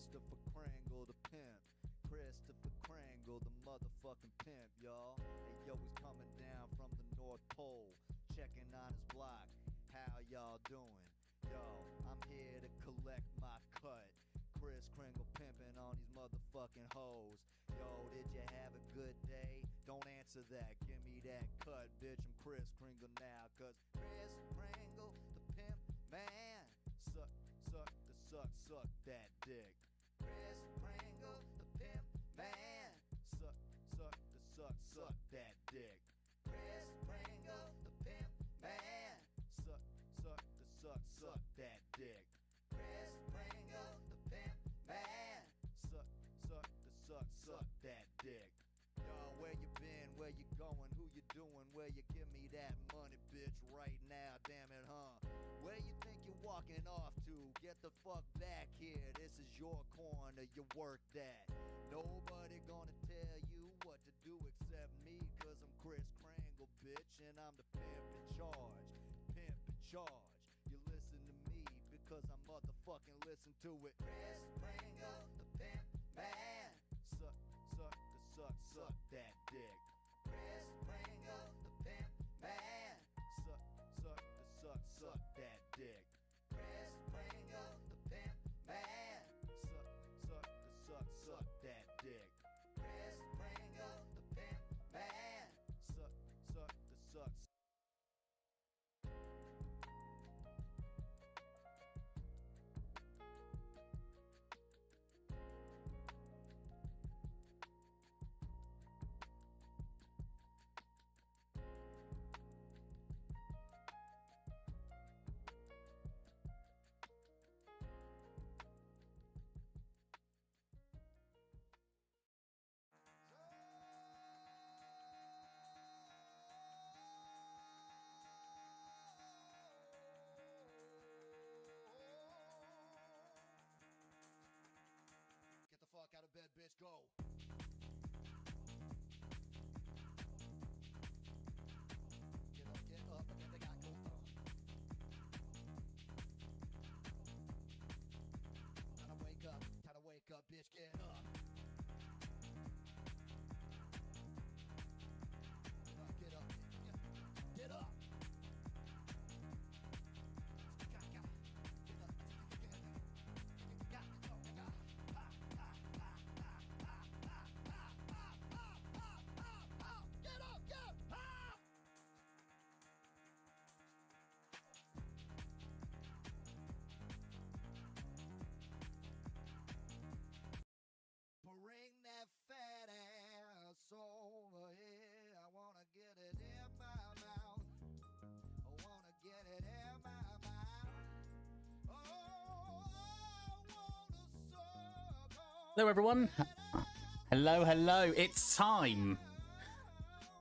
Christopher Kringle, the pimp. Christopher Kringle, the motherfucking pimp, y'all. Hey, yo, he's coming down from the North Pole, checking on his block. How y'all doing? Yo, I'm here to collect my cut. Chris Kringle pimping on these motherfucking hoes. Yo, did you have a good day? Don't answer that, give me that cut, bitch. I'm Chris Kringle now, cause Chris Kringle, the pimp, man. Suck that dick. Chris Kringle, the pimp, man. Suck that dick. Chris Kringle, the pimp, man. Suck that dick. Chris Kringle, the pimp, man. Suck that dick. Yo, where you been? Where you going? Who you doing? Where you give me that money, bitch, right now? Damn it, huh? Where you think you're walking off to? Get the fuck back here. This is your corner. You work that. Nobody gonna tell you what to do except me, cause I'm Chris Kringle, bitch, and I'm the pimp in charge. Pimp in charge. You listen to me because I motherfucking listen to it. Chris Kringle, the pimp, man. Suck that dick. Chris Kringle, the pimp, man. Suck that dick. Chris Kringle, the pimp, man. Suck that dick. Chris Kringle, the pimp, man. Suck. Get the fuck out of bed, bitch, go. Get up, and then they gotta go up. Time to wake up, bitch, get up. Get up, get up. Bring that fat ass over here. I wanna get it in my mouth. I wanna get it in my mouth. Oh, I wanna suck on. Hello, everyone. Hello. It's time.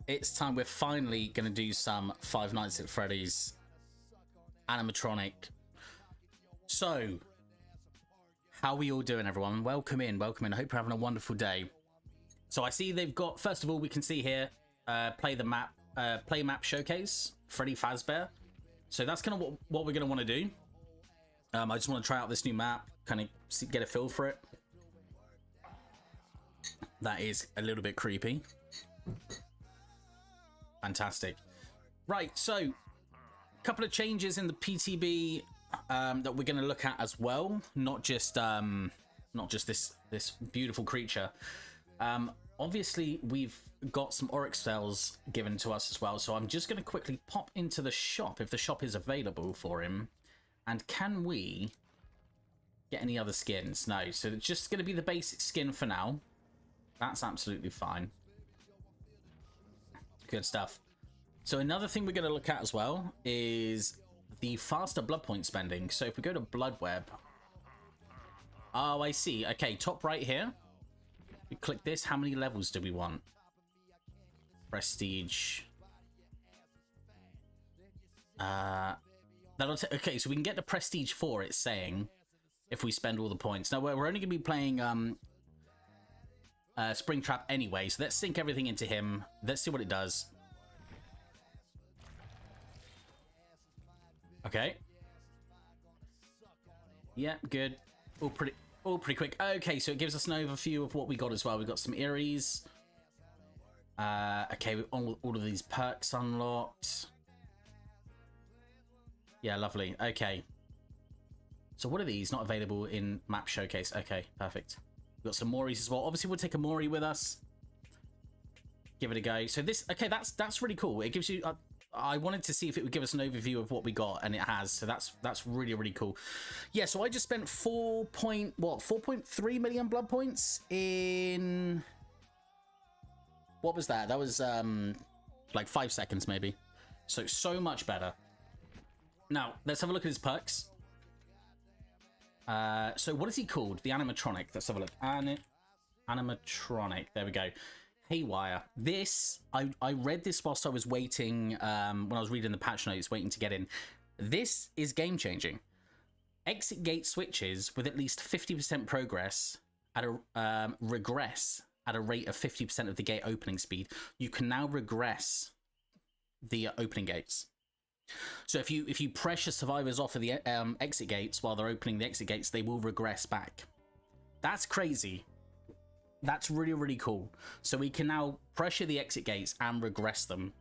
We're finally going to do some Five Nights at Freddy's animatronic. So, how are we all doing, everyone? Welcome in. I hope you're having a wonderful day. So I see they've got, first of all, we can see here, play map showcase, Freddy Fazbear. So that's kind of what we're going to want to do. I just want to try out this new map, kind of get a feel for it. That is a little bit creepy. Fantastic. Right, so a couple of changes in the PTB that we're going to look at as well. Not just this beautiful creature. Obviously, we've got some Oryx cells given to us as well. So I'm just going to quickly pop into the shop if the shop is available for him. And can we get any other skins? No. So it's just going to be the basic skin for now. That's absolutely fine. Good stuff. So another thing we're going to look at as well is the faster blood point spending. So if we go to Blood Web. Oh, I see. Okay, top right here. We click this. How many levels do we want? Prestige. Okay, so we can get to Prestige 4, it's saying, if we spend all the points. Now, we're only going to be playing Springtrap anyway, so let's sync everything into him. Let's see what it does. Okay. Yeah, good. All all pretty quick. Okay, so it gives us an overview of what we got as well. We got some Eries. Okay, all of these perks unlocked. Yeah, lovely. Okay. So what are these? Not available in map showcase. Okay, perfect. We've got some Moris as well. Obviously, we'll take a Mori with us. Give it a go. So this, okay, that's really cool. It gives you. I wanted to see if it would give us an overview of what we got, and it has. So that's really, really cool. Yeah. So I just spent 4.3 million blood points in. What was that? That was like 5 seconds maybe. So much better. Now let's have a look at his perks. So what is he called? The animatronic. Let's have a look. Animatronic. There we go. Haywire. This, I read this whilst I was waiting, when I was reading the patch notes, waiting to get in. This is game changing. Exit gate switches with at least 50% progress at a regress at a rate of 50% of the gate opening speed. You can now regress the opening gates. So if you pressure survivors off of the exit gates while they're opening the exit gates, they will regress back. That's crazy. That's really, really cool. So we can now pressure the exit gates and regress them.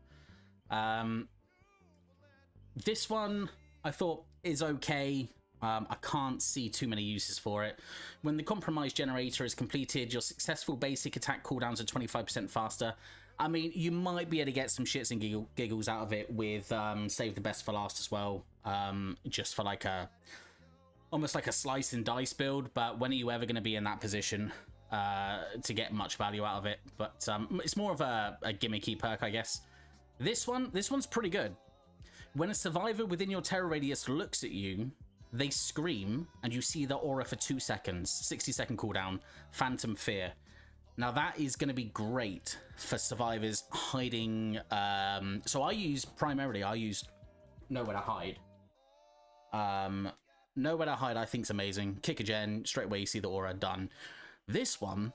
This one I thought is okay. I can't see too many uses for it. When the compromise generator is completed, your successful basic attack cooldowns are 25% faster. I mean, you might be able to get some shits and giggles out of it with save the best for last as well. Just for like almost like a slice and dice build. But when are you ever going to be in that position to get much value out of it? But it's more of a gimmicky perk, I guess. This one's pretty good. When a survivor within your terror radius looks at you, they scream and you see the aura for 2 seconds. 60-second cooldown. Phantom Fear. Now that is going to be great for survivors hiding. So I use Nowhere to Hide. Nowhere to Hide I think is amazing. Kick a gen, straight away you see the aura, done. This one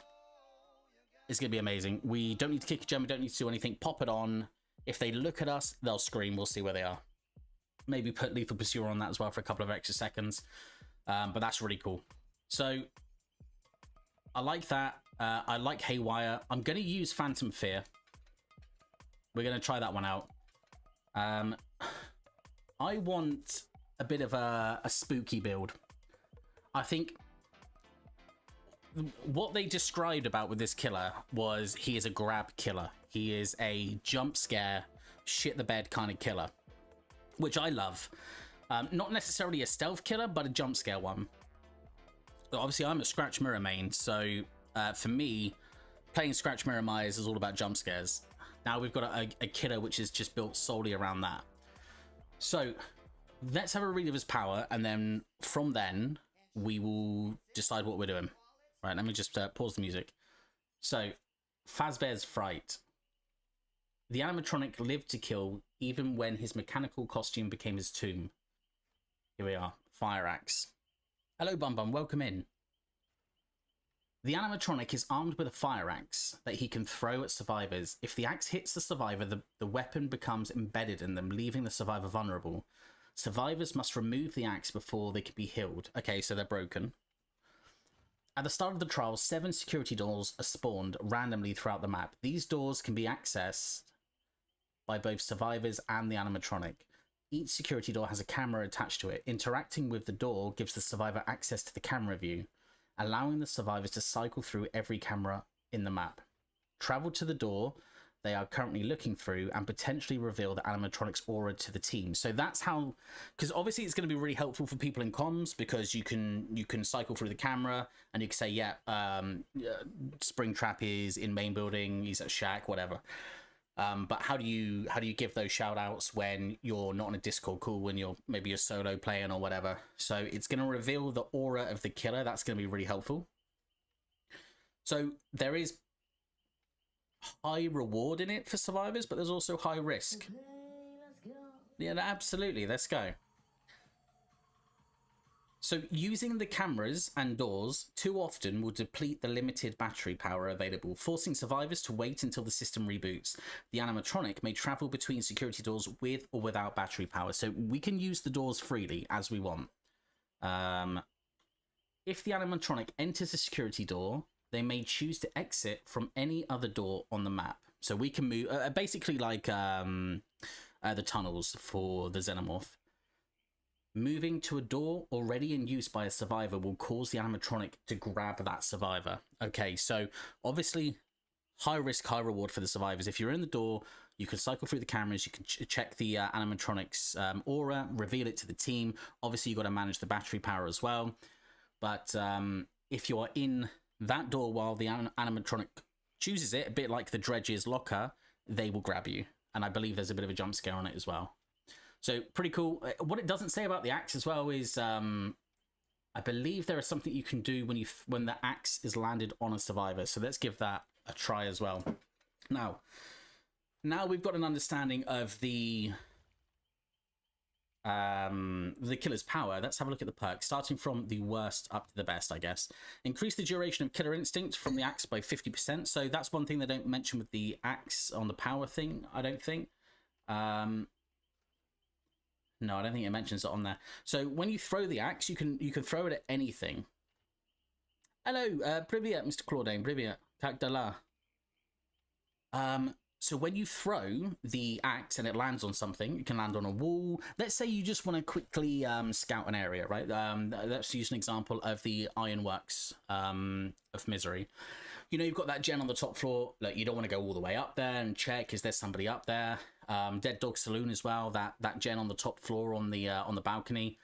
is going to be amazing. We don't need to kick a gen, we don't need to do anything. Pop it on. If they look at us, they'll scream. We'll see where they are. Maybe put Lethal Pursuer on that as well for a couple of extra seconds. But that's really cool. So I like that. I like Haywire. I'm going to use Phantom Fear. We're going to try that one out. I want a bit of a spooky build. I think what they described about with this killer was he is a grab killer. He is a jump scare, shit the bed kind of killer, which I love. Not necessarily a stealth killer, but a jump scare one. Obviously, I'm a Scratch Mirror main, so for me, playing Scratch Mirror Myers is all about jump scares. Now we've got a killer which is just built solely around that. So let's have a read of his power, and then from then we will decide what we're doing. Right, let me just pause the music. So, Fazbear's Fright. The animatronic lived to kill even when his mechanical costume became his tomb. Here we are. Fire Axe. Hello, Bum Bum. Welcome in. The animatronic is armed with a fire axe that he can throw at survivors. If the axe hits the survivor, the weapon becomes embedded in them, leaving the survivor vulnerable. Survivors must remove the axe before they can be healed. Okay, so they're broken. At the start of the trial, 7 security doors are spawned randomly throughout the map. These doors can be accessed by both survivors and the animatronic. Each security door has a camera attached to it. Interacting with the door gives the survivor access to the camera view, allowing the survivors to cycle through every camera in the map. Travel to the door they are currently looking through and potentially reveal the animatronic's aura to the team. So that's how, because obviously it's going to be really helpful for people in comms, because you can cycle through the camera and you can say, yeah, Springtrap is in main building, he's at Shack, whatever. But how do you give those shout outs when you're not on a Discord call, when maybe you're solo playing or whatever? So it's going to reveal the aura of the killer. That's going to be really helpful. So there is high reward in it for survivors, but there's also high risk. Okay, let's go. Yeah, absolutely. Let's go. So using the cameras and doors too often will deplete the limited battery power available, forcing survivors to wait until the system reboots. The animatronic may travel between security doors with or without battery power, so we can use the doors freely as we want. If the animatronic enters a security door, they may choose to exit from any other door on the map. So we can move, basically like the tunnels for the Xenomorph. Moving to a door already in use by a survivor will cause the animatronic to grab that survivor. Okay, so obviously high risk, high reward for the survivors. If you're in the door, you can cycle through the cameras, you can check the animatronic's aura, reveal it to the team. Obviously, you've got to manage the battery power as well. But if you are in that door while the animatronic chooses it, a bit like the Dredge's locker, they will grab you. And I believe there's a bit of a jump scare on it as well. So pretty cool. What it doesn't say about the axe as well is I believe there is something you can do when the axe is landed on a survivor. So let's give that a try as well. Now we've got an understanding of the killer's power. Let's have a look at the perks, starting from the worst up to the best, I guess. Increase the duration of killer instinct from the axe by 50%. So that's one thing they don't mention with the axe on the power thing, I don't think. No, I don't think it mentions it on there. So when you throw the axe, you can throw it at anything. Hello, Privyet, Mr. Claudine, Privyet, Kak Dala. So when you throw the axe and it lands on something, you can land on a wall. Let's say you just want to quickly scout an area, right? Let's use an example of the Ironworks of Misery. You know, you've got that gen on the top floor. Look, you don't want to go all the way up there and check, is there somebody up there? Dead Dog Saloon as well, that gen on the top floor on the balcony.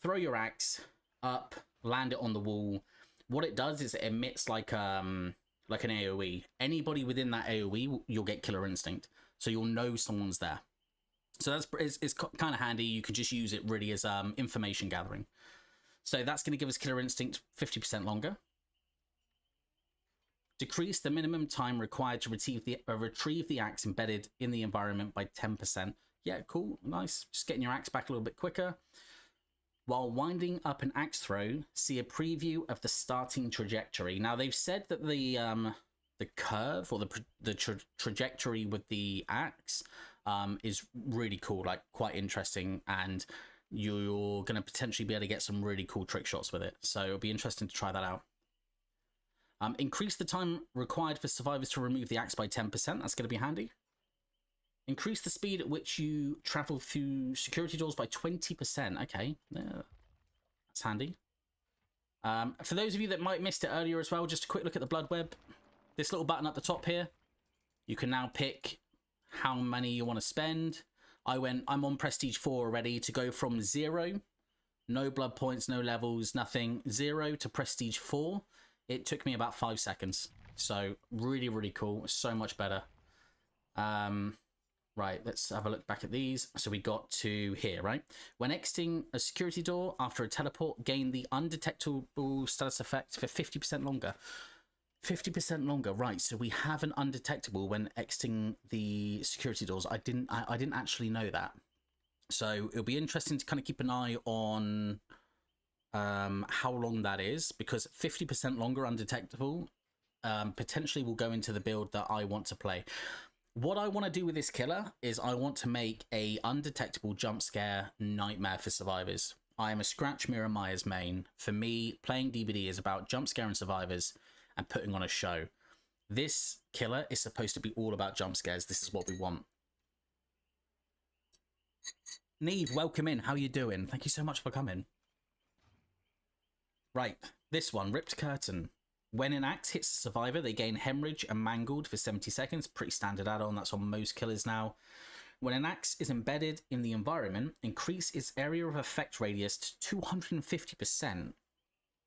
Throw your axe up, land it on the wall. What it does is it emits like an AoE. Anybody within that AoE, you'll get killer instinct, so you'll know someone's there. So it's kind of handy. You could just use it really as information gathering. So that's going to give us killer instinct 50% longer. Decrease the minimum time required to retrieve the axe embedded in the environment by 10%. Yeah, cool, nice. Just getting your axe back a little bit quicker. While winding up an axe throw, see a preview of the starting trajectory. Now, they've said that the curve or the trajectory with the axe is really cool, like quite interesting, and you're going to potentially be able to get some really cool trick shots with it. So it'll be interesting to try that out. Increase the time required for survivors to remove the axe by 10%. That's going to be handy. Increase the speed at which you travel through security doors by 20%. Okay, that's handy. For those of you that might have missed it earlier as well, just a quick look at the blood web. This little button at the top here, you can now pick how many you want to spend. I'm on Prestige 4 already. To go from 0, no blood points, no levels, nothing, 0 to Prestige 4. It took me about 5 seconds. So really, really cool. So much better. Right, let's have a look back at these. So we got to here, right? When exiting a security door after a teleport, gain the undetectable status effect for 50% longer. 50% longer, right? So we have an undetectable when exiting the security doors. I didn't actually know that. So it'll be interesting to kind of keep an eye on how long that is, because 50% longer undetectable potentially will go into the build that I want to play. What I want to do with this killer is I want to make a undetectable jump scare nightmare for survivors. I am a Scratch Mirror Myers main. For me, playing DBD is about jump scaring survivors and putting on a show. This killer is supposed to be all about jump scares. This is what we want. Neve, welcome in. How you doing? Thank you so much for coming. Right, this one, Ripped Curtain. When an axe hits a survivor, they gain hemorrhage and mangled for 70 seconds. Pretty standard add-on, that's on most killers now. When an axe is embedded in the environment, increase its area of effect radius to 250%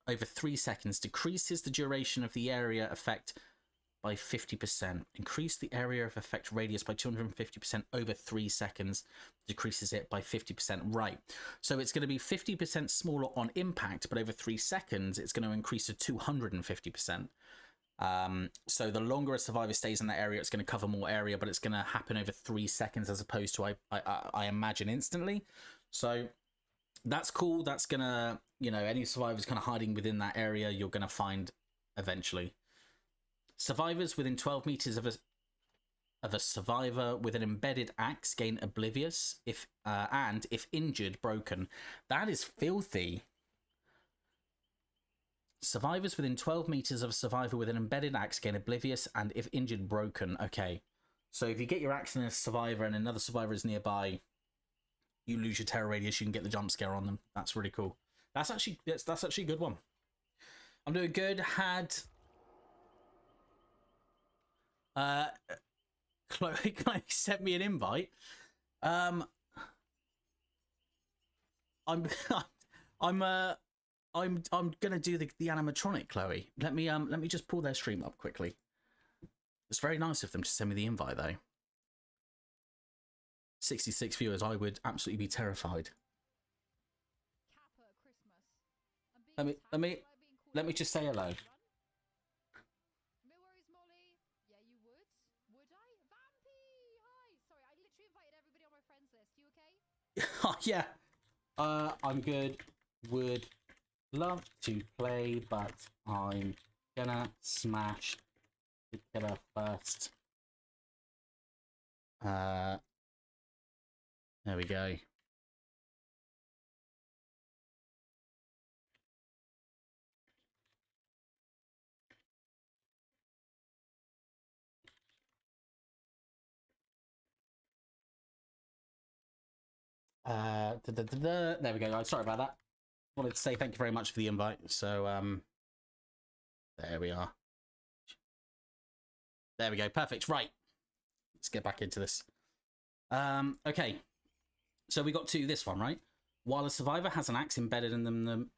over 3 seconds. Decreases the duration of the area effect by 50%. Increase the area of effect radius by 250% over 3 seconds. Decreases it by 50%. Right. So it's going to be 50% smaller on impact, but over 3 seconds, it's going to increase to 250%. So the longer a survivor stays in that area, it's going to cover more area, but it's going to happen over 3 seconds as opposed to, I imagine, instantly. So that's cool. That's going to, you know, any survivors kind of hiding within that area, you're going to find eventually. Survivors within 12 meters of a survivor with an embedded axe gain oblivious and if injured, broken. That is filthy. Survivors within 12 meters of a survivor with an embedded axe gain oblivious and if injured, broken. Okay. So if you get your axe in a survivor and another survivor is nearby, you lose your terror radius, you can get the jump scare on them. That's really cool. That's actually a good one. I'm doing good. Had Chloe sent me an invite. I'm gonna do the animatronic, Chloe. Let me just pull their stream up quickly. It's very nice of them to send me the invite though. 66 viewers, I would absolutely be terrified. Let me just say hello. No worries, Molly. Yeah, you would. Would I? Vampy! Hi! Sorry, I literally invited everybody on my friends list. You okay? Oh, yeah. I'm good. Would love to play, but I'm gonna smash the killer first. There we go. There we go. Sorry about that. Wanted to say thank you very much for the invite. So there we are. There we go. Perfect. Right. Let's get back into this. Okay. So we got to this one, right? While a survivor has an axe embedded in them,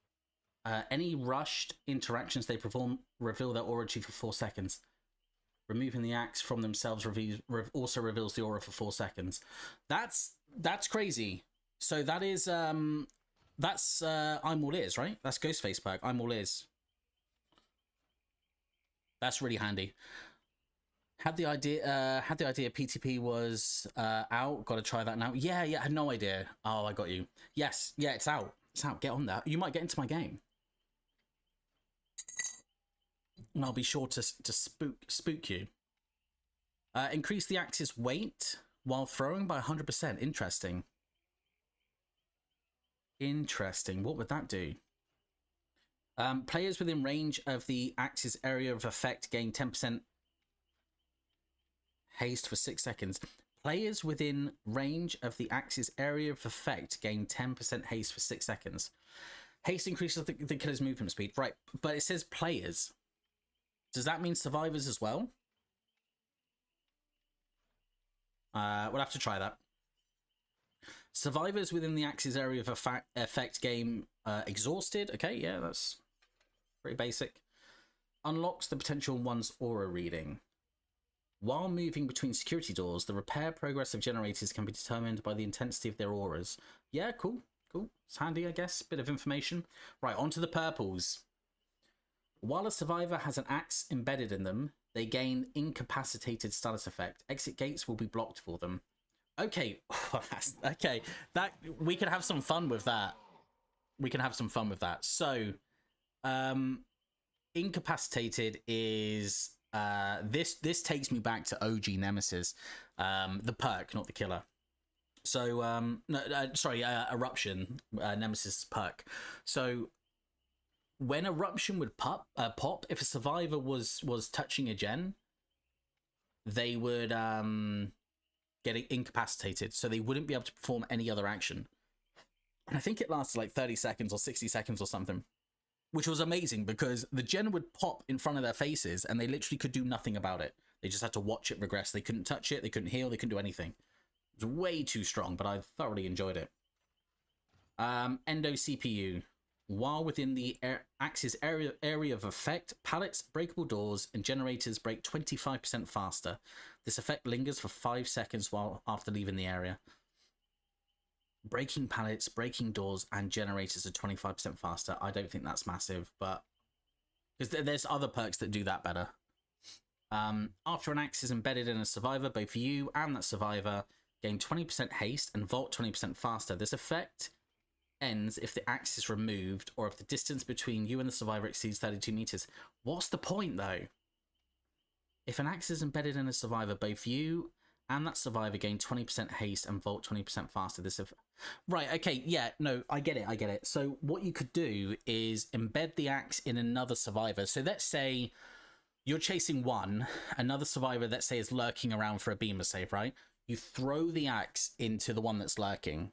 any rushed interactions they perform reveal their aura for 4 seconds. Removing the axe from themselves also reveals the aura for 4 seconds. That's crazy. So that is that's I'm all ears, right? That's Ghostface perk. I'm all ears. That's really handy. Had the idea PTP was out. Got to try that now. Yeah, I had no idea. Oh, I got you. Yes, yeah, it's out. It's out. Get on that. You might get into my game, and I'll be sure to spook you. Increase the axe's weight while throwing by 100%. Interesting. Interesting. What would that do? Players within range of the axe's area of effect gain 10% haste for 6 seconds. Players within range of the axe's area of effect gain 10% haste for 6 seconds. Haste increases the killer's movement speed. Right, but it says players. Does that mean survivors as well? We'll have to try that. Survivors within the axe's area of effect game exhausted. Okay, yeah, that's pretty basic. Unlocks the potential one's aura reading. While moving between security doors, the repair progress of generators can be determined by the intensity of their auras. Yeah, cool. It's handy, I guess. Bit of information. Right, on to the purples. While a survivor has an axe embedded in them, they gain incapacitated status effect. Exit gates will be blocked for them. Okay, okay. That we can have some fun with that. So, incapacitated is this takes me back to OG Nemesis, the perk, not the killer. So, Eruption, Nemesis perk. So, when Eruption would pop, if a survivor was touching a gen, they would get incapacitated, so they wouldn't be able to perform any other action. And I think it lasted like 30 seconds or 60 seconds or something, which was amazing because the gen would pop in front of their faces and they literally could do nothing about it. They just had to watch it regress. They couldn't touch it, they couldn't heal, they couldn't do anything. It was way too strong, but I thoroughly enjoyed it. Endo CPU. While within the axe's area of effect, pallets, breakable doors, and generators break 25% faster. This effect lingers for 5 seconds while after leaving the area. Breaking pallets, breaking doors, and generators are 25% faster. I don't think that's massive, but because there's other perks that do that better. After an axe is embedded in a survivor, both you and that survivor gain 20% haste and vault 20% faster. This effect ends if the axe is removed or if the distance between you and the survivor exceeds 32 meters. What's the point though? If an axe is embedded in a survivor, both you And that survivor gained 20% haste and vault 20% faster. This right, okay, yeah, no, I get it. So what you could do is embed the axe in another survivor. So let's say you're chasing one, another survivor, let's say, is lurking around for a beamer save, right? You throw the axe into the one that's lurking.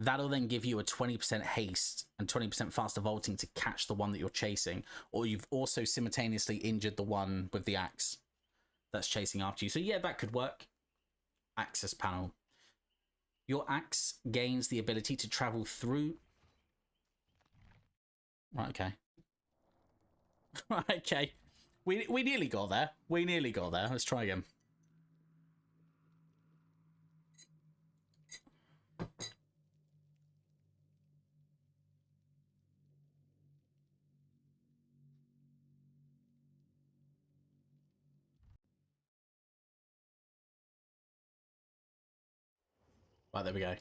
That'll then give you a 20% haste and 20% faster vaulting to catch the one that you're chasing. Or you've also simultaneously injured the one with the axe that's chasing after you. So yeah, that could work. Access panel. Your axe gains the ability to travel through... Right, okay. Right, okay. We nearly got there. We nearly got there. Let's try again. Right, there we go.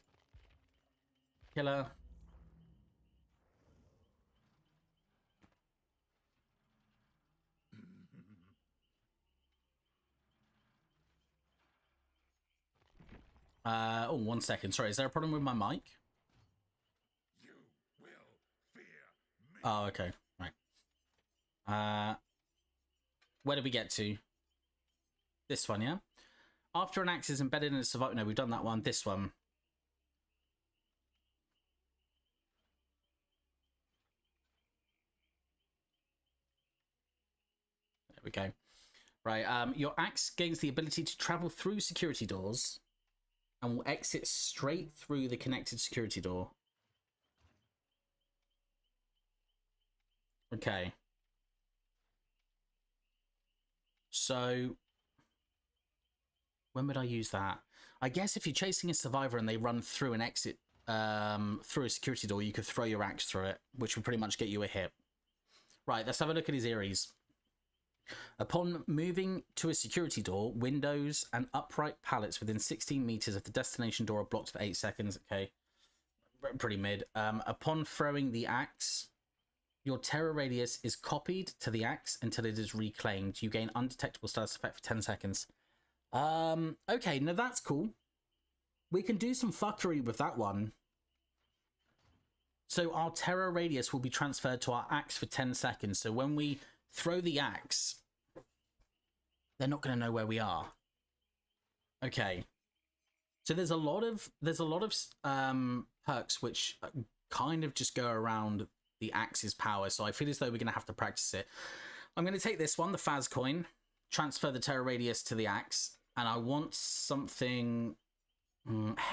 Killer. Oh, 1 second. Sorry, is there a problem with my mic? You will fear me. Oh, okay. Right. Where did we get to? This one, yeah? After an axe is embedded in a survivor... No, we've done that one. This one. There we go. Right, your axe gains the ability to travel through security doors and will exit straight through the connected security door. Okay. So, when would I use that? I guess if you're chasing a survivor and they run through an exit, through a security door, you could throw your axe through it, which would pretty much get you a hit. Right, let's have a look at his Ares. Upon moving to a security door, windows and upright pallets within 16 meters of the destination door are blocked for 8 seconds. Okay, pretty mid. Upon throwing the axe, your terror radius is copied to the axe until it is reclaimed. You gain undetectable status effect for 10 seconds. Okay, now that's cool. We can do some fuckery with that one. So our terror radius will be transferred to our axe for 10 seconds. So when we throw the axe, they're not going to know where we are. Okay. So there's a lot of perks which kind of just go around the axe's power. So I feel as though we're going to have to practice it. I'm going to take this one, the Faz coin, transfer the terror radius to the axe, and I want something...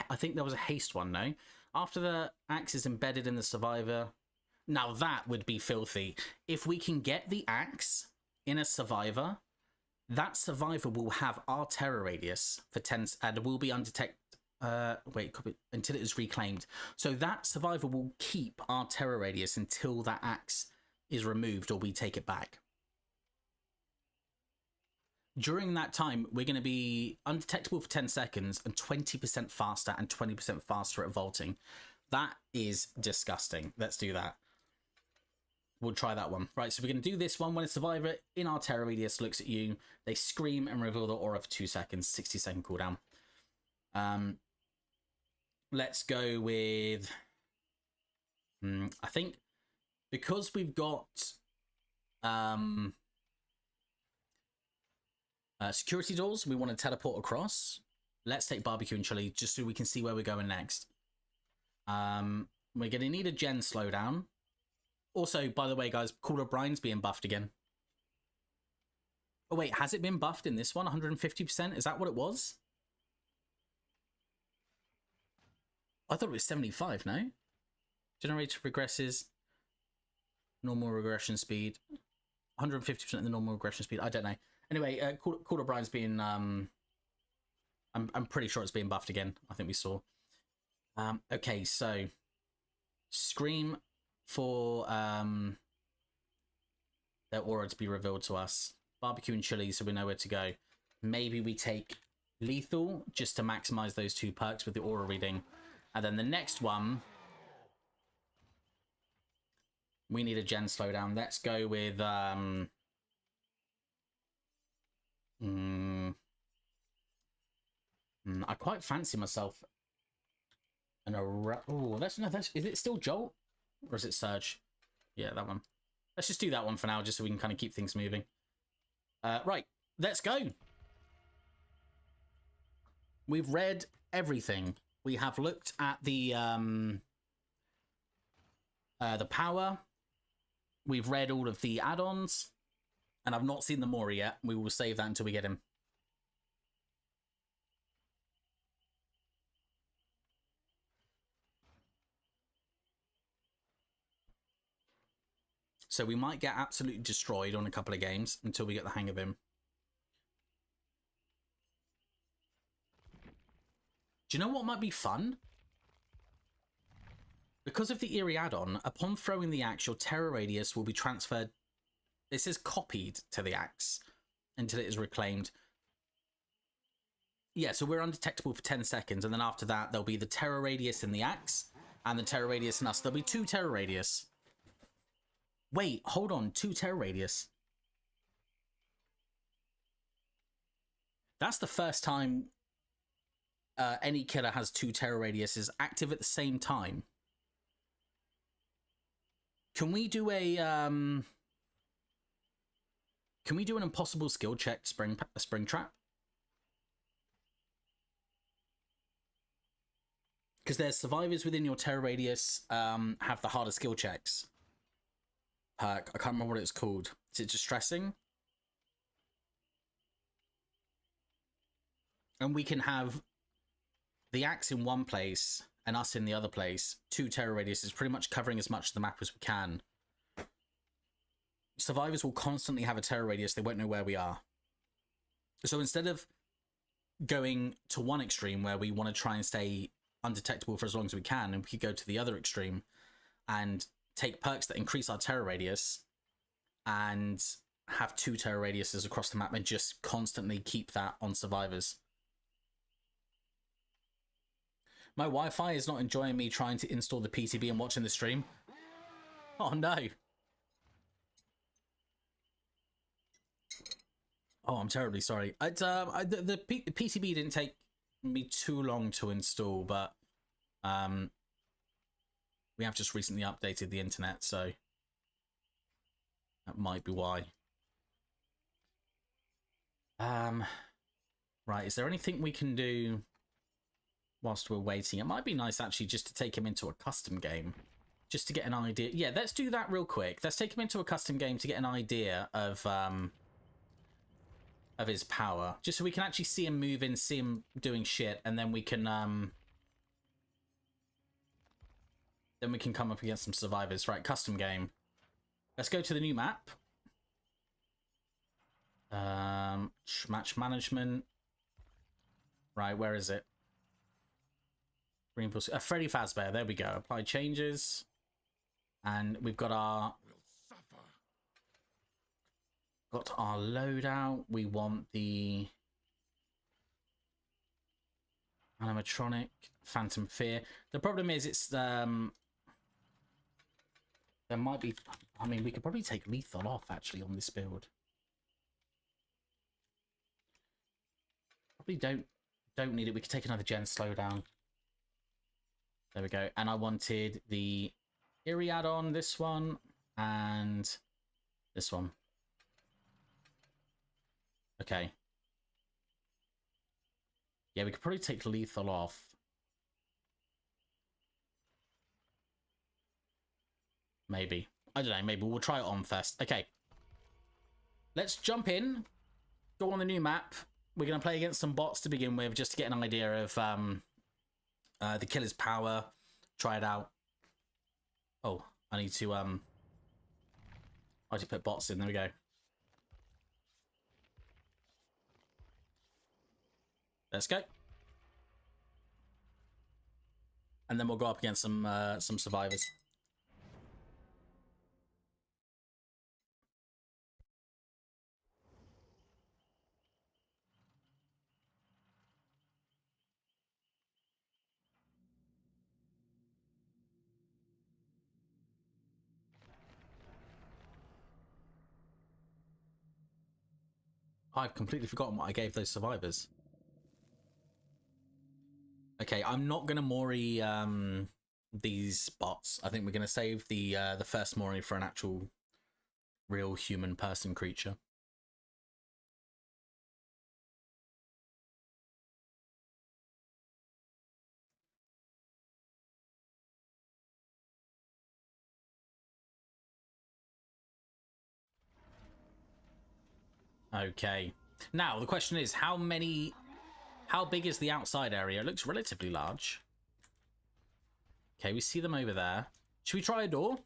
I think there was a haste one, no? After the axe is embedded in the survivor... Now that would be filthy. If we can get the axe in a survivor, that survivor will have our terror radius for 10 and will be undetected. Until it is reclaimed. So that survivor will keep our terror radius until that axe is removed or we take it back. During that time, we're going to be undetectable for 10 seconds and 20% faster and 20% faster at vaulting. That is disgusting. Let's do that. We'll try that one. Right, so we're going to do this one. When a survivor in our terror radius looks at you, they scream and reveal their aura for 2 seconds, 60-second cooldown. Let's go with... I think because we've got security doors, we want to teleport across. Let's take barbecue and chili just so we can see where we're going next. We're going to need a gen slowdown. Also, by the way, guys, Call O'Brien's being buffed again. Oh, wait, has it been buffed in this one? 150%? Is that what it was? I thought it was 75, no? Generator regresses. Normal regression speed. 150% of the normal regression speed. I don't know. Anyway, Call O'Brien's being... I'm pretty sure it's being buffed again. I think we saw. Okay, so... Scream for their aura to be revealed to us. Barbecue and chili, so we know where to go. Maybe we take lethal just to maximize those 2 perks with the aura reading. And then the next one, we need a gen slowdown. Let's go with I quite fancy myself an oh, is it still Jolt? Or is it Surge? Yeah, that one. Let's just do that one for now, just so we can kind of keep things moving. Right, let's go. We've read everything. We have looked at the power. We've read all of the add-ons. And I've not seen the Mori yet. We will save that until we get him. So we might get absolutely destroyed on a couple of games until we get the hang of him. Do you know what might be fun? Because of the Eerie add-on, upon throwing the axe, your terror radius will be transferred. This is copied to the axe until it is reclaimed. Yeah, so we're undetectable for 10 seconds, and then after that, there'll be the terror radius in the axe and the terror radius in us. There'll be 2 terror radius. Wait, hold on, 2 terror radius. That's the first time any killer has 2 terror radiuses active at the same time. Can we do a can we do an impossible skill check spring trap? Because there's survivors within your terror radius have the harder skill checks. Perk, I can't remember what it's called. Is it distressing? And we can have the axe in one place and us in the other place. 2 terror radiuses, pretty much covering as much of the map as we can. Survivors will constantly have a terror radius. They won't know where we are. So instead of going to one extreme where we want to try and stay undetectable for as long as we can, and we could go to the other extreme and take perks that increase our terror radius and have 2 terror radiuses across the map and just constantly keep that on survivors. My Wi-Fi is not enjoying me trying to install the PCB and watching the stream. Oh no. Oh, I'm terribly sorry. The PCB didn't take me too long to install, but we have just recently updated the internet, so that might be why. Right, is there anything we can do whilst we're waiting? It might be nice actually just to take him into a custom game, just to get an idea. Yeah, let's do that real quick. Let's take him into a custom game to get an idea of his power, just so we can actually see him moving, see him doing shit, and then we can come up against some survivors. Right, custom game. Let's go to the new map. Match management. Right, where is it? Freddy Fazbear. There we go. Apply changes, and we've got our loadout. We want the animatronic, Phantom Fear. The problem is it's there might be. I mean, we could probably take lethal off actually on this build. Probably don't need it. We could take another gen slowdown. There we go. And I wanted the Eerie add-on, this one, and this one. Okay. Yeah, we could probably take lethal off. Maybe. I don't know. Maybe we'll try it on first. Okay. Let's jump in. Go on the new map. We're going to play against some bots to begin with, just to get an idea of the killer's power. Try it out. Oh, I need to put bots in. There we go. Let's go. And then we'll go up against some survivors. I've completely forgotten what I gave those survivors. Okay, I'm not gonna Mori these bots. I think we're gonna save the first Mori for an actual real human person creature. Okay. Now the question is, how big is the outside area? It looks relatively large. Okay, we see them over there. Should we try a door?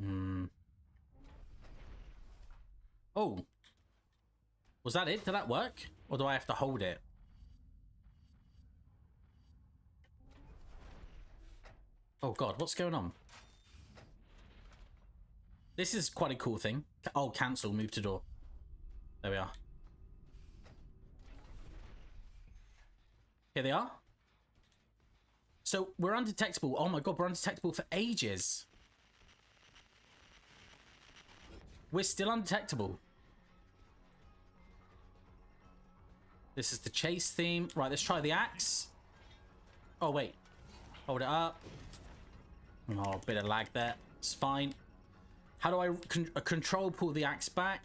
Hmm. Oh. Was that it? Did that work? Or do I have to hold it? Oh god, what's going on? This is quite a cool thing. Oh, cancel, move to door. There we are. Here they are. So we're undetectable. Oh my god, we're undetectable for ages. We're still undetectable. This is the chase theme. Right, let's try the axe. Oh, wait. Hold it up. Oh, a bit of lag there. It's fine. How do I control pull the axe back?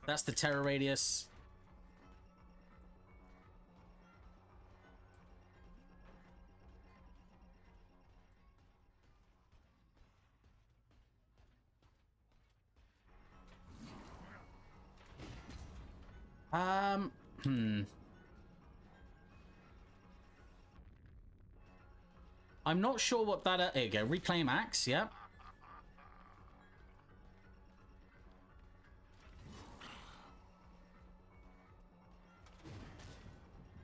That's the terror radius. I'm not sure what that... There you go. Reclaim axe, yep.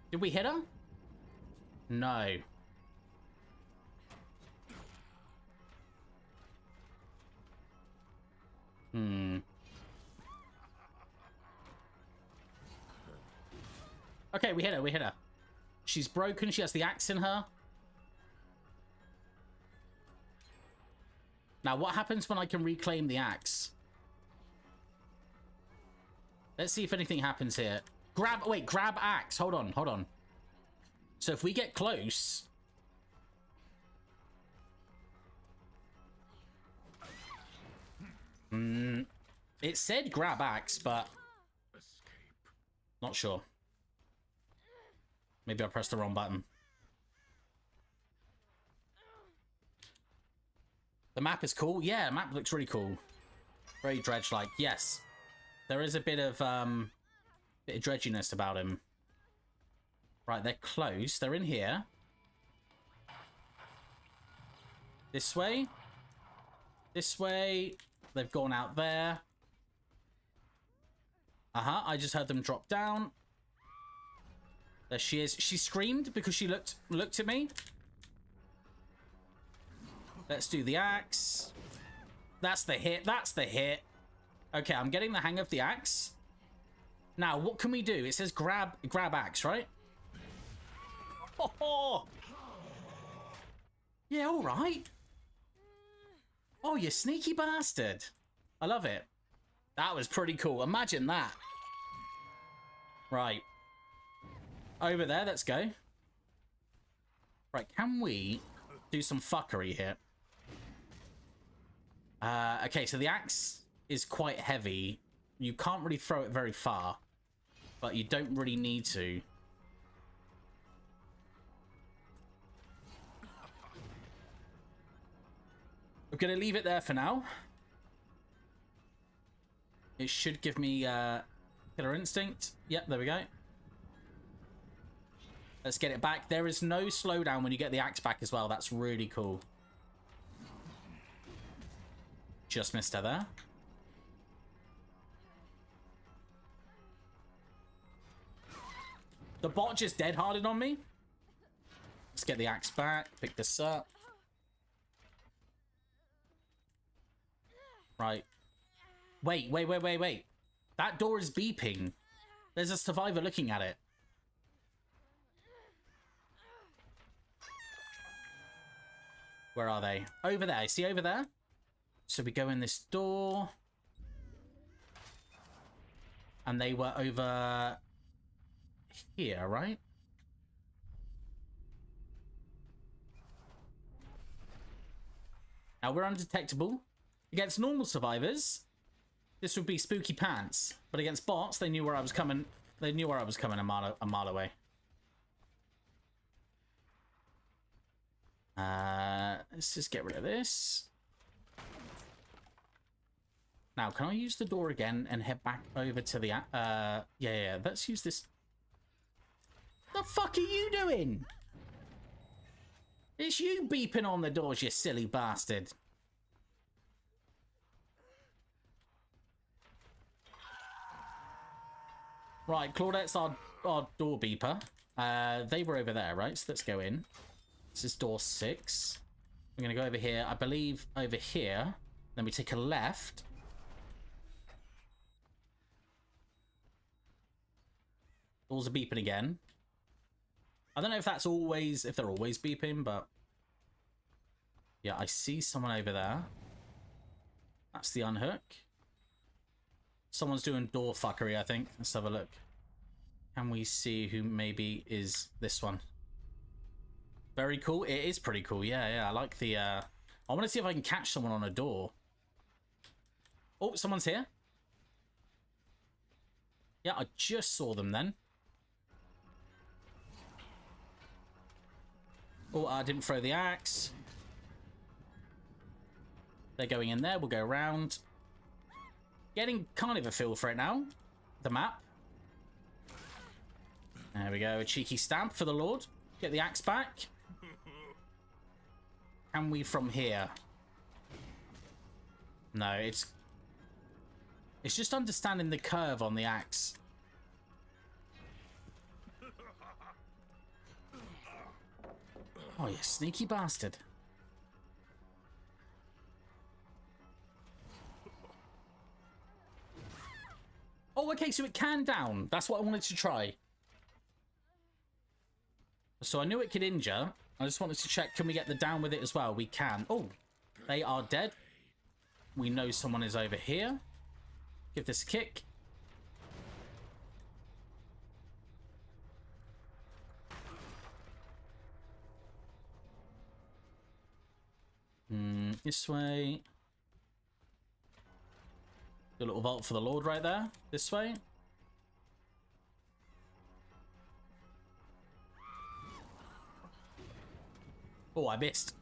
Did we hit her? No. Okay, we hit her, we hit her. She's broken, she has the axe in her. Now, what happens when I can reclaim the axe? Let's see if anything happens here. Grab axe. Hold on, hold on. So if we get close... It said grab axe, but... Not sure. Maybe I pressed the wrong button. The map is cool. Yeah, the map looks really cool. Very Dredge-like. Yes. There is a bit of dredginess about him. Right, they're close. They're in here. This way. This way. They've gone out there. Uh-huh, I just heard them drop down. There she is. She screamed because she looked at me. Let's do the axe. That's the hit. That's the hit. Okay, I'm getting the hang of the axe. Now, what can we do? It says grab axe, right? Oh, yeah, all right. Oh, you sneaky bastard. I love it. That was pretty cool. Imagine that. Right. Over there, let's go. Right, can we do some fuckery here? Okay, so the axe is quite heavy. You can't really throw it very far, but you don't really need to. I'm gonna leave it there for now. It should give me killer instinct. Yep, there we go. Let's get it back. There is no slowdown when you get the axe back as well. That's really cool. Just missed her there. The bot just dead-hearted on me. Let's get the axe back. Pick this up. Right. Wait. That door is beeping. There's a survivor looking at it. Where are they? Over there. See over there? So we go in this door. And they were over here, right? Now we're undetectable. Against normal survivors, this would be spooky pants. But against bots, they knew where I was coming. They knew where I was coming a mile away. Let's just get rid of this. Now, can I use the door again and head back over to the... yeah, let's use this. The fuck are you doing? It's you beeping on the doors, you silly bastard. Right, Claudette's our door beeper. They were over there, right? So let's go in. This is door 6. We're going to go over here. I believe over here. Then we take a left. Doors are beeping again. I don't know if that's always, if they're always beeping, but yeah, I see someone over there. That's the unhook. Someone's doing door fuckery, I think. Let's have a look. Can we see who maybe is this one? Very cool. It is pretty cool. Yeah. I like the, I want to see if I can catch someone on a door. Oh, someone's here. Yeah, I just saw them then. Oh, I didn't throw the axe. They're going in there. We'll go around. Getting kind of a feel for it now. The map. There we go. A cheeky stamp for the Lord. Get the axe back. Can we from here? No, it's just understanding the curve on the axe. Oh, you sneaky bastard. Oh, okay, so it can down. That's what I wanted to try. So I knew it could injure. I just wanted to check, can we get the down with it as well? We can. Oh, they are dead. We know someone is over here. Give this a kick. This way. Do a little vault for the Lord right there. This way. Oh, I missed.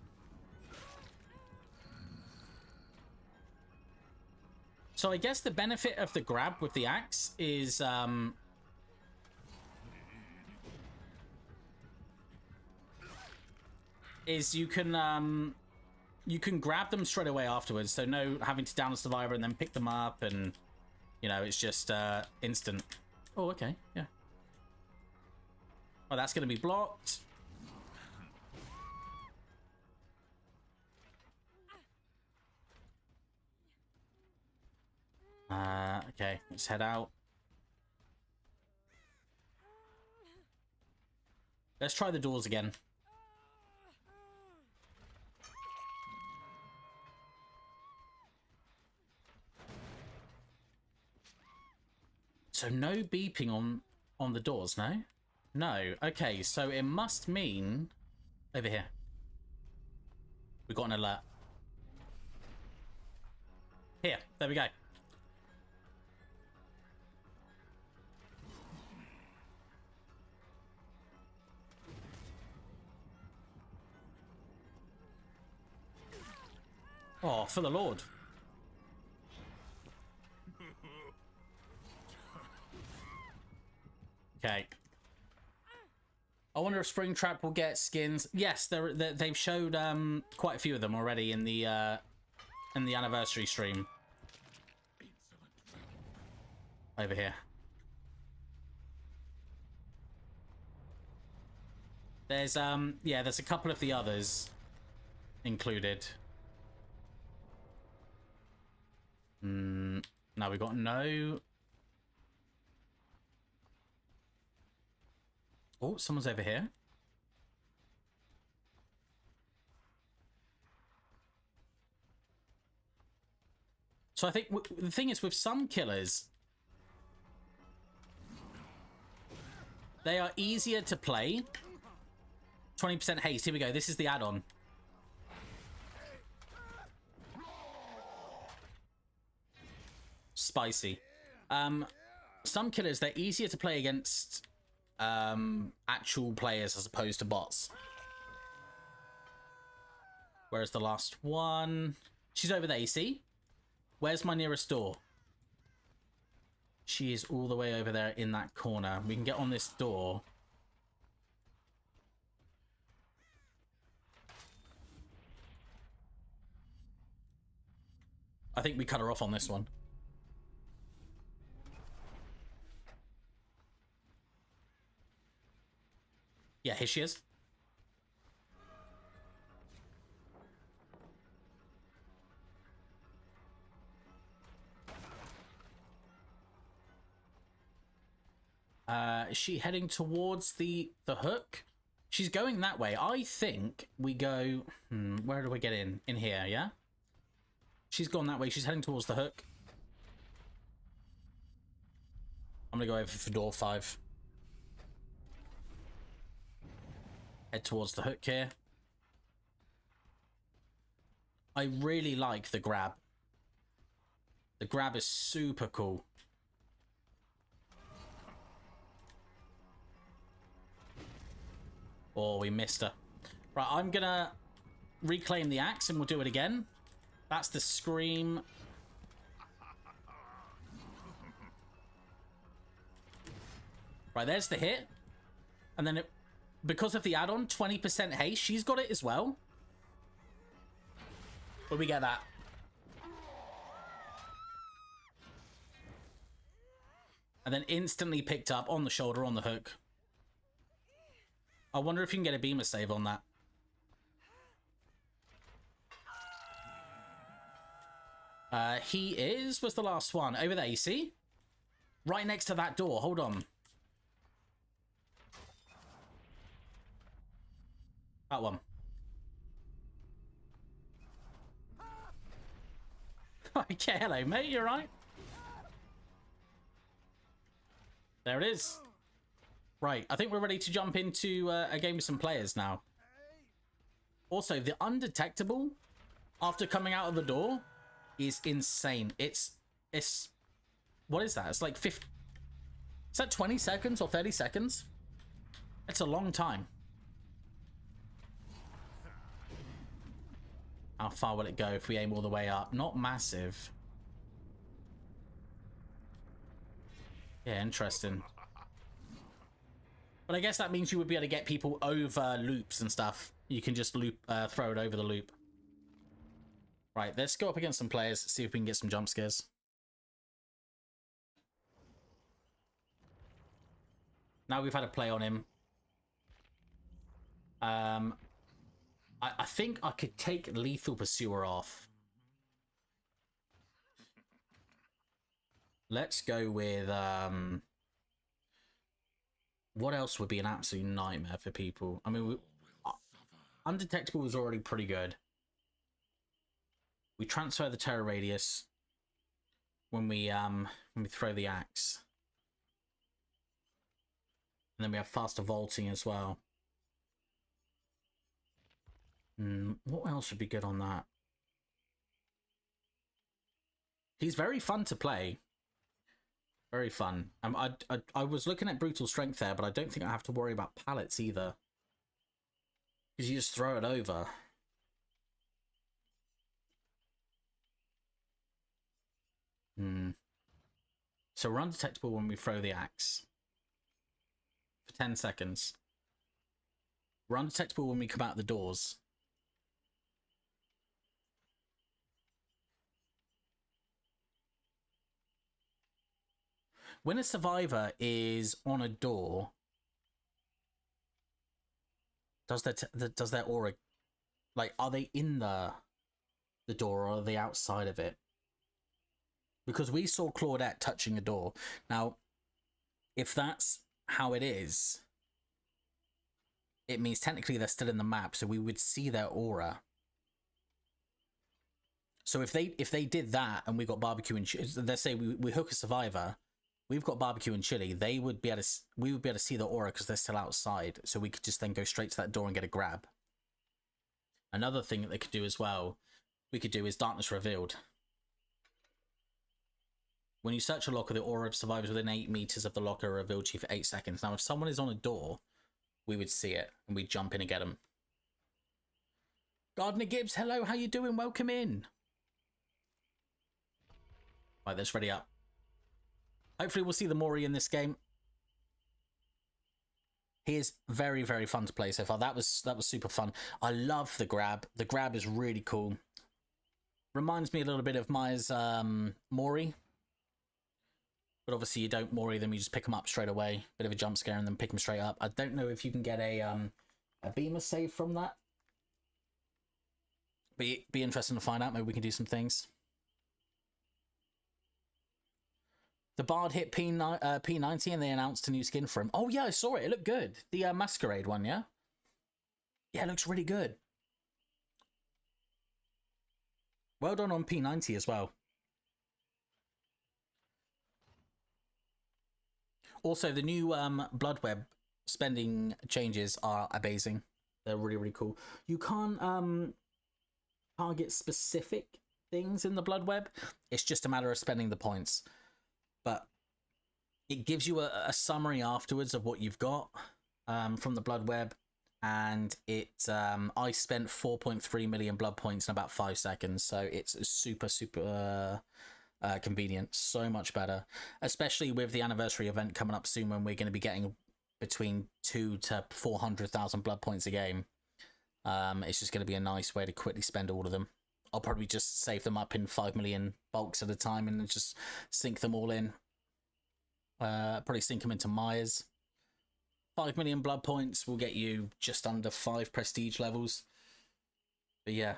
So I guess the benefit of the grab with the axe is you can grab them straight away afterwards, so no having to down a survivor and then pick them up, and you know, it's just instant. Oh, okay, yeah. Well, that's going to be blocked. Okay, let's head out. Let's try the doors again. So no beeping on the doors, no? No. Okay, so it must mean over here. We got an alert. Here, there we go. Oh, for the Lord. Okay. I wonder if Springtrap will get skins. Yes, they've showed quite a few of them already in the anniversary stream. Over here. There's yeah, there's a couple of the others included. Now we got no. Oh, someone's over here. So I think the thing is with some killers, they are easier to play. 20% haste. Here we go. This is the add-on. Spicy. Some killers, they're easier to play against actual players as opposed to bots. Where's the last one? She's over there, you see? Where's my nearest door? She is all the way over there in that corner. We can get on this door. I think we cut her off on this one. Yeah, here she is. Is she heading towards the hook? She's going that way. I think we go... where do we get in? In here, yeah? She's gone that way. She's heading towards the hook. I'm going to go over for door 5. Head towards the hook here. I really like the grab. The grab is super cool. Oh, we missed her. Right, I'm gonna reclaim the axe and we'll do it again. That's the scream. Right, there's the hit. And then it, because of the add-on, 20% haste, she's got it as well. But we get that. And then instantly picked up on the shoulder, on the hook. I wonder if you can get a beamer save on that. He was the last one. Over there, you see? Right next to that door. Hold on. That one. Okay, hello, mate. You alright? There it is. Right, I think we're ready to jump into a game with some players now. Also, the undetectable after coming out of the door is insane. It's what is that? It's like 50. Is that 20 seconds or 30 seconds? It's a long time. How far will it go if we aim all the way up? Not massive. Yeah, interesting. But I guess that means you would be able to get people over loops and stuff. You can just loop, throw it over the loop. Right, let's go up against some players, see if we can get some jump scares. Now we've had a play on him. I think I could take Lethal Pursuer off. Let's go with... what else would be an absolute nightmare for people? I mean, Undetectable was already pretty good. We transfer the terror radius when we throw the axe. And then we have faster vaulting as well. What else would be good on that? He's very fun to play. Very fun. I was looking at brutal strength there, but I don't think I have to worry about pallets either. Because you just throw it over. So we're undetectable when we throw the axe. For 10 seconds. We're undetectable when we come out the doors. When a survivor is on a door, does their aura, like, are they in the door or are they outside of it? Because we saw Claudette touching a door. Now, if that's how it is, it means technically they're still in the map, so we would see their aura. So if they did that and we got barbecue and let's say we hook a survivor, we've got barbecue and chili. We would be able to see the aura because they're still outside. So we could just then go straight to that door and get a grab. Another thing that they could do as well, we could do is darkness revealed. When you search a locker, the aura of survivors within 8 meters of the locker are revealed to you for 8 seconds. Now, if someone is on a door, we would see it and we'd jump in and get them. Gardner Gibbs, hello, how you doing? Welcome in. Right, let's ready up. Hopefully we'll see the Mori in this game. He is very, very fun to play so far. That was super fun. I love the grab. The grab is really cool. Reminds me a little bit of Maya's Mori. But obviously you don't Mori them, you just pick them up straight away. Bit of a jump scare and then pick them straight up. I don't know if you can get a beamer save from that. Be interesting to find out. Maybe we can do some things. The Bard hit P90 and they announced a new skin for him. Oh yeah, I saw it. It looked good. The Masquerade one, yeah? Yeah, it looks really good. Well done on P90 as well. Also, the new Blood Web spending changes are amazing. They're really, really cool. You can't target specific things in the Blood Web. It's just a matter of spending the points. But it gives you a summary afterwards of what you've got from the Blood Web. And I spent 4.3 million blood points in about 5 seconds. So it's super, super... convenient, so much better, especially with the anniversary event coming up soon when we're going to be getting between 200,000 to 400,000 blood points a game. It's just going to be a nice way to quickly spend all of them. I'll probably just save them up in 5 million bulks at a time and just sink them all in. Probably sink them into Maya's. 5 million blood points will get you just under 5 prestige levels. But yeah.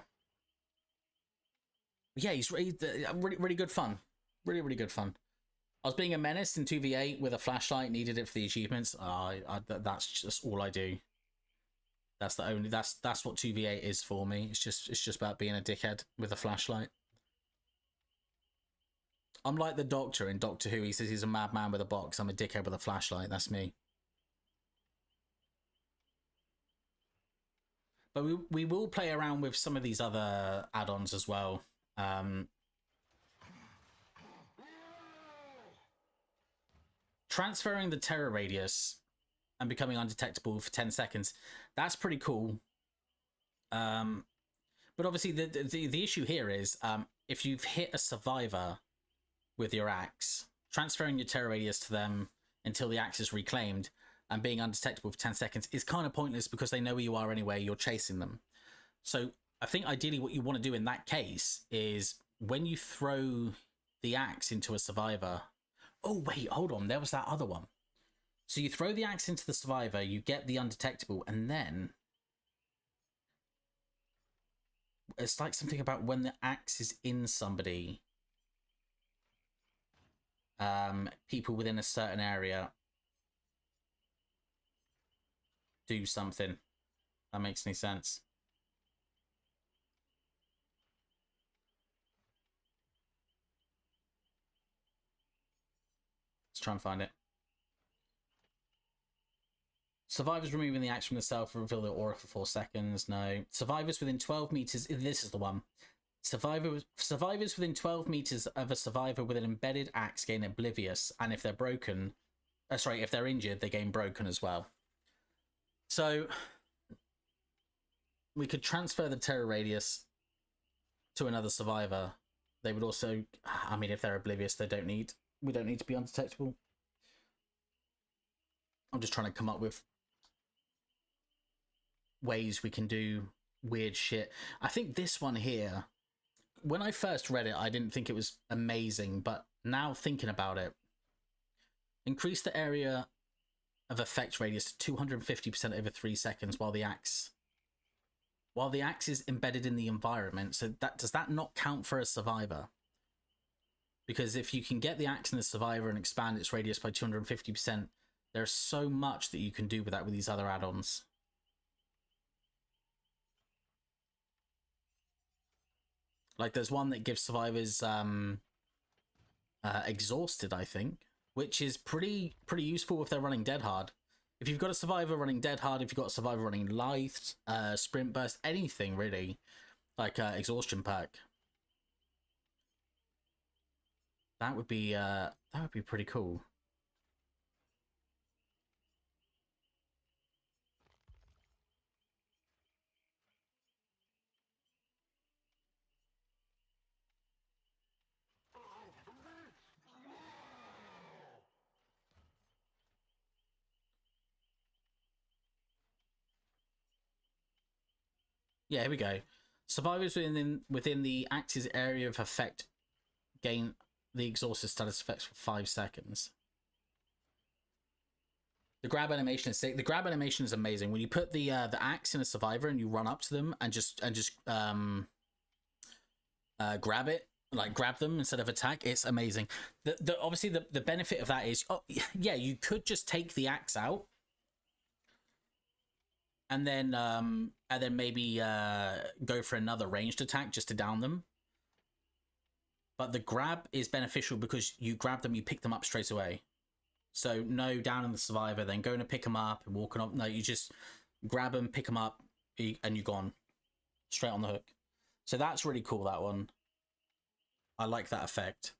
Yeah, he's really, really good fun. Really, really good fun. I was being a menace in 2v8 with a flashlight, needed it for the achievements. That's just all I do. That's the only, that's what 2v8 is for me. It's just about being a dickhead with a flashlight. I'm like the Doctor in Doctor Who. He says he's a madman with a box. I'm a dickhead with a flashlight. That's me. But we will play around with some of these other add-ons as well. Transferring the terror radius and becoming undetectable for 10 seconds. That's pretty cool. But obviously the issue here is if you've hit a survivor with your axe, transferring your terror radius to them until the axe is reclaimed and being undetectable for 10 seconds is kind of pointless because they know where you are anyway. You're chasing them. So I think ideally what you want to do in that case is when you throw the axe into a survivor. Oh, wait, hold on. There was that other one. So you throw the axe into the survivor, you get the undetectable, and then it's like something about when the axe is in somebody, people within a certain area do something. That makes any sense. Let's try and find it. Survivors removing the axe from the self reveal their aura for 4 seconds. No. Survivors within 12 meters. This is the one. Survivors within 12 meters of a survivor with an embedded axe gain oblivious, and if they're broken, if they're injured, they gain broken as well. So we could transfer the terror radius to another survivor. They would also, I mean, if they're oblivious, we don't need to be undetectable. I'm just trying to come up with ways we can do weird shit. I think this one here, when I first read it, I didn't think it was amazing, but now thinking about it, increase the area of effect radius to 250% over 3 seconds while the axe is embedded in the environment. So does that not count for a survivor? Because if you can get the axe in the survivor and expand its radius by 250%, there's so much that you can do with that with these other add-ons. Like there's one that gives survivors exhausted, I think, which is pretty useful if they're running dead hard. If you've got a survivor running dead hard, if you've got a survivor running lithe, sprint burst, anything really, like exhaustion pack, that would be pretty cool. Yeah, here we go. Survivors within the active area of effect gain the exhausted status effects for 5 seconds. The grab animation is sick. The grab animation is amazing. When you put the axe in a survivor and you run up to them and just grab it, like grab them instead of attack, it's amazing. Obviously the benefit of that is, oh yeah, you could just take the axe out and then maybe go for another ranged attack just to down them. But the grab is beneficial because you grab them, you pick them up straight away. So no downing the survivor, then going to pick them up and walking up. No, you just grab them, pick them up, and you're gone. Straight on the hook. So that's really cool, that one. I like that effect.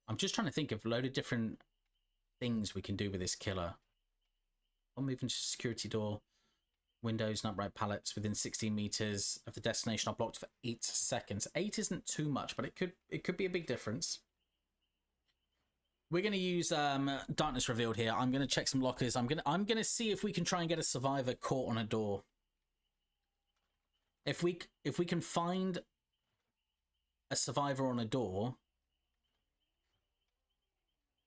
I'm just trying to think of a load of different things we can do with this killer. I'm moving to security door. Windows and upright pallets within 16 meters of the destination are blocked for 8 seconds. 8 isn't too much, but it could be a big difference. We're going to use darkness revealed here. I'm going to check some lockers. I'm going to see if we can try and get a survivor caught on a door. If we can find a survivor on a door,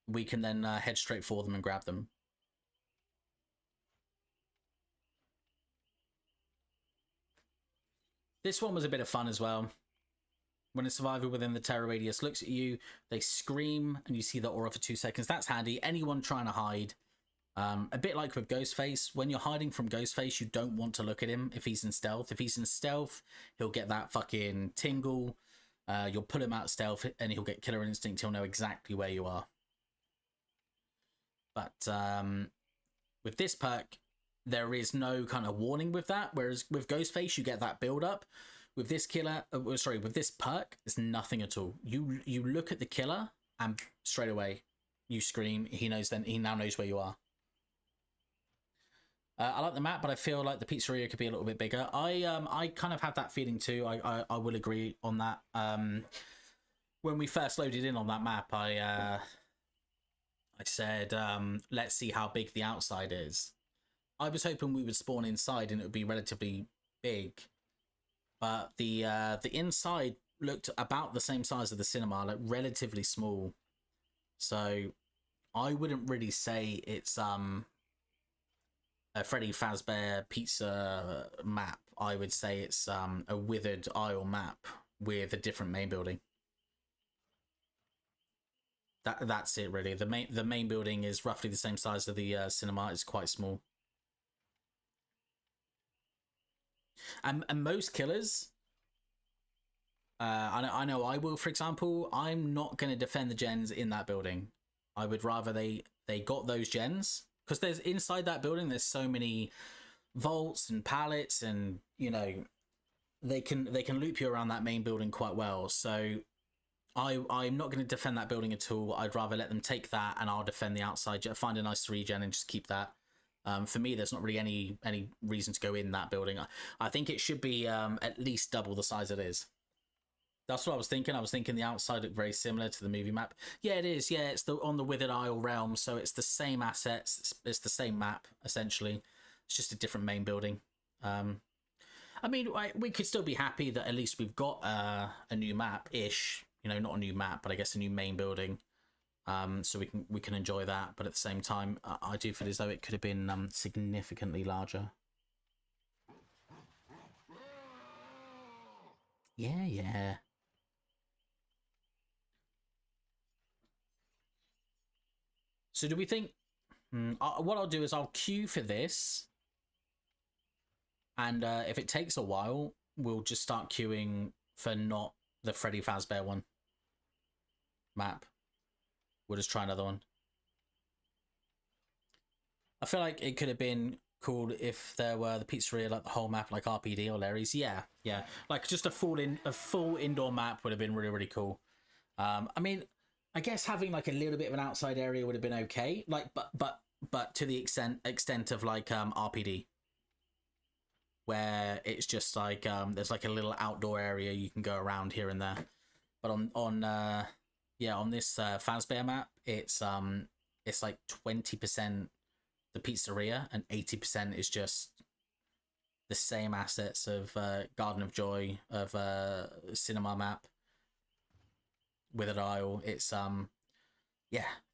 we can then head straight for them and grab them. This one was a bit of fun as well. When a survivor within the terror radius looks at you, they scream and you see the aura for 2 seconds. That's handy. Anyone trying to hide. A bit like with Ghostface. When you're hiding from Ghostface, you don't want to look at him if he's in stealth. If he's in stealth, he'll get that fucking tingle. You'll pull him out of stealth and he'll get killer instinct. He'll know exactly where you are. But with this perk, there is no kind of warning with that. Whereas with Ghostface, you get that build up. With this killer, with this perk, it's nothing at all. You look at the killer and straight away you scream. He now knows where you are. I like the map, but I feel like the pizzeria could be a little bit bigger. I kind of have that feeling too. I will agree on that. When we first loaded in on that map, I said, let's see how big the outside is. I was hoping we would spawn inside and it would be relatively big. But the inside looked about the same size of the cinema, like relatively small. So I wouldn't really say it's a Freddy Fazbear Pizza map. I would say it's a withered aisle map with a different main building. That's it really. The main building is roughly the same size of the cinema. It's quite small. And most killers, I know I will, for example, I'm not going to defend the gens in that building. I would rather they got those gens, because there's inside that building, there's so many vaults and pallets, and you know, they can loop you around that main building quite well. So I'm not going to defend that building at all. I'd rather let them take that and I'll defend the outside, find a nice regen and just keep that. For me, there's not really any reason to go in that building. I think it should be at least double the size it is. That's what I was thinking. I was thinking the outside looked very similar to the movie map. Yeah, it is. Yeah, it's on the Withered Isle realm, so it's the same assets. It's the same map, essentially. It's just a different main building. I mean, we could still be happy that at least we've got a new map-ish. You know, not a new map, but I guess a new main building. So we can enjoy that, but at the same time, I do feel as though it could have been significantly larger. Yeah. So do we think? What I'll do is I'll queue for this, And if it takes a while, we'll just start queuing for not the Freddy Fazbear one map. We'll just try another one. I feel like it could have been cool if there were the pizzeria, like the whole map, like RPD or Larry's. Yeah, yeah. Like just a full indoor map would have been really, really cool. I mean, I guess having like a little bit of an outside area would have been okay. Like, but to the extent of like RPD, where it's just like there's like a little outdoor area you can go around here and there. But on this Fazbear map, it's like 20% the pizzeria and 80% is just the same assets of Garden of Joy, of Cinema map with an aisle. It's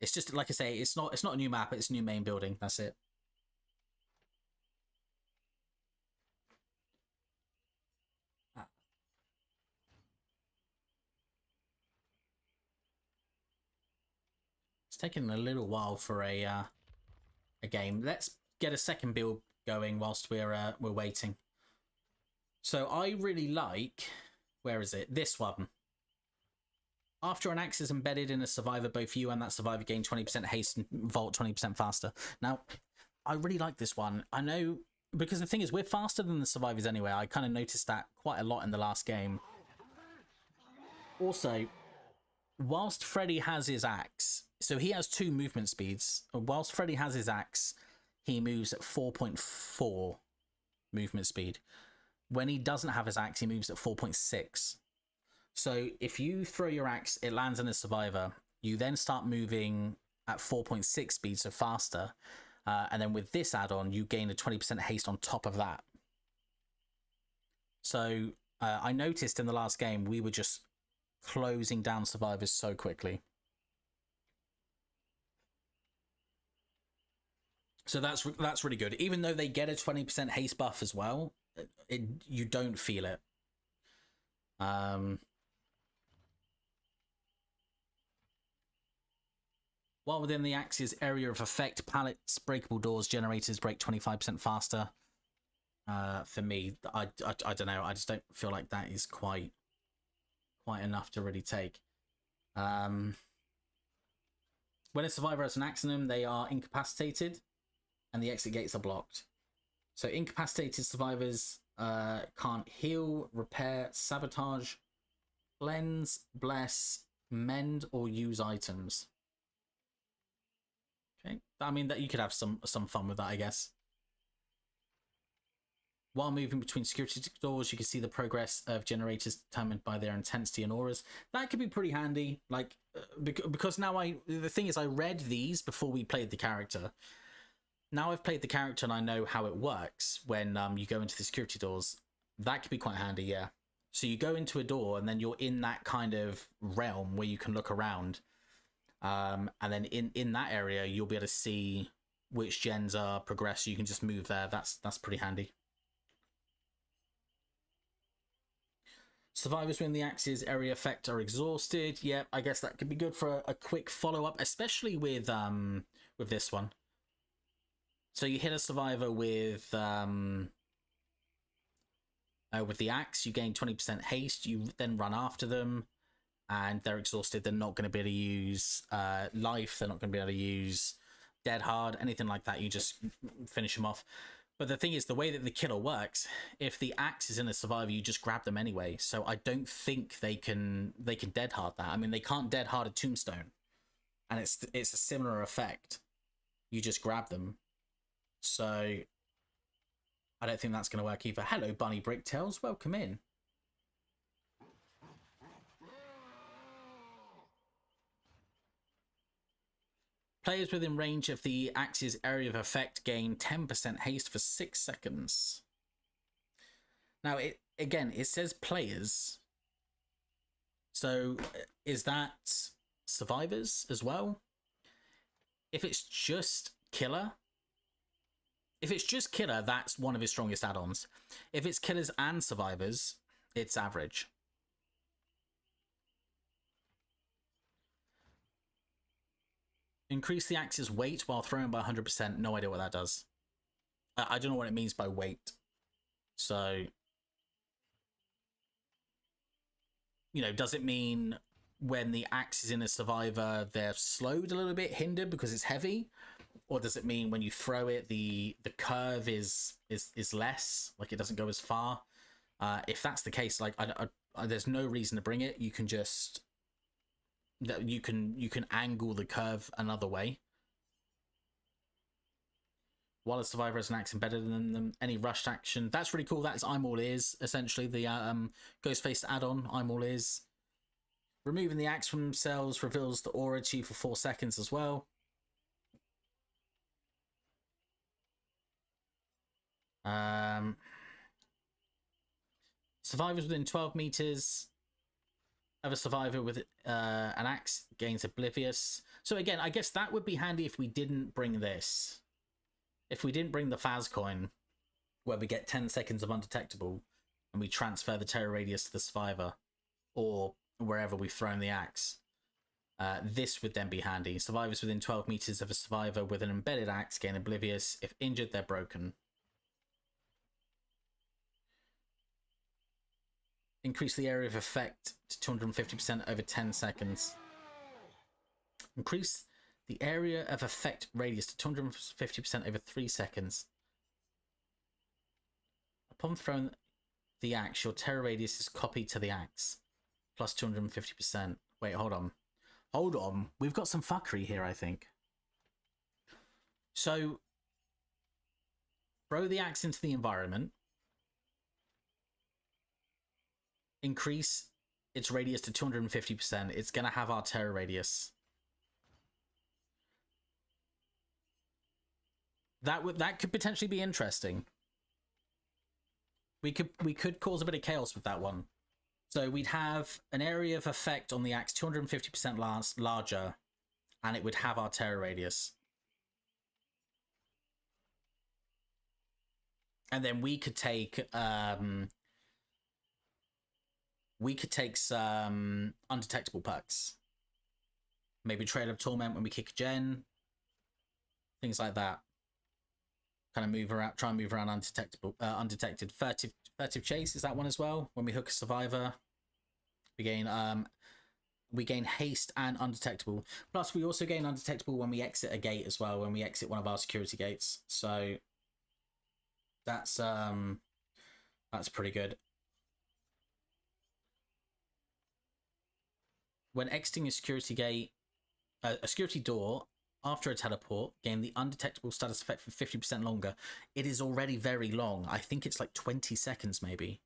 it's just like I say, it's not a new map, it's a new main building. That's it. It's taking a little while for a game. Let's get a second build going whilst we're waiting. So I really like, where is it? This one. After an axe is embedded in a survivor, both you and that survivor gain 20% haste and vault 20% faster. Now, I really like this one. I know, because the thing is, we're faster than the survivors anyway. I kind of noticed that quite a lot in the last game. Also, whilst Freddy has his axe, so he has 2 movement speeds. Whilst Freddy has his axe, he moves at 4.4 movement speed. When he doesn't have his axe, he moves at 4.6. So if you throw your axe, it lands in a survivor. You then start moving at 4.6 speed, so faster. And then with this add-on, you gain a 20% haste on top of that. So I noticed in the last game, we were just closing down survivors so quickly. So that's really good. Even though they get a 20% haste buff as well, you don't feel it. While within the axe's area of effect, pallets, breakable doors, generators break 25% faster. For me, I don't know. I just don't feel like that is quite enough to really take. When a survivor has an axe in them, they are incapacitated, and the exit gates are blocked. So incapacitated survivors can't heal, repair, sabotage, cleanse, bless, mend, or use items. Okay, I mean that you could have some fun with that, I guess. While moving between security doors, you can see the progress of generators determined by their intensity and auras. That could be pretty handy, like because now the thing is, I read these before we played the character. Now I've played the character and I know how it works when you go into the security doors. That could be quite handy, yeah. So you go into a door and then you're in that kind of realm where you can look around. And then in that area, you'll be able to see which gens are progressed. So you can just move there. That's pretty handy. Survivors when the axe's area effect are exhausted. Yeah, I guess that could be good for a quick follow-up, especially with this one. So you hit a survivor with the axe, you gain 20% haste. You then run after them, and they're exhausted. They're not going to be able to use life. They're not going to be able to use dead hard, anything like that. You just finish them off. But the thing is, the way that the killer works, if the axe is in a survivor, you just grab them anyway. So I don't think they can dead hard that. I mean, they can't dead hard a tombstone, and it's a similar effect. You just grab them. So I don't think that's going to work either. Hello, Bunny Bricktails. Welcome in. Players within range of the axe's area of effect gain 10% haste for 6 seconds. Now, it says players. So is that survivors as well? If it's just killer, that's one of his strongest add-ons. If it's killers and survivors, it's average. Increase the axe's weight while thrown by 100%. No idea what that does. I don't know what it means by weight. So, you know, does it mean when the axe is in a survivor, they're slowed a little bit, hindered because it's heavy? Or does it mean when you throw it, the curve is less, like it doesn't go as far? If that's the case, like there's no reason to bring it. You can just you can angle the curve another way. While a survivor has an axe embedded in them, any rushed action. That's really cool. That's I'm all ears, essentially. The Ghostface add-on, I'm all ears. Removing the axe from themselves reveals the aura achieved for 4 seconds as well. Survivors within 12 meters of a survivor with an axe gains Oblivious. So again, I guess that would be handy if we didn't bring this. If we didn't bring the Faz coin, where we get 10 seconds of undetectable, and we transfer the terror radius to the survivor, or wherever we've thrown the axe, this would then be handy. Survivors within 12 meters of a survivor with an embedded axe gain Oblivious. If injured, they're broken. Increase the area of effect to 250% over 10 seconds. Increase the area of effect radius to 250% over 3 seconds. Upon throwing the axe, your terror radius is copied to the axe. Plus 250%. Wait, hold on. Hold on. We've got some fuckery here, I think. So, throw the axe into the environment. Increase its radius to 250%. It's going to have our terror radius. That could potentially be interesting. We could cause a bit of chaos with that one. So we'd have an area of effect on the axe 250% larger, and it would have our terror radius. And then we could take some undetectable perks. Maybe Trail of Torment when we kick a gen. Things like that. Kind of move around, try and move around undetected. Furtive Chase is that one as well. When we hook a survivor, we gain haste and undetectable. Plus, we also gain undetectable when we exit a gate as well. When we exit one of our security gates, so that's pretty good. When exiting a security gate, a security door. After a teleport, gain the undetectable status effect for 50% longer. It is already very long. I think it's like 20 seconds, maybe.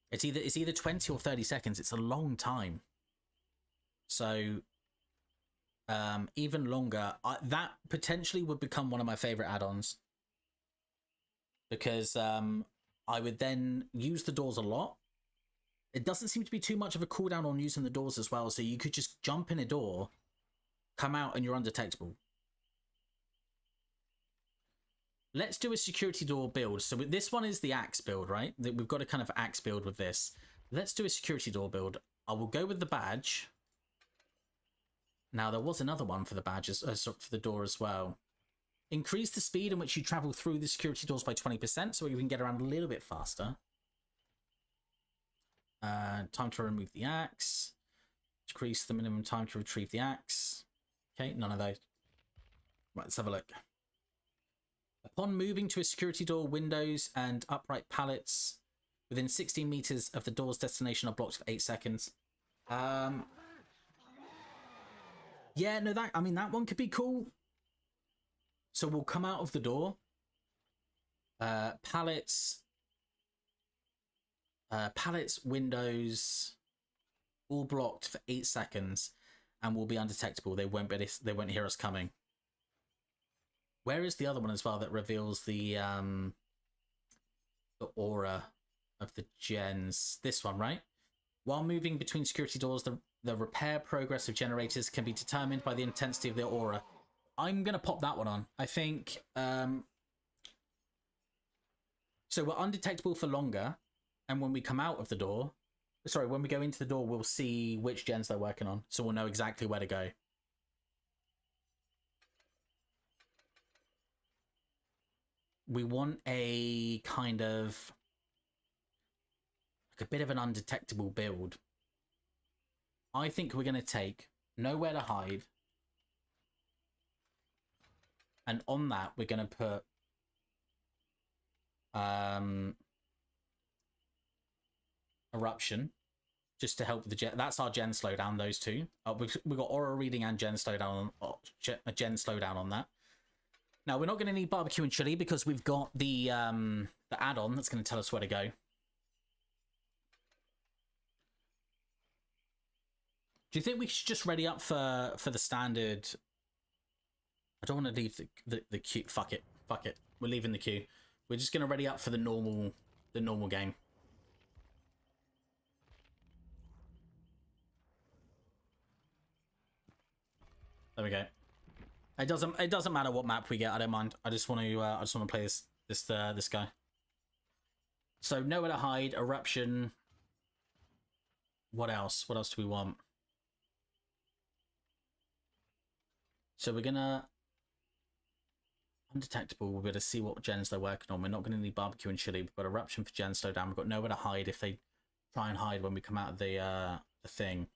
It's either 20 or 30 seconds. It's a long time. So, even longer. That potentially would become one of my favorite add-ons. Because I would then use the doors a lot. It doesn't seem to be too much of a cooldown on using the doors as well. So you could just jump in a door, come out, and you're undetectable. Let's do a security door build. So this one is the axe build, right? We've got a kind of axe build with this. Let's do a security door build. I will go with the badge. Now, there was another one for the badges, for the door as well. Increase the speed in which you travel through the security doors by 20%, so you can get around a little bit faster. Time to remove the axe. Decrease the minimum time to retrieve the axe. Okay, none of those. Right, let's have a look. Upon moving to a security door, windows and upright pallets within 16 meters of the door's destination are blocked for 8 seconds. Yeah, no, that one could be cool. So we'll come out of the door. Pallets, windows, all blocked for 8 seconds, and will be undetectable. They won't hear us coming. Where is the other one as well that reveals the aura of the gens? This one, right? While moving between security doors, the repair progress of generators can be determined by the intensity of the aura. I'm going to pop that one on. I think... So we're undetectable for longer, and when we come out of the door... Sorry, when we go into the door, we'll see which gens they're working on, so we'll know exactly where to go. We want a kind of a bit of an undetectable build. I think we're going to take Nowhere to Hide. And on that, we're going to put Eruption, just to help with the gen. That's our gen slowdown, those two. We've got Aura Reading and gen slowdown on, gen slowdown on that. Now, we're not going to need Barbecue and Chili because we've got the add-on that's going to tell us where to go. Do you think we should just ready up for the standard? I don't want to leave the queue. Fuck it. Fuck it. We're leaving the queue. We're just going to ready up for the normal game. There we go. It doesn't matter what map we get. I don't mind. I just want to play this guy. So Nowhere to Hide, Eruption. What else? What else do we want? So we're gonna Undetectable. We're gonna see what gens they're working on. We're not gonna need Barbecue and Chili. We've got Eruption for gen slowdown. We've got Nowhere to Hide if they try and hide when we come out of the thing.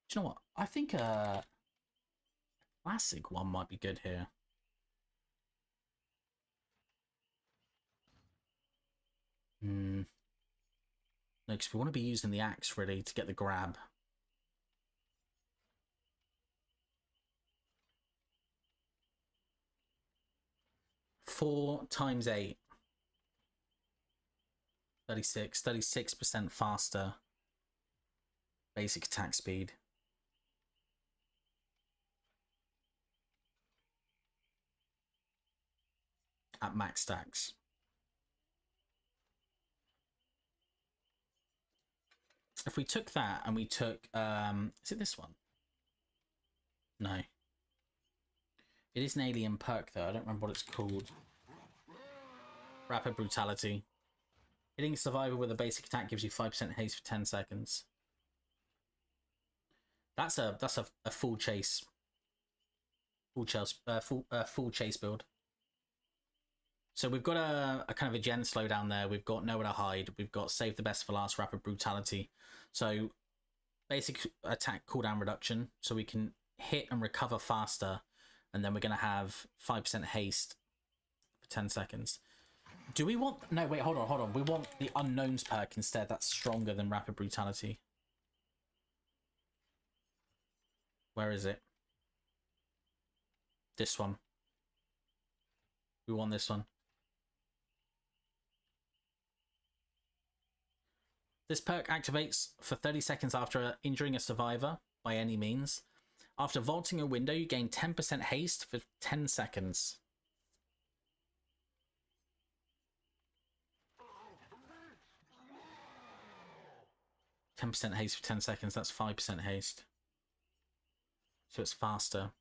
Do you know what? I think a classic one might be good here. No, because we want to be using the axe really to get the grab. Four times 8. 36% faster. Basic attack speed. At max stacks. If we took that and we took, is it this one? No. It is an alien perk though. I don't remember what it's called. Rapid Brutality. Hitting a survivor with a basic attack gives you 5% haste for 10 seconds. That's a full chase. Full chase build. So we've got a kind of a gen slowdown there. We've got Nowhere to Hide. We've got Save the Best for Last, Rapid Brutality. So basic attack cooldown reduction. So we can hit and recover faster. And then we're going to have 5% haste for 10 seconds. Do we want... No, wait, hold on. We want the Unknowns perk instead. That's stronger than Rapid Brutality. Where is it? This one. We want this one. This perk activates for 30 seconds after injuring a survivor by any means. After vaulting a window, you gain 10% haste for 10 seconds. %10 haste for 10 seconds, that's 5% haste. So it's faster.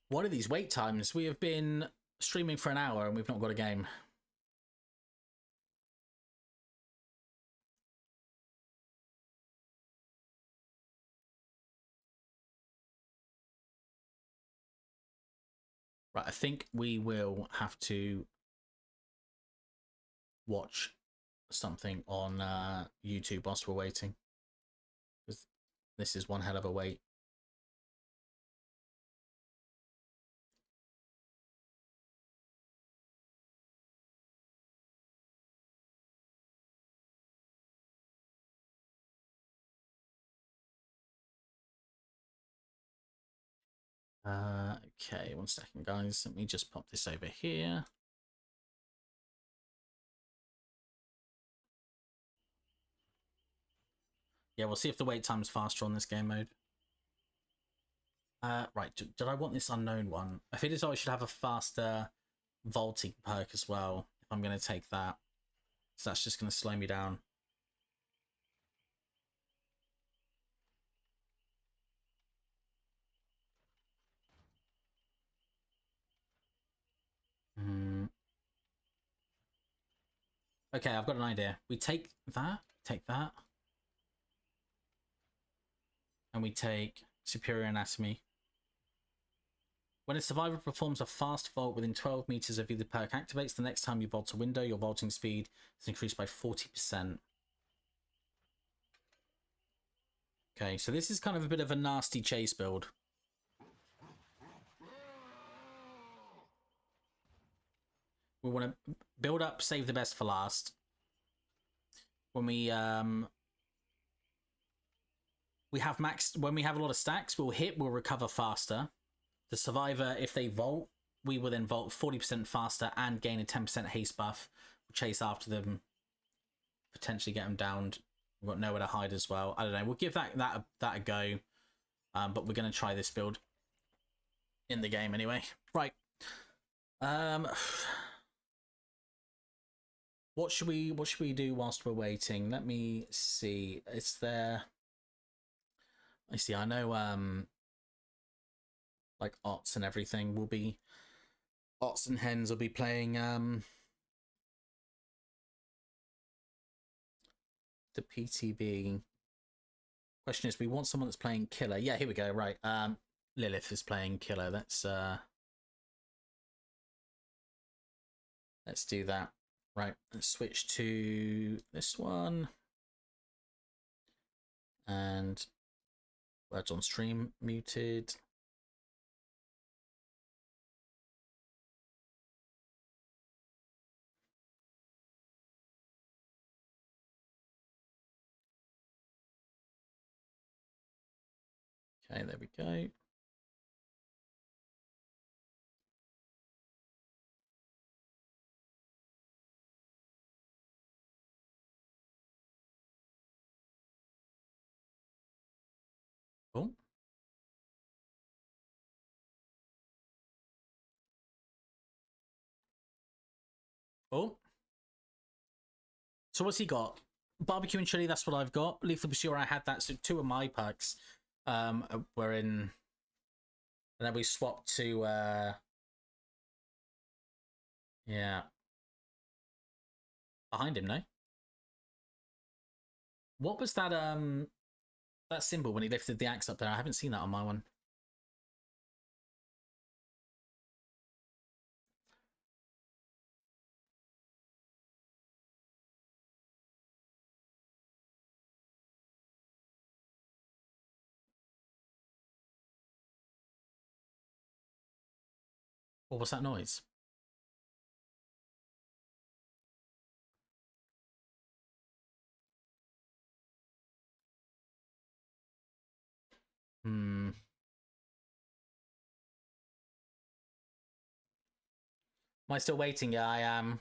What are these wait times? We have been streaming for an hour and we've not got a game. Right, I think we will have to watch something on YouTube whilst we're waiting. Because this is one hell of a wait. Okay, 1 second, guys. Let me just pop this over here. Yeah, we'll see if the wait time's faster on this game mode. Right, did I want this unknown one? I feel as though I should have a faster vaulting perk as well, if I'm going to take that. So that's just going to slow me down. Okay, I've got an idea. We take that, And we take Superior Anatomy. When a survivor performs a fast vault within 12 meters of you, the perk activates. The next time you vault a window, your vaulting speed is increased by 40%. Okay, so this is kind of a bit of a nasty chase build. We want to build up, save the best for last. When we have max, when we have a lot of stacks, we'll hit, we'll recover faster. The survivor, if they vault, we will then vault 40% faster and gain a 10% haste buff. We'll chase after them, potentially get them downed. We've got nowhere to hide as well. I don't know. We'll give that a go. But we're going to try this build in the game anyway. Right. What should we do whilst we're waiting? Let me see. Is there? I see. I know. Like Ots and everything will be. Ots and Hens will be playing. The PTB. Question is, we want someone that's playing Killer. Yeah, here we go. Right. Lilith is playing Killer. Let's do that. Right. Let's switch to this one. And words on stream muted. Okay, there we go. Oh. Oh. So what's he got? Barbecue and chili, that's what I've got. Lethal Pursuer, I had that. So 2 of my packs were in. And then we swapped to yeah. Behind him, no? What was that that symbol when he lifted the axe up there? I haven't seen that on my one. What was that noise? Am I still waiting? Yeah, I am.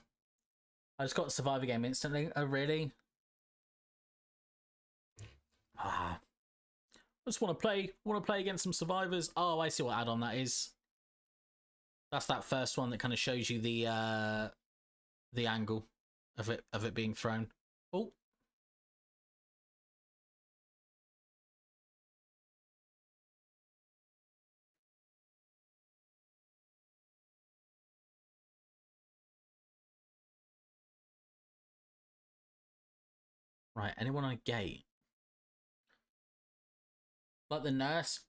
I just got the Survivor game instantly. Oh, really? Ah. I just want to play against some survivors. Oh, I see what add-on that is. That's that first one that kind of shows you the angle of it being thrown. Oh. Right, anyone on a gate? Like the nurse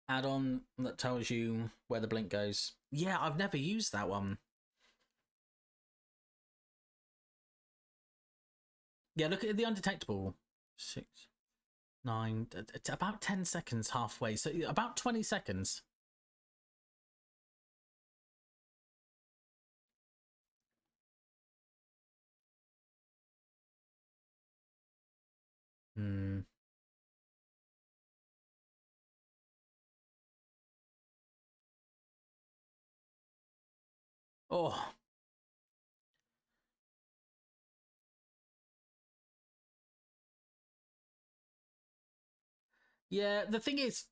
add-on that tells you where the blink goes. Yeah, I've never used that one. Yeah, look at the undetectable. 6, 9, it's about 10 seconds halfway. So about 20 seconds. Oh. Yeah, the thing is,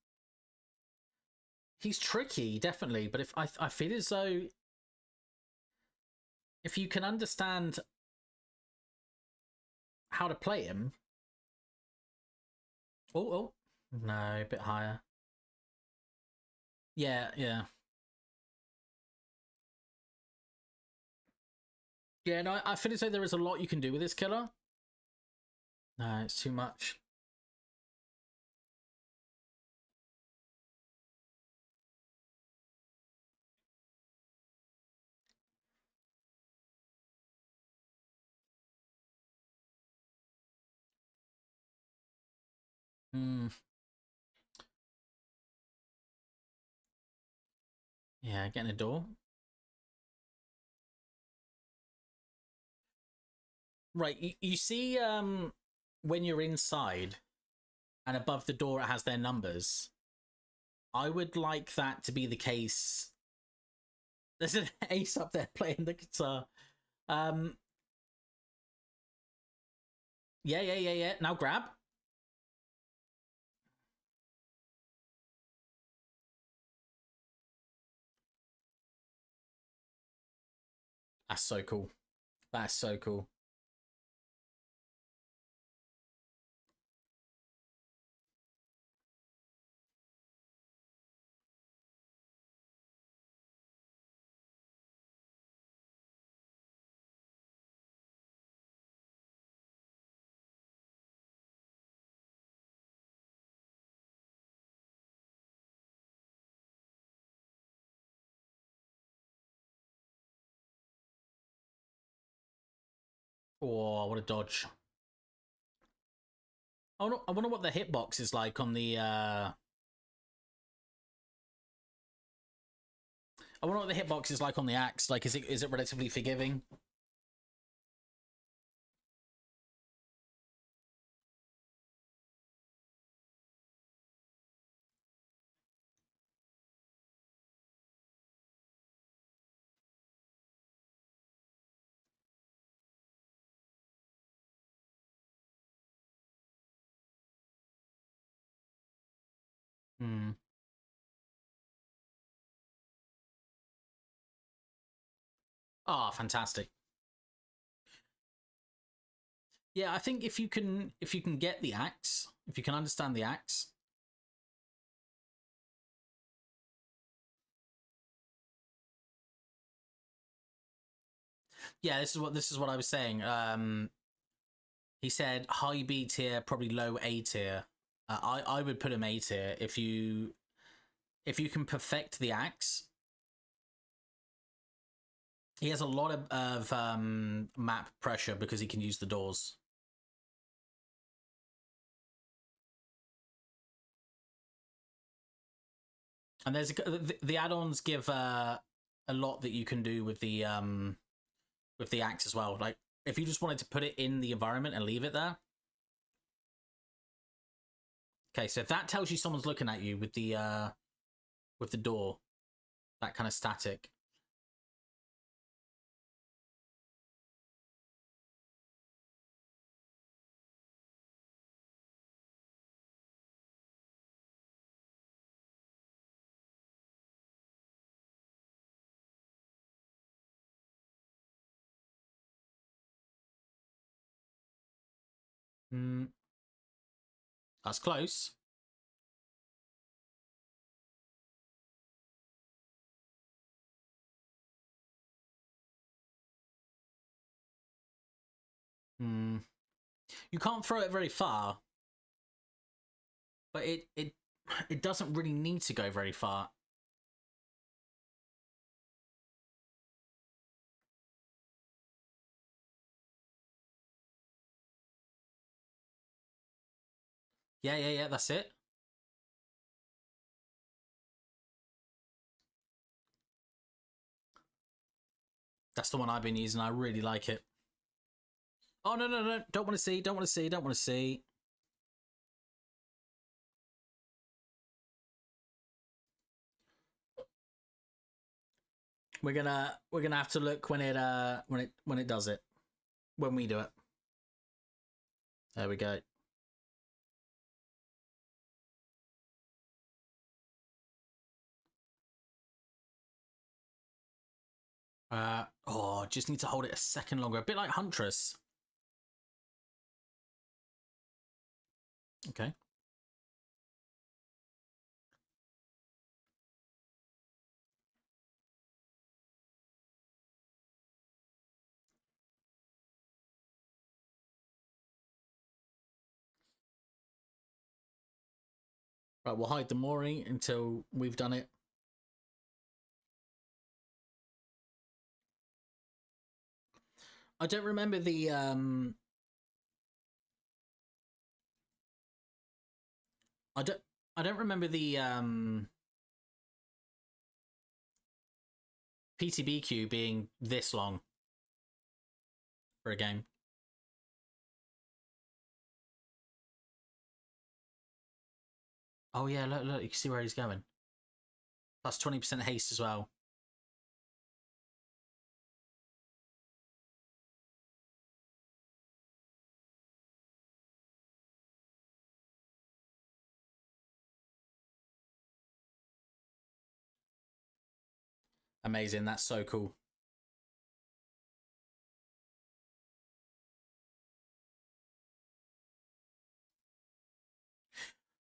he's tricky, definitely. But if I feel as though if you can understand how to play him. Oh, no, a bit higher. Yeah. Yeah, no, I feel as though there is a lot you can do with this killer. No, it's too much. Hmm. Yeah, getting a door. Right, you see, when you're inside and above the door it has their numbers. I would like that to be the case. There's an ace up there playing the guitar. Um, yeah. Now grab. That's so cool. That's so cool. Oh, what a dodge. I wonder what the hitbox is like on the. I wonder what the hitbox is like on the axe. Like, is it relatively forgiving? Hmm. Ah, fantastic. Yeah, I think if you can get the axe, if you can understand the axe. Yeah, this is what I was saying. He said high B tier, probably low A tier. I would put him A tier if you can perfect the axe. He has a lot of map pressure because he can use the doors. And there's the add-ons give a lot that you can do with the axe as well. Like if you just wanted to put it in the environment and leave it there. Okay, so if that tells you someone's looking at you with the door, that kind of static. Mm, that's close. Mm. You can't throw it very far, but it doesn't really need to go very far. Yeah, that's it. That's the one I've been using. I really like it. Oh no! Don't want to see. Don't want to see. Don't want to see. We're gonna have to look when it does it. When we do it. There we go. Just need to hold it a second longer. A bit like Huntress. Okay. Right, we'll hide the Mori until we've done it. I don't remember the I don't remember the PTB queue being this long for a game. Oh yeah, look, look, you can see where he's going. Plus 20% haste as well. Amazing, that's so cool.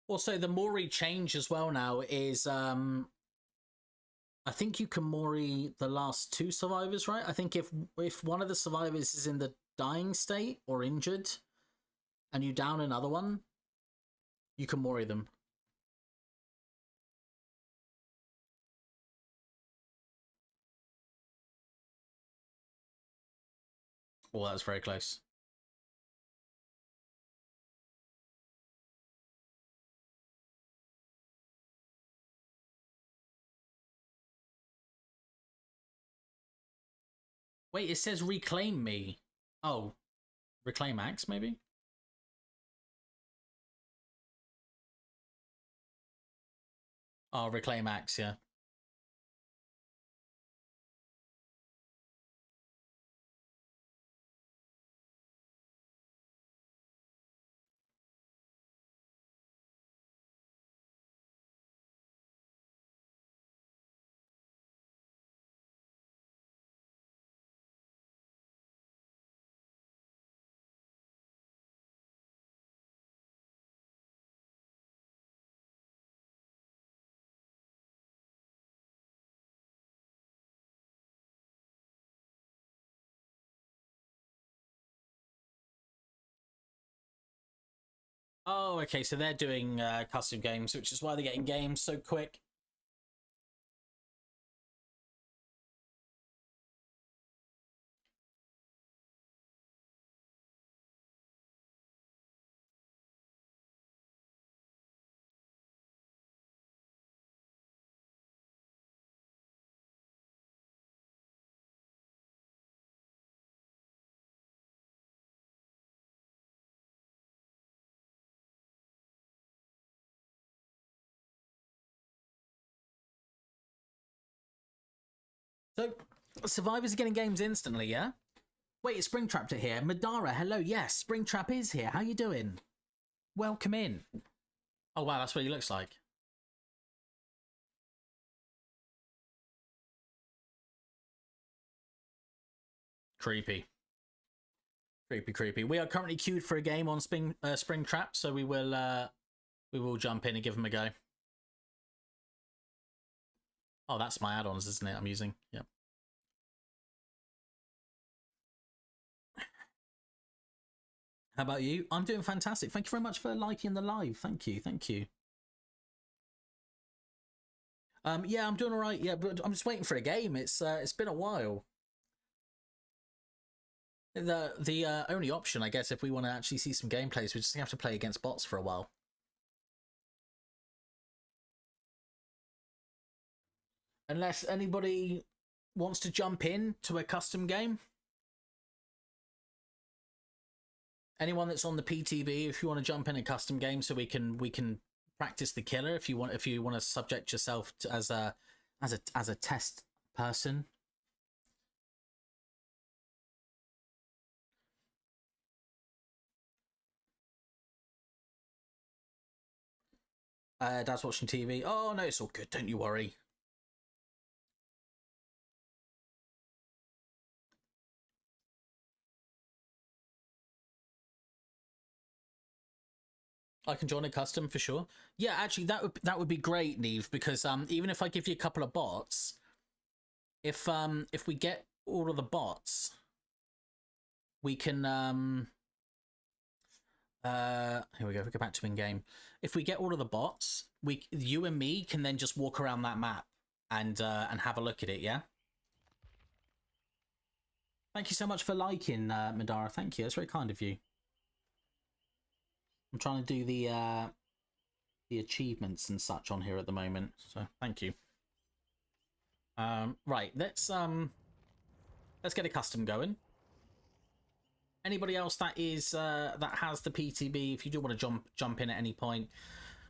Also, the Mori change as well now is I think you can Mori the last 2 survivors, right? I think if one of the survivors is in the dying state or injured and you down another one, you can Mori them. Oh, that was very close. Wait, it says reclaim me. Oh, reclaim Axe, maybe? Oh, reclaim Axe, yeah. Oh, okay, so they're doing custom games, which is why they're getting games so quick. So, survivors are getting games instantly, yeah? Wait, it's Springtrap here. Madara, hello, yes, Springtrap is here. How you doing? Welcome in. Oh, wow, that's what he looks like. Creepy. Creepy, creepy. We are currently queued for a game on Springtrap, so we will jump in and give them a go. Oh, that's my add-ons, isn't it? I'm using. Yep. How about you? I'm doing fantastic. Thank you very much for liking the live. Thank you. Thank you. Yeah, I'm doing all right. Yeah, but I'm just waiting for a game. It's been a while. The only option, I guess, if we want to actually see some gameplays, we just have to play against bots for a while. Unless anybody wants to jump in to a custom game. Anyone that's on the PTB, if you want to jump in a custom game, so we can practice the killer. If you want to subject yourself to, as a test person. Dad's watching TV. Oh no, it's all good. Don't you worry. I can join a custom for sure. Yeah, actually, that would be great, Neve, because even if I give you a couple of bots, if we get all of the bots, we can here we go. We go back to in game. If we get all of the bots, you and me can then just walk around that map and have a look at it. Yeah. Thank you so much for liking, Madara. Thank you. That's very kind of you. I'm trying to do the the achievements and such on here at the moment. So thank you. Right, let's get a custom going. Anybody else that is that has the PTB, if you do want to jump in at any point,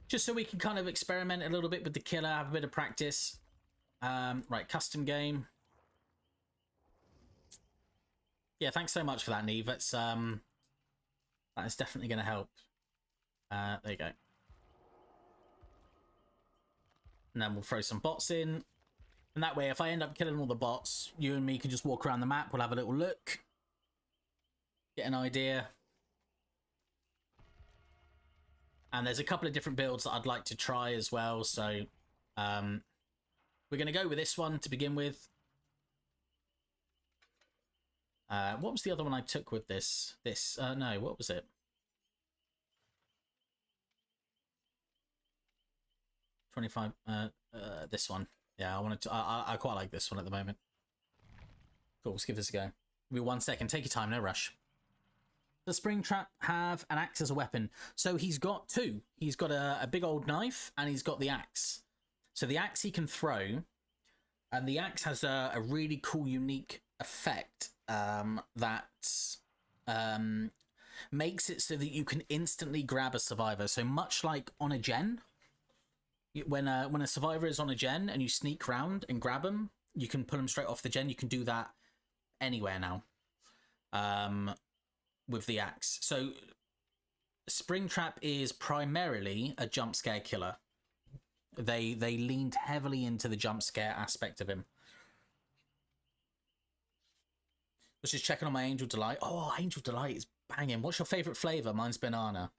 just so we can kind of experiment a little bit with the killer, have a bit of practice. Right, custom game. Yeah, thanks so much for that, Neve. That's that is definitely going to help. There you go. And then we'll throw some bots in. And that way, if I end up killing all the bots, you and me can just walk around the map. We'll have a little look. Get an idea. And there's a couple of different builds that I'd like to try as well. So we're going to go with this one to begin with. What was the other one I took with this? No, what was it? This one. Yeah, I wanted to. I quite like this one at the moment. Cool, let's give this a go. Give me 1 second. Take your time, no rush. Does Springtrap have an axe as a weapon? So he's got two. He's got a big old knife and he's got the axe. So the axe he can throw, and the axe has a really cool, unique effect that makes it so that you can instantly grab a survivor. So much like on a gen, when a survivor is on a gen and you sneak round and grab them, you can pull them straight off the gen. You can do that anywhere now. With the axe. So Springtrap is primarily a jump scare killer. They leaned heavily into the jump scare aspect of him. Was just checking on my Angel Delight. Oh, Angel Delight is banging. What's your favorite flavor? Mine's banana.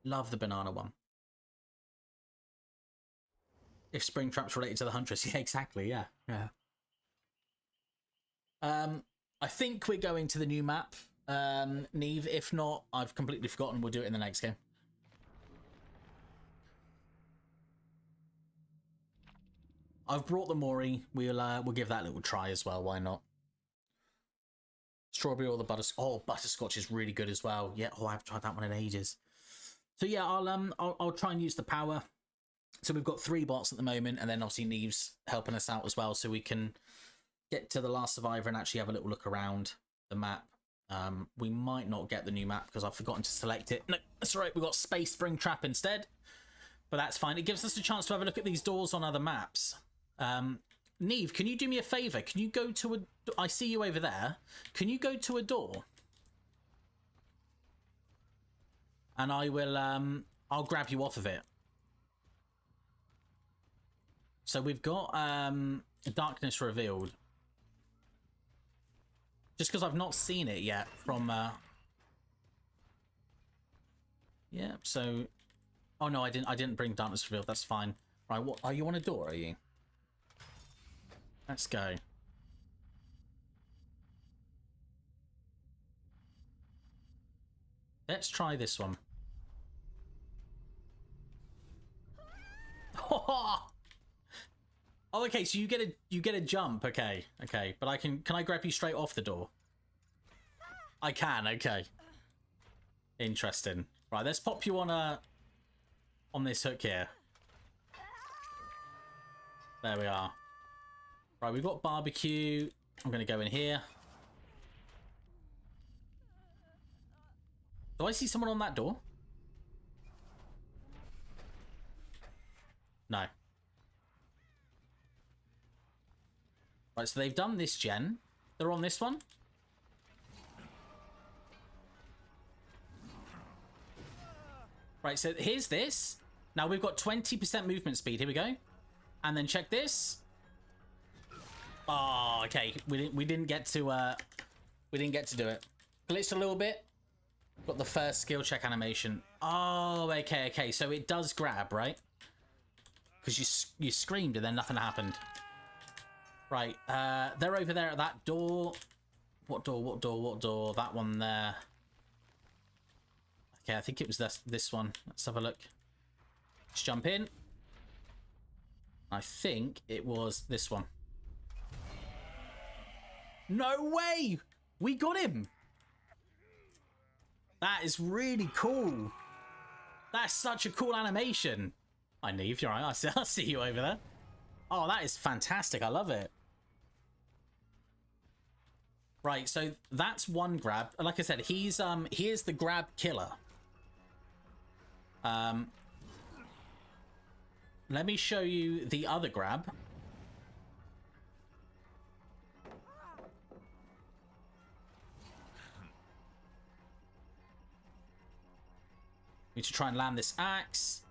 Love the banana one. If Springtrap's related to the Huntress. Yeah, exactly. Yeah. I think we're going to the new map, Neve. If not, I've completely forgotten. We'll do it in the next game. I've brought the Mori. We'll give that a little try as well. Why not? Strawberry or the butterscotch. Oh, butterscotch is really good as well. Yeah. Oh, I've tried that one in ages. So yeah, I'll try and use the power. So we've got 3 bots at the moment, and then obviously Neve's helping us out as well, so we can get to the last survivor and actually have a little look around the map. We might not get the new map because I've forgotten to select it. No, that's all right. We've got Space Springtrap instead, but that's fine. It gives us a chance to have a look at these doors on other maps. Neve, can you do me a favor? Can you go to a... I see you over there. Can you go to a door? And I will... I'll grab you off of it. So we've got Darkness Revealed. Just because I've not seen it yet from... Yeah, so... Oh no, I didn't bring Darkness Revealed. That's fine. Right, what... Are you on a door, are you? Let's go. Let's try this one. Oh, okay, so you get a jump. Okay. But can I grab you straight off the door? I can, okay. Interesting. Right, let's pop you on this hook here. There we are. Right, we've got barbecue. I'm gonna go in here. Do I see someone on that door? No. Right, so they've done this gen. They're on this one. Right, so here's this. Now we've got 20% movement speed. Here we go. And then check this. Oh, okay. We didn't get to do it. Glitched a little bit. Got the first skill check animation. Oh, okay. So it does grab, right? Because you screamed and then nothing happened. Right, they're over there at that door. What door? That one there. Okay, I think it was this one. Let's have a look. Let's jump in. I think it was this one. No way! We got him! That is really cool. That's such a cool animation. Hi, Neve. You're right. I'll see you over there. Oh, that is fantastic. I love it. Right, so that's one grab. Like I said, he is the grab killer. Let me show you the other grab. Need to try and land this axe.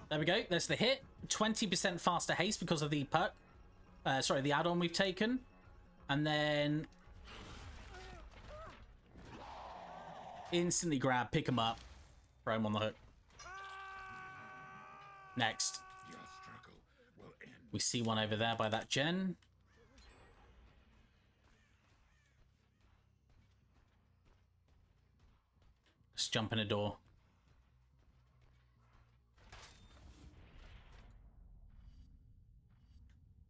There we go. There's the hit. 20% faster haste because of the perk. Sorry, the add-on we've taken. And then instantly grab, pick him up, throw him on the hook. Next. Your struggle will end. We see one over there by that gen. Let's jump in a door.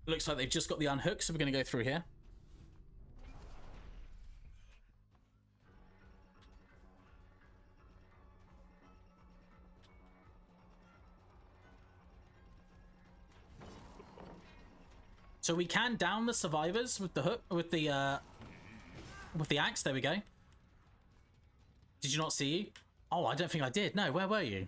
Looks like they've just got the unhook, so we're going to go through here. So we can down the survivors with the hook, with the axe. There we go. Did you not see you? Oh, I don't think I did. No, where were you?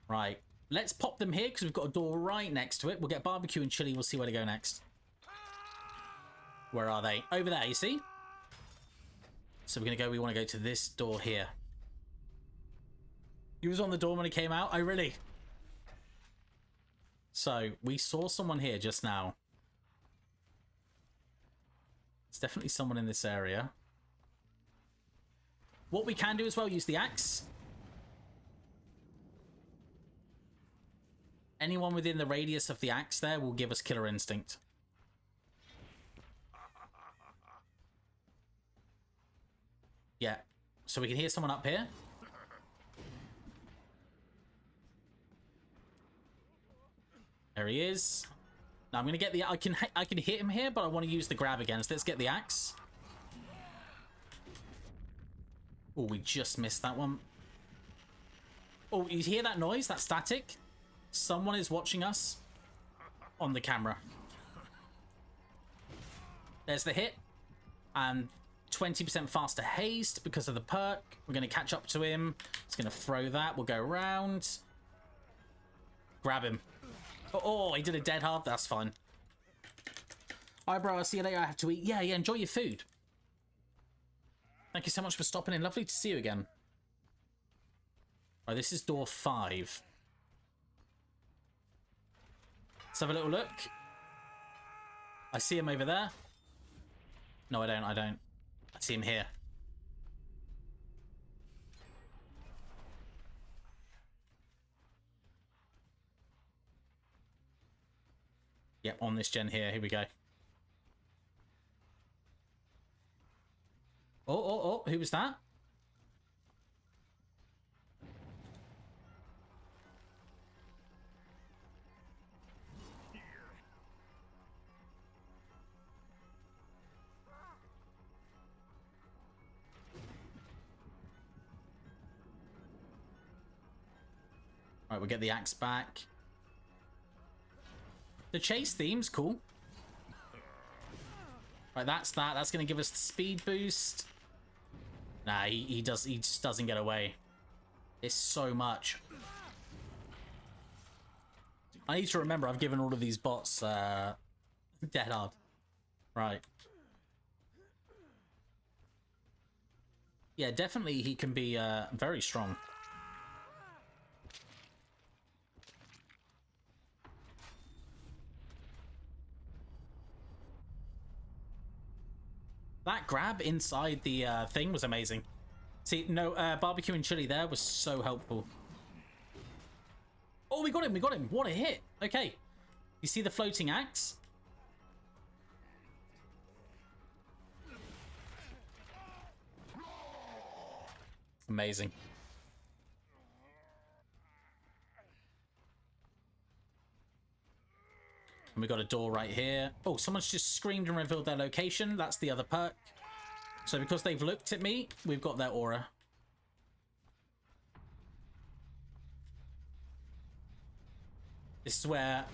Right, let's pop them here because we've got a door right next to it. We'll get barbecue and chili. We'll see where to go next. Where are they? Over there, you see? So we're going to go, we want to go to this door here. He was on the door when he came out. Oh, really? So we saw someone here just now. It's definitely someone in this area. What we can do as well, use the axe. Anyone within the radius of the axe there will give us killer instinct. Yeah. So we can hear someone up here. There he is. Now I'm gonna get the. I can hit him here, but I want to use the grab again. So let's get the axe. Oh, we just missed that one. Oh, you hear that noise? That static? Someone is watching us on the camera. There's the hit. And 20% faster haste because of the perk. We're going to catch up to him. He's going to throw that. We'll go around. Grab him. Oh, he did a dead hard. That's fine. Alright, bro. I'll see you later. I have to eat. Yeah, enjoy your food. Thank you so much for stopping in. Lovely to see you again. Right, this is door 5. Let's have a little look. I see him over there. No, I don't. I see him here. Yep, on this gen here. Here we go. Oh, who was that? Alright, we'll get the axe back. The chase theme's cool. Right, that's that. That's going to give us the speed boost. Nah, he just doesn't get away. It's so much. I need to remember I've given all of these bots dead hard. Right. Yeah, definitely he can be very strong. That grab inside the thing was amazing. See, no, barbecue and chili there was so helpful. Oh, we got him, What a hit. Okay. You see the floating axe? Amazing. And we got a door right here. Oh, someone's just screamed and revealed their location. That's the other perk. So because they've looked at me, we've got their aura. This is where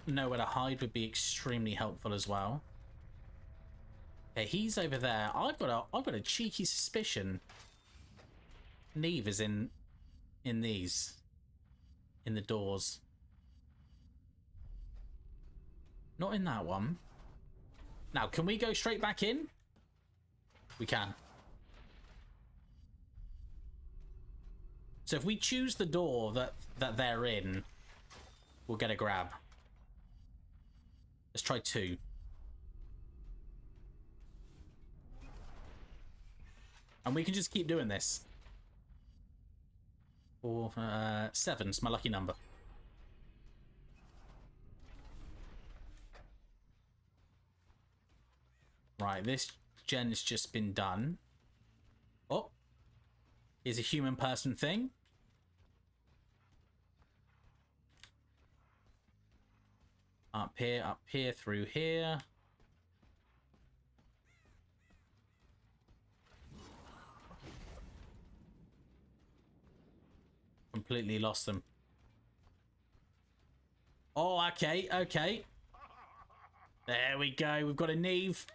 nowhere to hide would be extremely helpful as well. Okay, he's over there. I've got a cheeky suspicion Neve is in these. In the doors. Not in that one. Now, can we go straight back in? We can. So if we choose the door that they're in, we'll get a grab. Let's try 2. And we can just keep doing this. 4, 7's my lucky number. Right, this gen's just been done. Oh, here's a human person thing. Up here, through here. Completely lost them. Oh, okay, okay. There we go. We've got a Neve.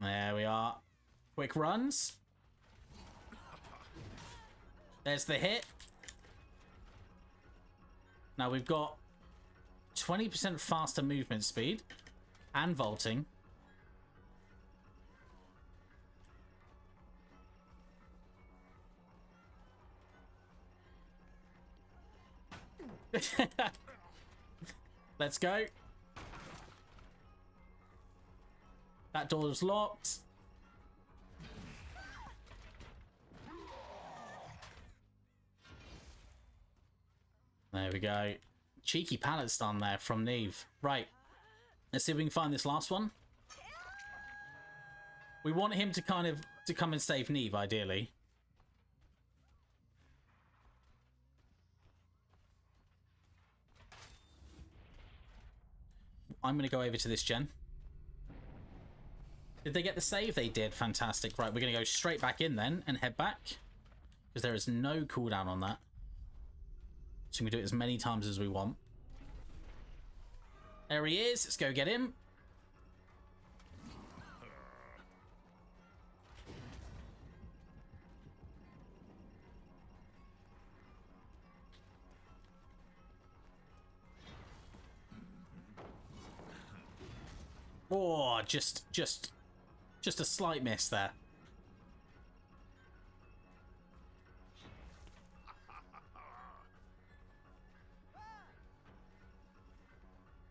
There we are. Quick runs. There's the hit. Now we've got 20% faster movement speed and vaulting. Let's go. That door's locked. There we go. Cheeky pallet stun there from Neve. Right. Let's see if we can find this last one. We want him to come and save Neve, ideally. I'm going to go over to this gen. Did they get the save? They did. Fantastic. Right, we're going to go straight back in then and head back. Because there is no cooldown on that. So we can do it as many times as we want. There he is. Let's go get him. Oh, just a slight miss there.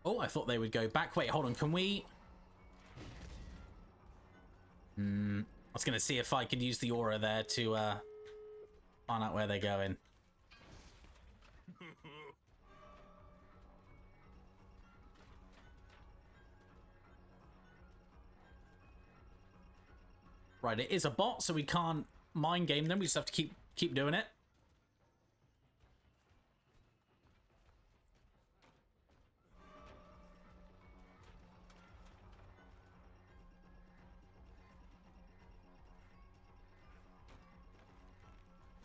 Oh, I thought they would go back. Wait, hold on. Can we... I was going to see if I could use the aura there to find out where they're going. Right, it is a bot, so we can't mind game them. We just have to keep doing it.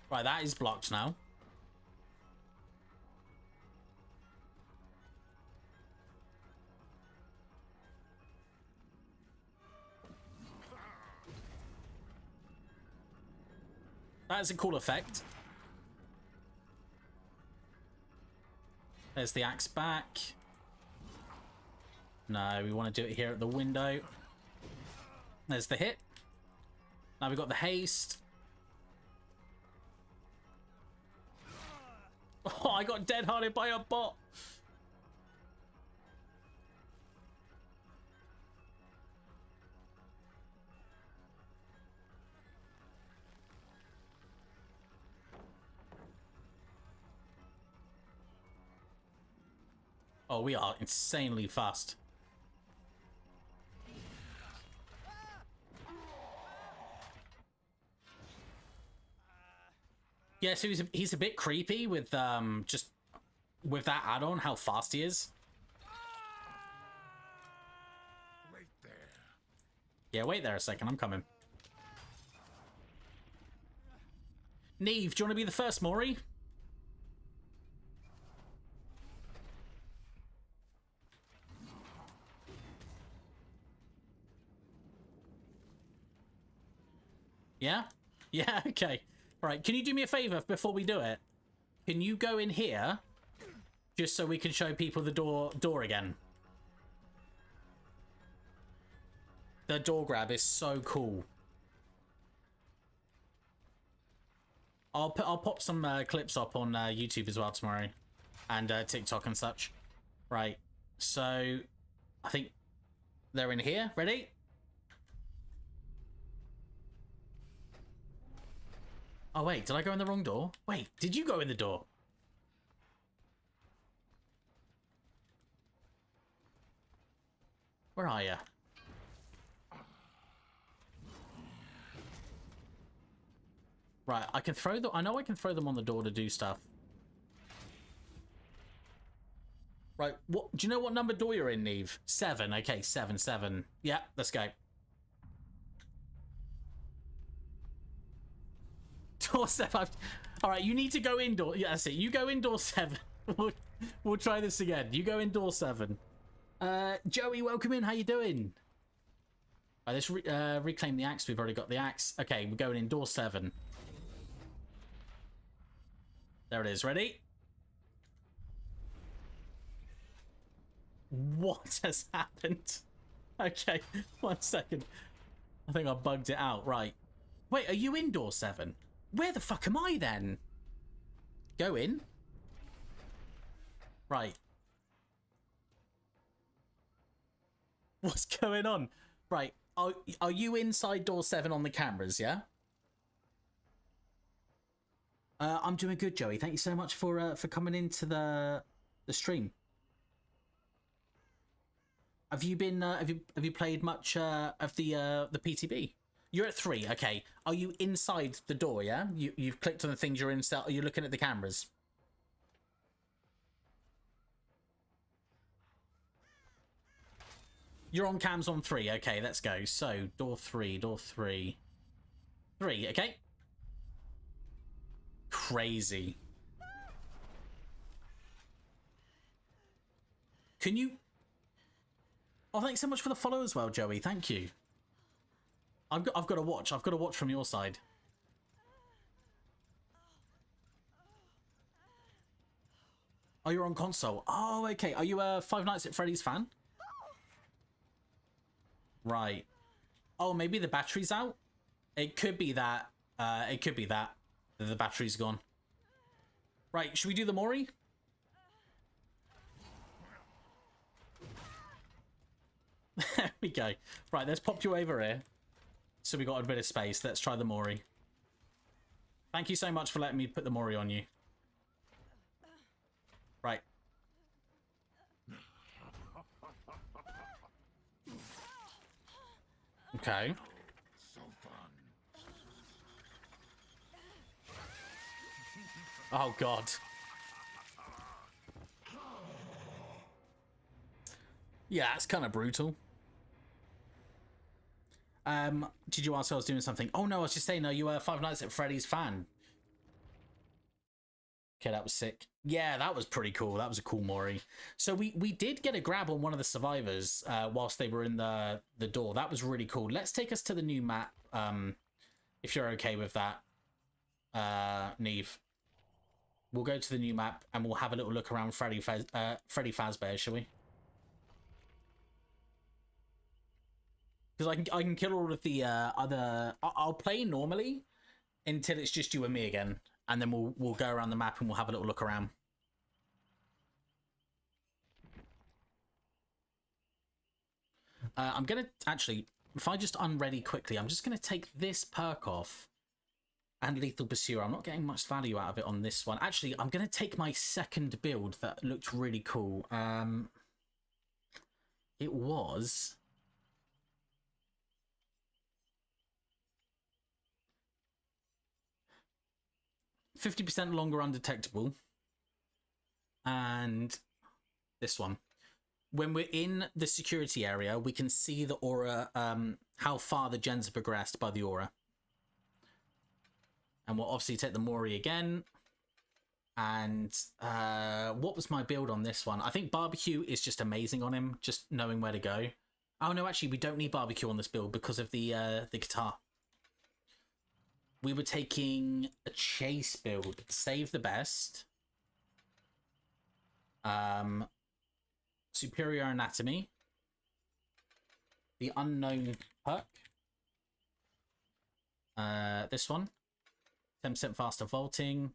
Right, that is blocked now. That is a cool effect. There's the axe back. No, we want to do it here at the window. There's the hit. Now we've got the haste. Oh, I got dead-hearted by a bot. Oh, we are insanely fast. Yeah, so he's a bit creepy with just with that add-on, how fast he is. Wait there. Yeah, wait there a second, I'm coming. Neve, do you want to be the first, Maury? Yeah? Yeah, okay. All right, can you do me a favor before we do it? Can you go in here just so we can show people the door again? The door grab is so cool. I'll pop some clips up on YouTube as well tomorrow, and TikTok and such. Right, so I think they're in here. Ready? Oh wait, did I go in the wrong door? Wait, did you go in the door? Where are you? Right, I can throw them. I know I can throw them on the door to do stuff. Right, what? Do you know what number door you're in, Neve? 7. Okay, 7. Yeah, let's go. Door 7. All right, you need to go indoor. Yeah, that's it. You go indoor 7. We'll try this again. You go indoor 7. Joey, welcome in. How you doing? Right, let's reclaim the axe. We've already got the axe. Okay, we're going indoor 7. There it is. Ready? What has happened? Okay, 1 second. I think I bugged it out. Right. Wait, are you indoor 7? Where the fuck am I then? Go in. Right. What's going on? Right. Are you inside door 7 on the cameras, yeah? I'm doing good, Joey. Thank you so much for coming into the stream. Have you been have you played much of the PTB? You're at 3, okay. Are you inside the door, yeah? You've clicked on the things you're inside. Are you looking at the cameras? You're on cams on 3, okay, let's go. So, door 3. 3, okay. Crazy. Can you... Oh, thanks so much for the follow as well, Joey. Thank you. I've got to watch. I've got to watch from your side. Oh, you're on console. Oh, okay. Are you a Five Nights at Freddy's fan? Right. Oh, maybe the battery's out? It could be that. It could be that. The battery's gone. Right, should we do the Mori? There we go. Right, let's pop you over here. So we got a bit of space. Let's try the Mori. Thank you so much for letting me put the Mori on you. Right. Okay. So fun. Oh, God. Yeah, it's kind of brutal. Did you ask if I was doing something? Oh, no, I was just saying, are you a Five Nights at Freddy's fan? Okay, that was sick. Yeah, that was pretty cool. That was a cool Mori. So we did get a grab on one of the survivors whilst they were in the door. That was really cool. Let's take us to the new map, if you're okay with that, Neve. We'll go to the new map and we'll have a little look around Freddy Fazbear, shall we? Because I can kill all of the other... I'll play normally until it's just you and me again. And then we'll go around the map and we'll have a little look around. I'm going to... Actually, if I just unready quickly, I'm just going to take this perk off. And Lethal Pursuer. I'm not getting much value out of it on this one. Actually, I'm going to take my second build that looked really cool. It was... 50% longer undetectable. And this one. When we're in the security area, we can see the aura, how far the gens have progressed by the aura. And we'll obviously take the Mori again. And what was my build on this one? I think barbecue is just amazing on him, just knowing where to go. Oh no, actually we don't need barbecue on this build because of the guitar. We were taking a chase build, save the best. Superior anatomy. The unknown perk. This one. 10% faster vaulting.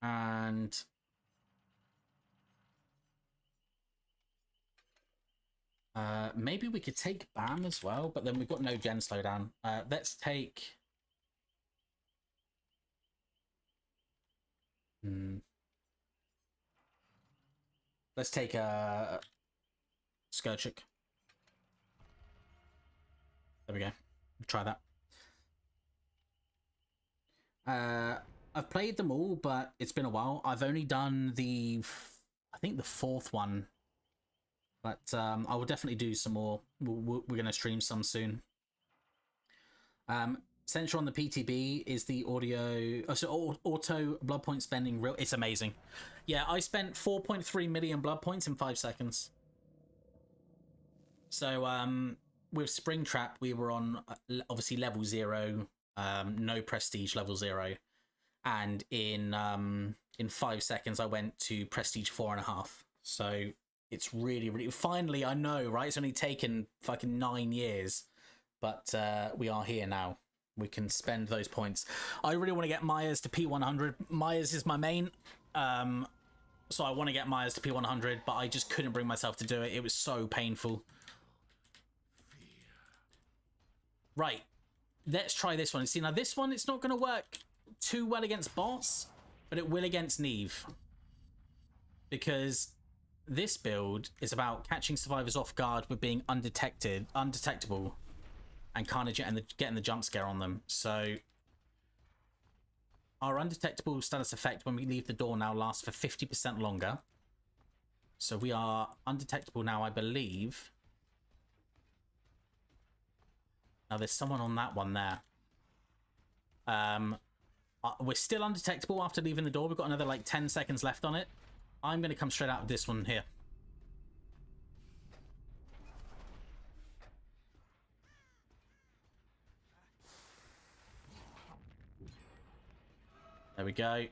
And maybe we could take BAM as well, but then we've got no gen slowdown. Let's take... Let's take a Skurchuk. There we go. Try that. I've played them all, but it's been a while. I've only done I think the 4th one. But I will definitely do some more. We're going to stream some soon. Censure on the PTB is the audio... Oh, so auto blood point spending. It's amazing. Yeah, I spent 4.3 million blood points in 5 seconds. So with Springtrap, we were on obviously level 0. No prestige level 0. And in 5 seconds, I went to prestige 4.5. So it's really... Finally, I know, right? It's only taken fucking 9 years. But we are here now. We can spend those points. I really want to get Myers to P100. Myers is my main. So I want to get Myers to P100, but I just couldn't bring myself to do it. It was so painful. Right. Let's try this one. See, now this one, it's not going to work too well against boss, but it will against Neve. Because this build is about catching survivors off guard with being undetectable, and kind of getting the jump scare on them. So our undetectable status effect when we leave the door now lasts for 50% longer. So we are undetectable now, I believe. Now there's someone on that one there. We're still undetectable after leaving the door. We've got another like 10 seconds left on it. I'm going to come straight out of this one here. There we go.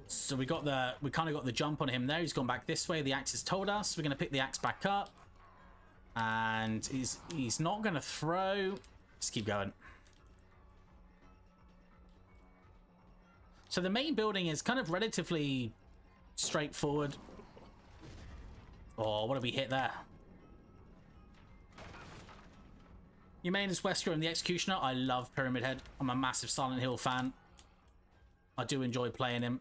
So we kind of got the jump on him there. He's gone back this way. The axe has told us. We're going to pick the axe back up. And he's not going to throw. Just keep going. So the main building is kind of relatively straightforward. Oh, what did we hit there? Your main is Wesker and the Executioner. I love Pyramid Head. I'm a massive Silent Hill fan. I do enjoy playing him.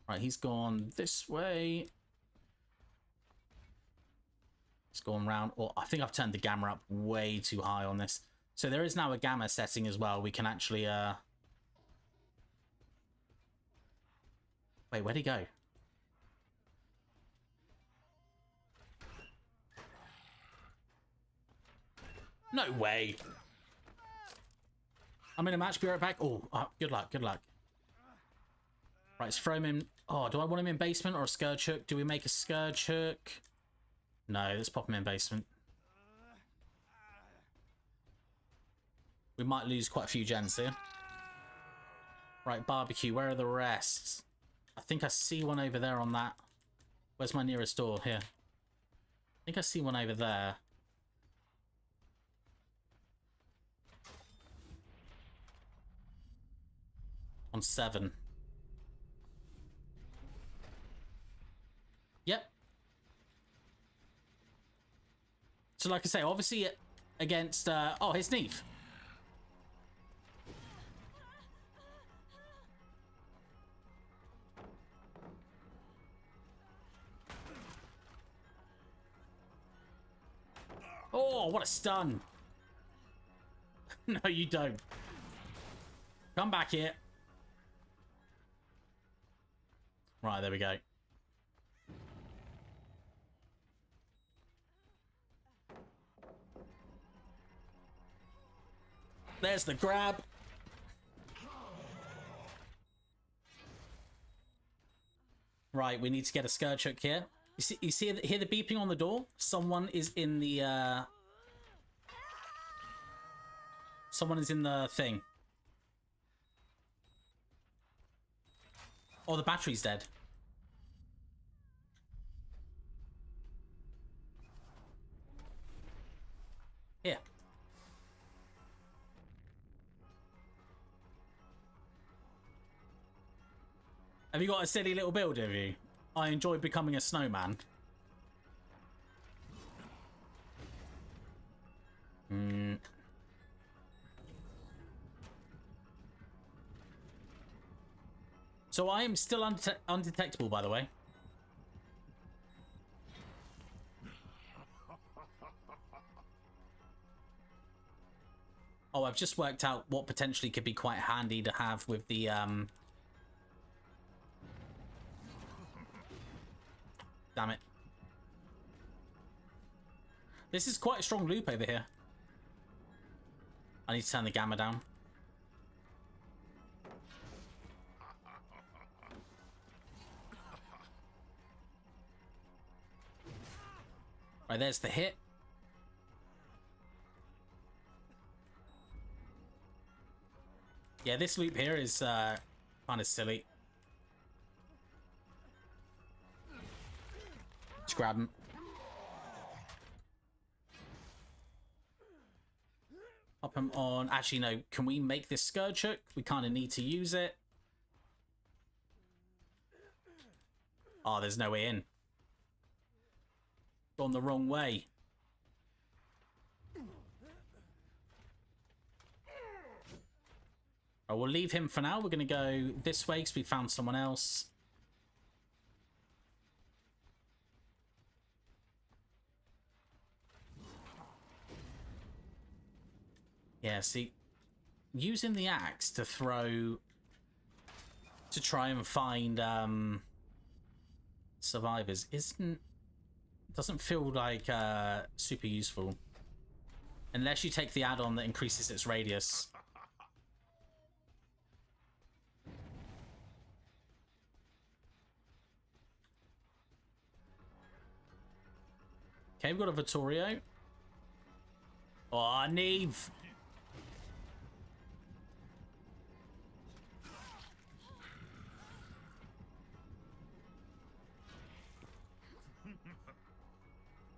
Right, he's gone this way. He's gone round. Oh, I think I've turned the gamma up way too high on this. So there is now a gamma setting as well. We can actually... Wait, where'd he go? No way. I'm in a match. Be right back. Oh, good luck. Good luck. Right, let's throw him in. Oh, do I want him in basement or a Scourge Hook? Do we make a Scourge Hook? No, let's pop him in basement. We might lose quite a few gens here. Right, barbecue. Where are the rest? I think I see one over there on that. Where's my nearest door? Here. I think I see one over there. On 7. Yep. So like I say, obviously against... oh, here's Neve. Oh, what a stun. No, you don't. Come back here. Right, there we go. There's the grab. Right, we need to get a Scourge Hook here. Hear the beeping on the door? Someone is in the someone is in the thing. Oh, the battery's dead. Here. Have you got a silly little build, have you? I enjoy becoming a snowman. So I am still undetectable, by the way. Oh, I've just worked out what potentially could be quite handy to have with the Damn it. This is quite a strong loop over here. I need to turn the gamma down. Right, there's the hit. Yeah, this loop here is kind of silly. Just grab him. Pop him on. Actually, no. Can we make this Scourge Hook? We kind of need to use it. Oh, there's no way in. Gone the wrong way. Oh, we'll leave him for now. We're going to go this way because we found someone else. Yeah, see, using the axe to throw to try and find survivors doesn't feel like super useful unless you take the add-on that increases its radius. Okay, we've got a Vittorio. Oh, Neve.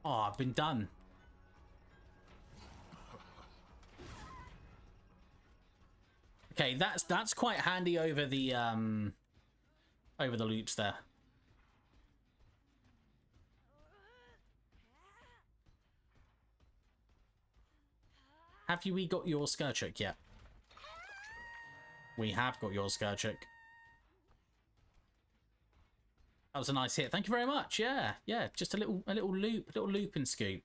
Oh, I've been done. Okay, that's quite handy over the loops there. Have we got your Scourge Hook yet? We have got your Scourge Hook. That was a nice hit. Thank you very much. Yeah, yeah. Just a little loop and scoop.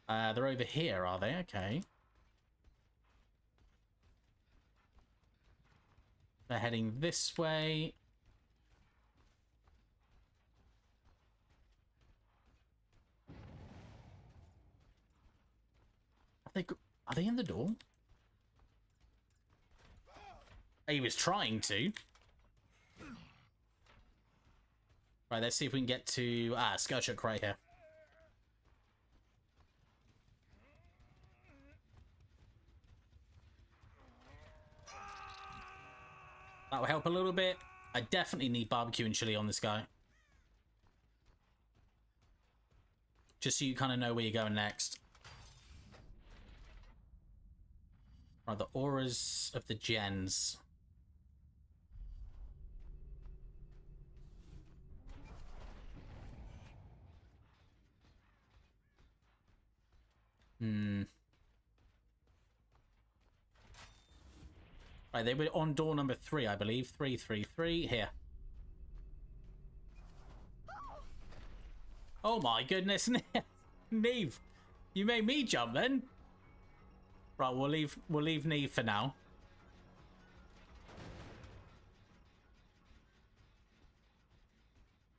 They're over here, are they? Okay. They're heading this way. Are they in the door? He was trying to. Right, let's see if we can get to Scourge Hook right here. That will help a little bit. I definitely need barbecue and chili on this guy. Just so you kind of know where you're going next. Right, the auras of the gens. Right, they were on door number 3, I believe. 333 here. Oh my goodness, Neve, you made me jump then. Right, we'll leave Neve for now.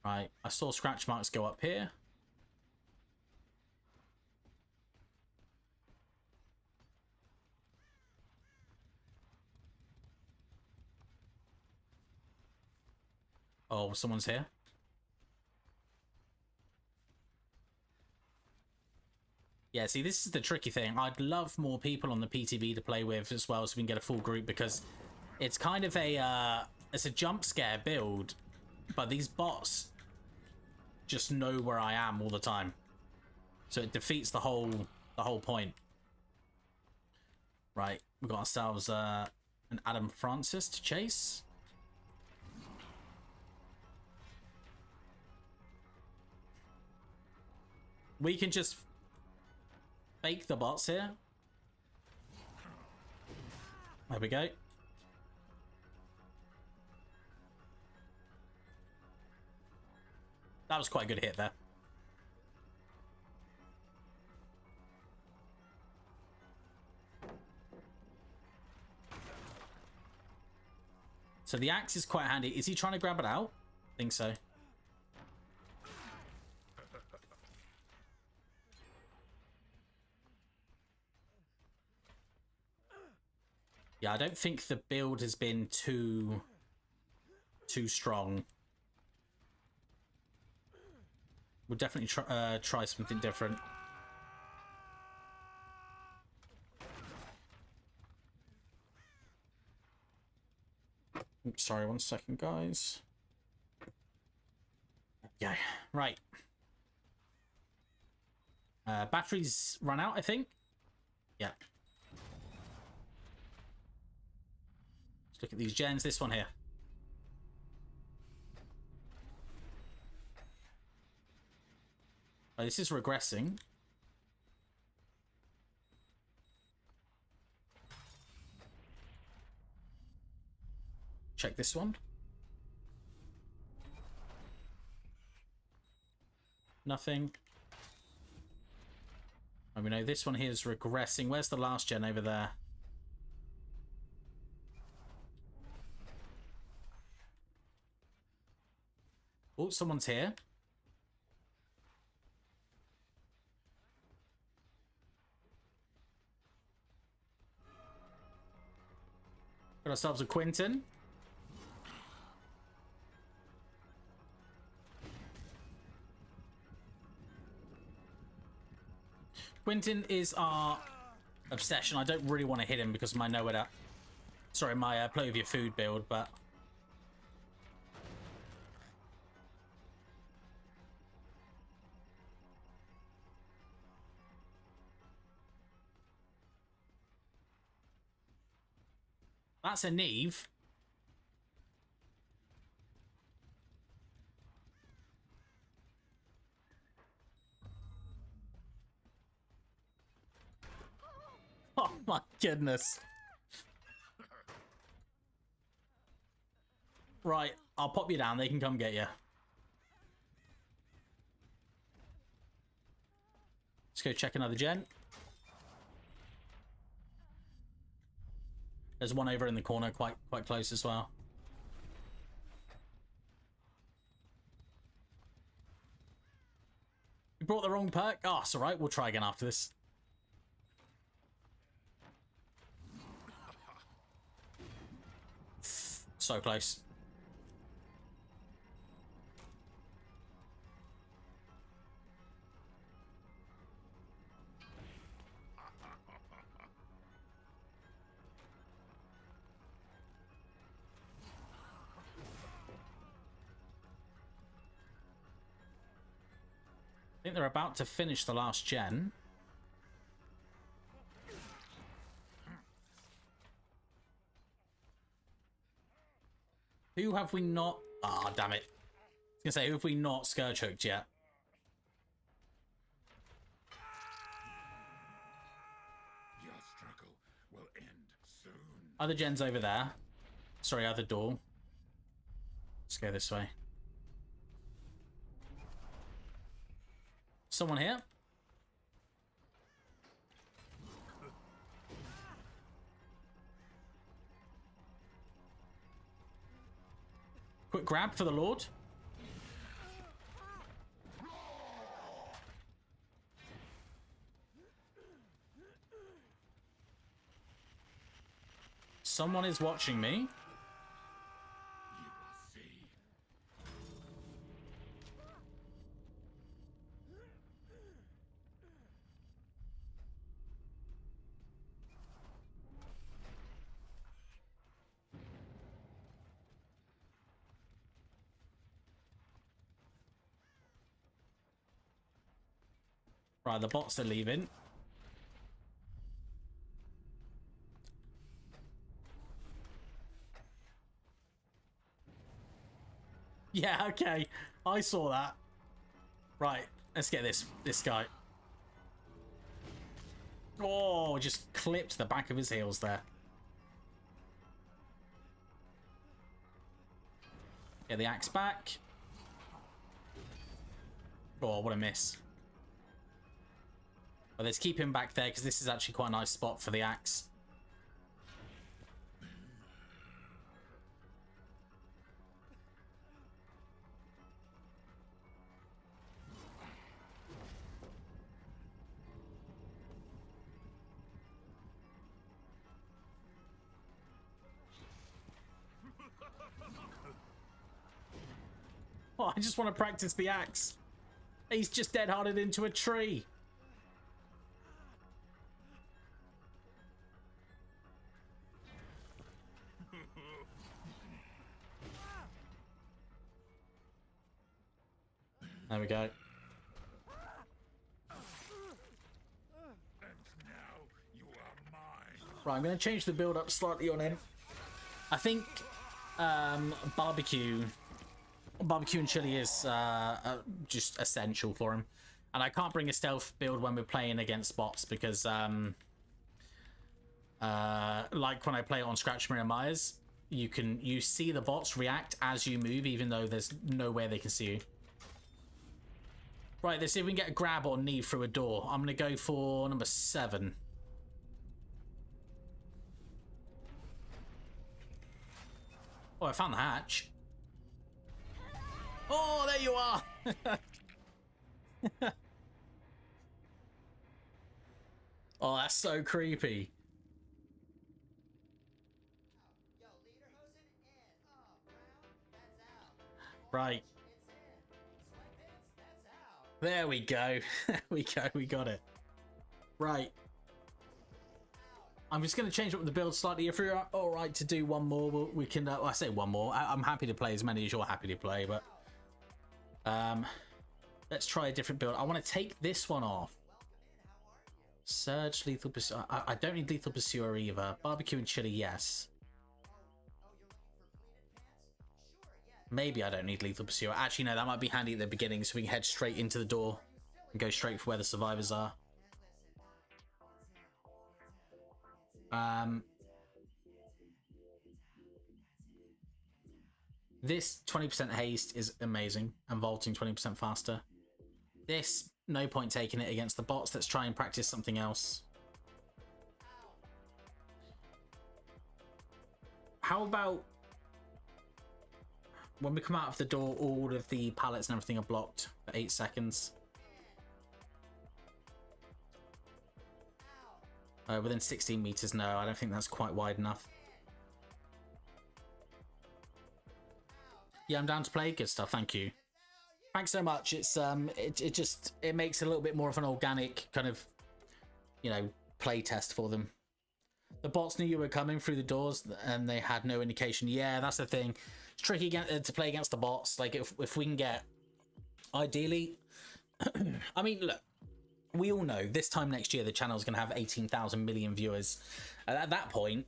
Right, I saw scratch marks go up here. Oh, someone's here. Yeah, see, this is the tricky thing. I'd love more people on the PTB to play with as well, so we can get a full group, because it's kind of a it's a jump scare build, but these bots just know where I am all the time, so it defeats the whole point. Right, we've got ourselves an Adam Francis to chase. We can just fake the bots here. There we go. That was quite a good hit there. So the axe is quite handy. Is he trying to grab it out? I think so. Yeah, I don't think the build has been too strong. We'll definitely try something different. Oops, sorry, 1 second, guys. Yeah, right. Batteries run out, I think. Yeah. Look at these gens. This one here. Oh, this is regressing. Check this one. Nothing. Oh, we know this one here is regressing. Where's the last gen over there? Oh, someone's here. Got ourselves a Quinton. Quinton is our obsession. I don't really want to hit him because of my nowhere to... Sorry, my play with your food build, but... That's a Neve. Oh my goodness. Right, I'll pop you down. They can come get you. Let's go check another gen. There's one over in the corner, quite close as well. We brought the wrong perk. Oh, it's alright. We'll try again after this. So close. I think they're about to finish the last gen. Who have we not... Ah, damn it. I was going to say, who have we not scourge hooked yet? Your struggle will end soon. Other gen's over there. Sorry, other door. Let's go this way. Someone here? Quick grab for the Lord. Someone is watching me. You will see. Right, the bots are leaving. Yeah, okay. I saw that. Right, let's get this guy. Oh, just clipped the back of his heels there. Get the axe back. Oh, what a miss. But let's keep him back there because this is actually quite a nice spot for the axe. Oh, I just want to practice the axe. He's just dead-hearted into a tree. There we go. And now you are mine. Right, I'm going to change the build up slightly on him. I think barbecue and chili is just essential for him. And I can't bring a stealth build when we're playing against bots because like when I play on Scratch Mirror Myers, you see the bots react as you move even though there's no way they can see you. Right, let's see if we can get a grab or knee through a door. I'm going to go for number 7. Oh, I found the hatch. Oh, there you are! Oh, that's so creepy. Right. There we go. There we go. We got it. Right. I'm just going to change up the build slightly. If you're all right to do one more, we can. Well, I say one more. I'm happy to play as many as you're happy to play, but let's try a different build. I want to take this one off. Surge, lethal pursuer. I don't need lethal pursuer either. Barbecue and chili, yes. Maybe I don't need lethal pursuer. Actually, no, that might be handy at the beginning, so we can head straight into the door and go straight for where the survivors are. This 20% haste is amazing, and vaulting 20% faster. This, no point taking it against the bots. Let's try and practice something else. How about when we come out of the door, all of the pallets and everything are blocked for 8 seconds. Within 16 meters, no, I don't think that's quite wide enough. Yeah, I'm down to play. Good stuff, thank you. Thanks so much. It's it makes it a little bit more of an organic kind of, you know, play test for them. The bots knew you were coming through the doors and they had no indication. Yeah, that's the thing. It's tricky to play against the bots. Like if we can get, ideally, I mean, look, we all know this time next year the channel's going to have 18,000 million viewers. At that point,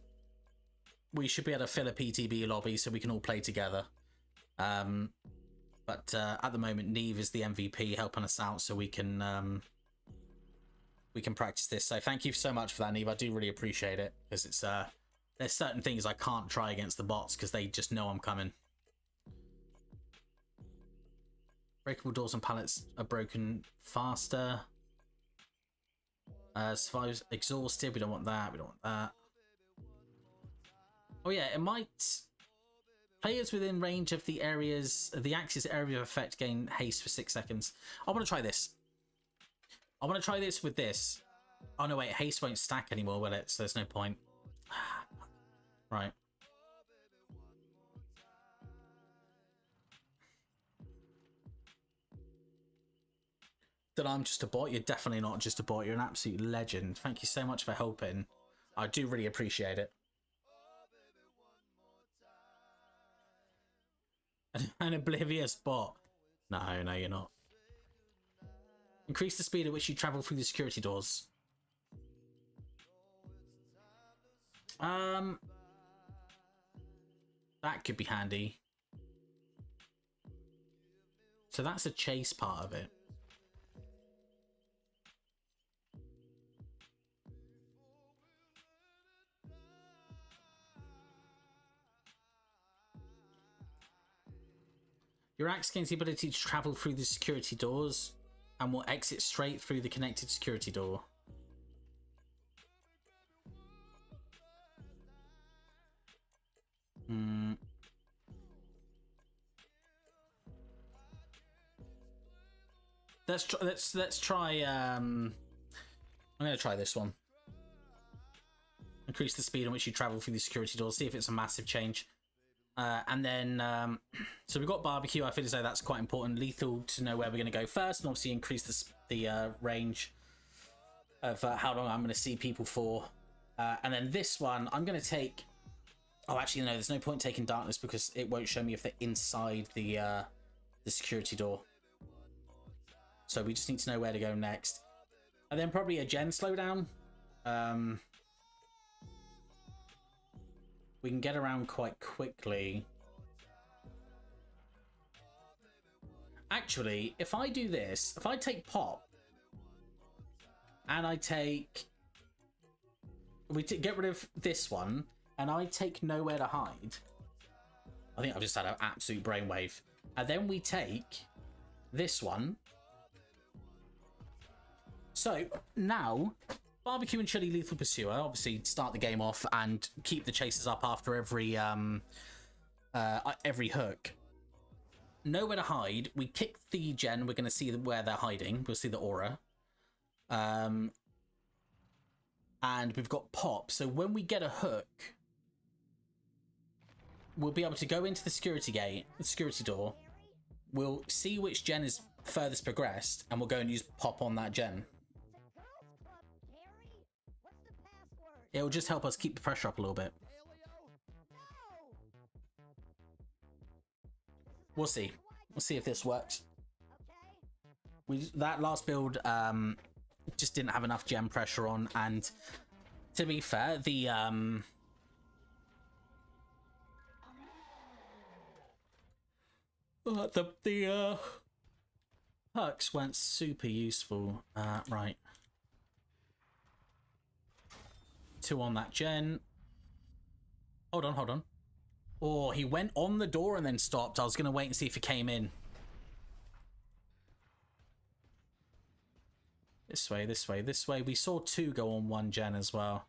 we should be able to fill a PTB lobby so we can all play together. But at the moment, Neve is the MVP helping us out so we can practice this. So thank you so much for that, Neve. I do really appreciate it because it's there's certain things I can't try against the bots because they just know I'm coming. Breakable doors and pallets are broken faster. Survives exhausted. We don't want that. We don't want that. Oh yeah, it might. Players within range of the axis area of effect gain haste for 6 seconds. I want to try this. I want to try this with this. Oh no, wait, haste won't stack anymore, will it? So there's no point. Right. That I'm just a bot. You're definitely not just a bot. You're an absolute legend. Thank you so much for helping. I do really appreciate it. An oblivious bot. No, you're not. Increase the speed at which you travel through the security doors. That could be handy. So that's a chase part of it. Your axe gains the ability to travel through the security doors and will exit straight through the connected security door. Let's try. I'm gonna try this one. Increase the speed in which you travel through the security doors. See if it's a massive change. And then, so we've got barbecue. I feel as though that's quite important. Lethal to know where we're going to go first, and obviously increase the range of how long I'm going to see people for. And then this one, I'm going to take. Oh, actually, no. There's no point taking darkness because it won't show me if they're inside the security door. So we just need to know where to go next, and then probably a gen slowdown. We can get around quite quickly. Actually, if I do this, if I take pop and I take, get rid of this one and I take nowhere to hide. I think I've just had an absolute brainwave. And then we take this one. So now, barbecue and chili lethal pursuer obviously start the game off and keep the chasers up after every hook. Nowhere to hide. We kick the gen. We're going to see where they're hiding. We'll see the aura. And we've got pop. So when we get a hook, we'll be able to go into the security gate, the security door. We'll see which gen is furthest progressed, and we'll go and use pop on that gen. It will just help us keep the pressure up a little bit. We'll see. We'll see if this works. That last build just didn't have enough gem pressure on, and to be fair, the perks weren't super useful. Right. 2 on that gen. Hold on. Oh, he went on the door and then stopped. I was going to wait and see if he came in. This way. We saw 2 go on 1 gen as well.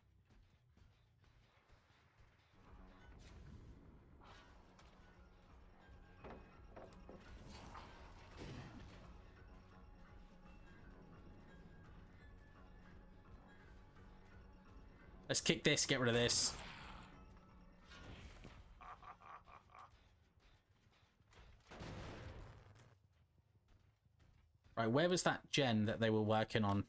Let's kick this, get rid of this. Right, where was that gen that they were working on?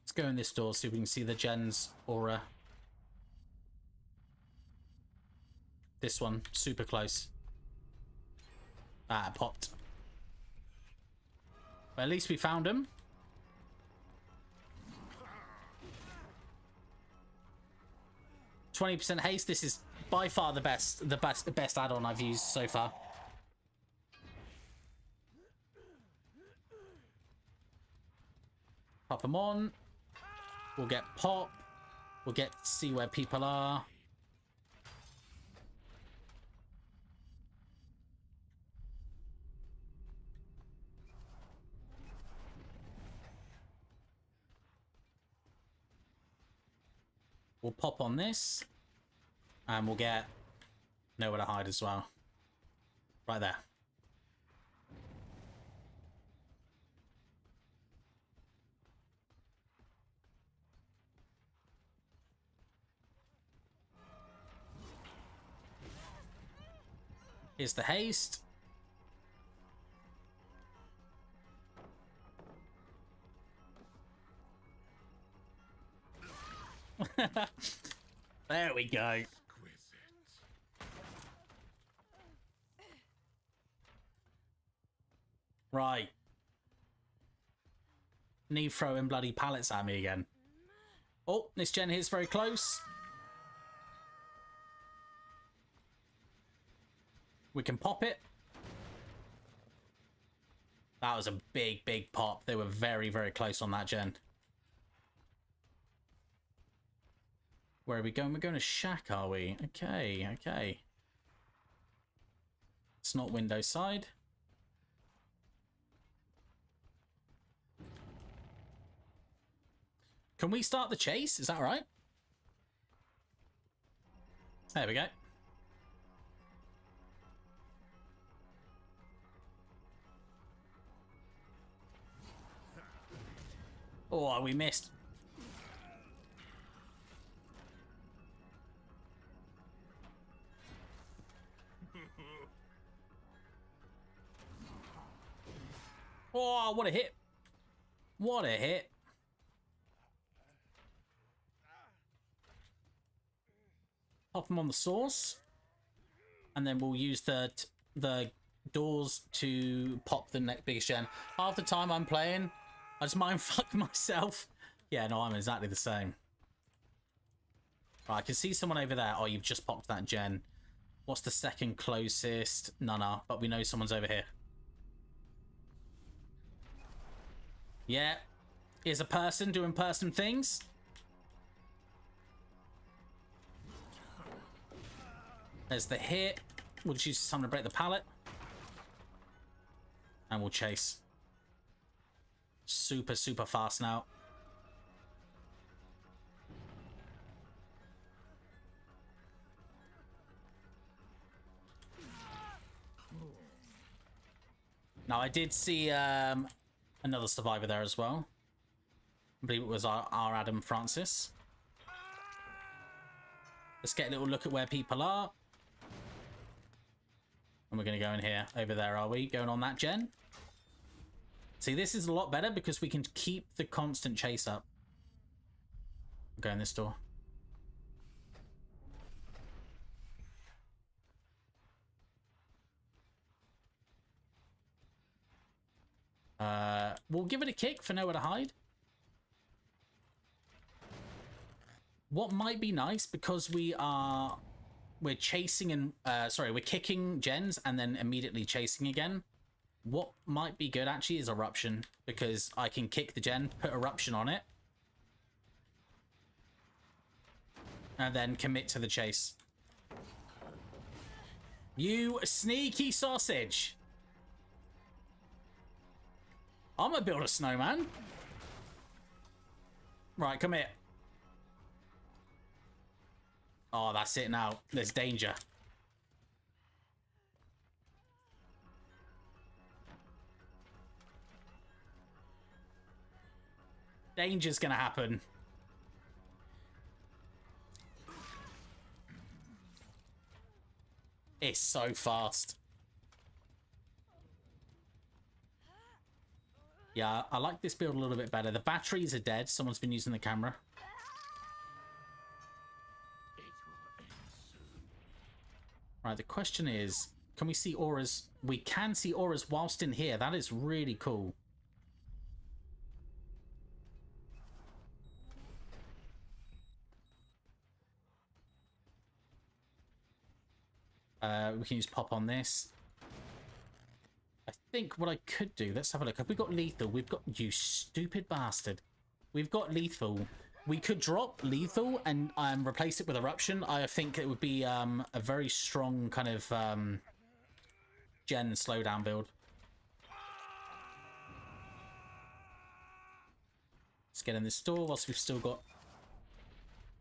Let's go in this door so we can see the gen's aura. This one, super close. Ah, it popped. But at least we found him. %20 haste. This is by far the best add-on I've used so far. Pop them on. We'll get pop. We'll get to see where people are. We'll pop on this. And we'll get nowhere to hide as well. Right there. Here's the haste. There we go. Right. Need throwing bloody pallets at me again. Oh, this gen here's very close. We can pop it. That was a big, big pop. They were very, very close on that gen. Where are we going? We're going to shack, are we? Okay, okay. It's not window side. Can we start the chase? Is that right? There we go. Oh, we missed. Oh, what a hit. What a hit. Pop them on the source. And then we'll use the doors to pop the next biggest gen. Half the time I'm playing, I just mind fuck myself. Yeah, no, I'm exactly the same. Right, I can see someone over there. Oh, you've just popped that gen. What's the second closest? None, but we know someone's over here. Yeah, here's a person doing person things. There's the hit. We'll just use something to break the pallet. And we'll chase. Super, super fast now. Now, I did see another survivor there as well. I believe it was our Adam Francis. Let's get a little look at where people are. And we're going to go in here. Over there, are we? Going on that gen. See, this is a lot better because we can keep the constant chase up. Go in this door. We'll give it a kick for nowhere to hide. What might be nice, because we're chasing and we're kicking gens and then immediately chasing again. What might be good actually is eruption, because I can kick the gen, put eruption on it, and then commit to the chase. You sneaky sausage! I'm gonna build a snowman. Right, come here. Oh, that's it now. There's danger. Danger's gonna happen. It's so fast. Yeah, I like this build a little bit better. The batteries are dead. Someone's been using the camera. Right, the question is, can we see auras? We can see auras whilst in here. That is really cool. We can use pop on this. I think what I could do, let's have a look. Have we got lethal? We've got, you stupid bastard. We've got lethal. We could drop lethal and replace it with eruption. I think it would be a very strong kind of gen slowdown build. Let's get in this door whilst we've still got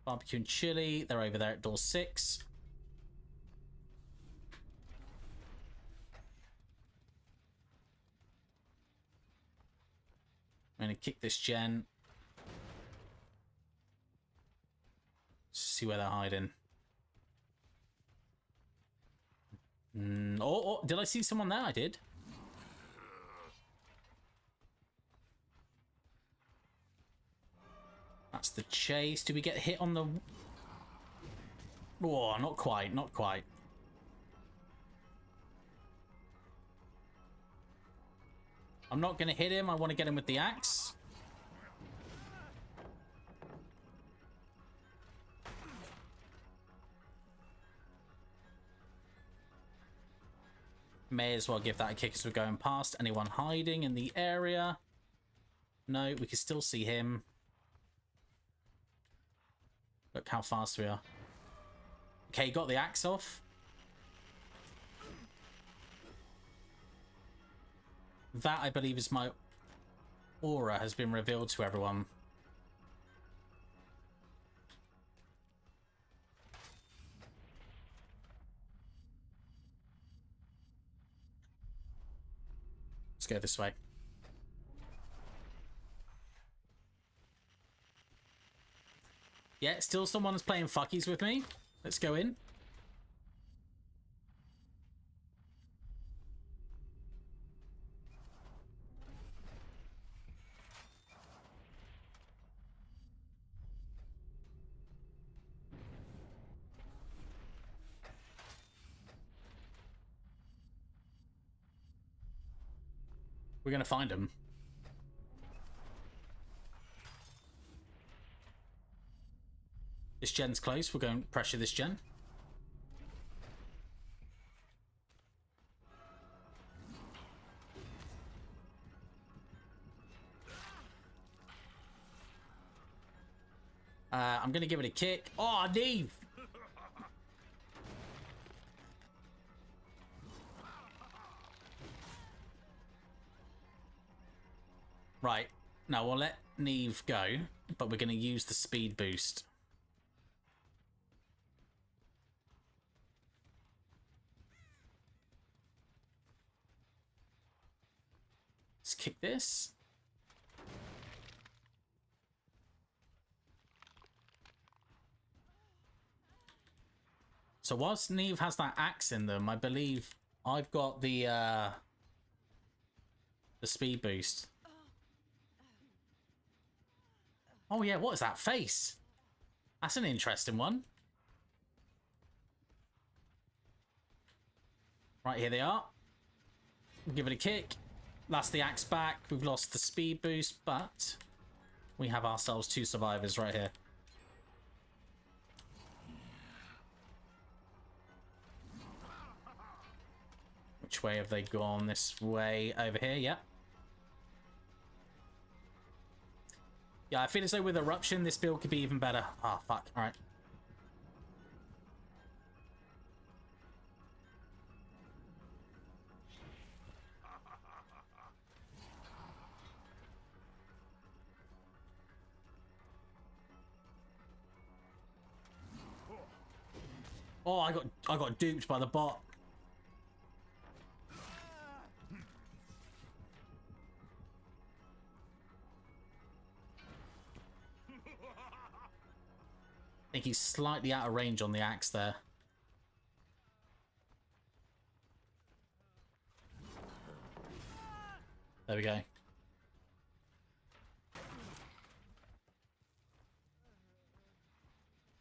barbecue and chili. They're over there at door 6. I'm going to kick this gen. See where they're hiding. Oh, did I see someone there? I did. That's the chase. Did we get hit on the... Oh, not quite, not quite. I'm not going to hit him. I want to get him with the axe. May as well give that a kick as we're going past. Anyone hiding in the area? No, we can still see him. Look how fast we are. Okay, got the axe off. That, I believe, is my aura has been revealed to everyone. Let's go this way. Yeah, still someone's playing fuckies with me. Let's go in. We're gonna find him. This gen's close. We're going to pressure this gen. I'm going to give it a kick. Oh, Neve! Right. Now we'll let Neve go, but we're going to use the speed boost. Let's kick this. So whilst Neve has that axe in them, I believe I've got the speed boost. Oh yeah, what is that face? That's an interesting one. Right, here they are. We'll give it a kick. That's the axe back. We've lost the speed boost, but we have ourselves 2 survivors right here. Which way have they gone? This way over here, yeah. Yeah, I feel as though with Eruption, this build could be even better. Oh, fuck. All right. Oh, I got duped by the bot. I think he's slightly out of range on the axe there. There we go.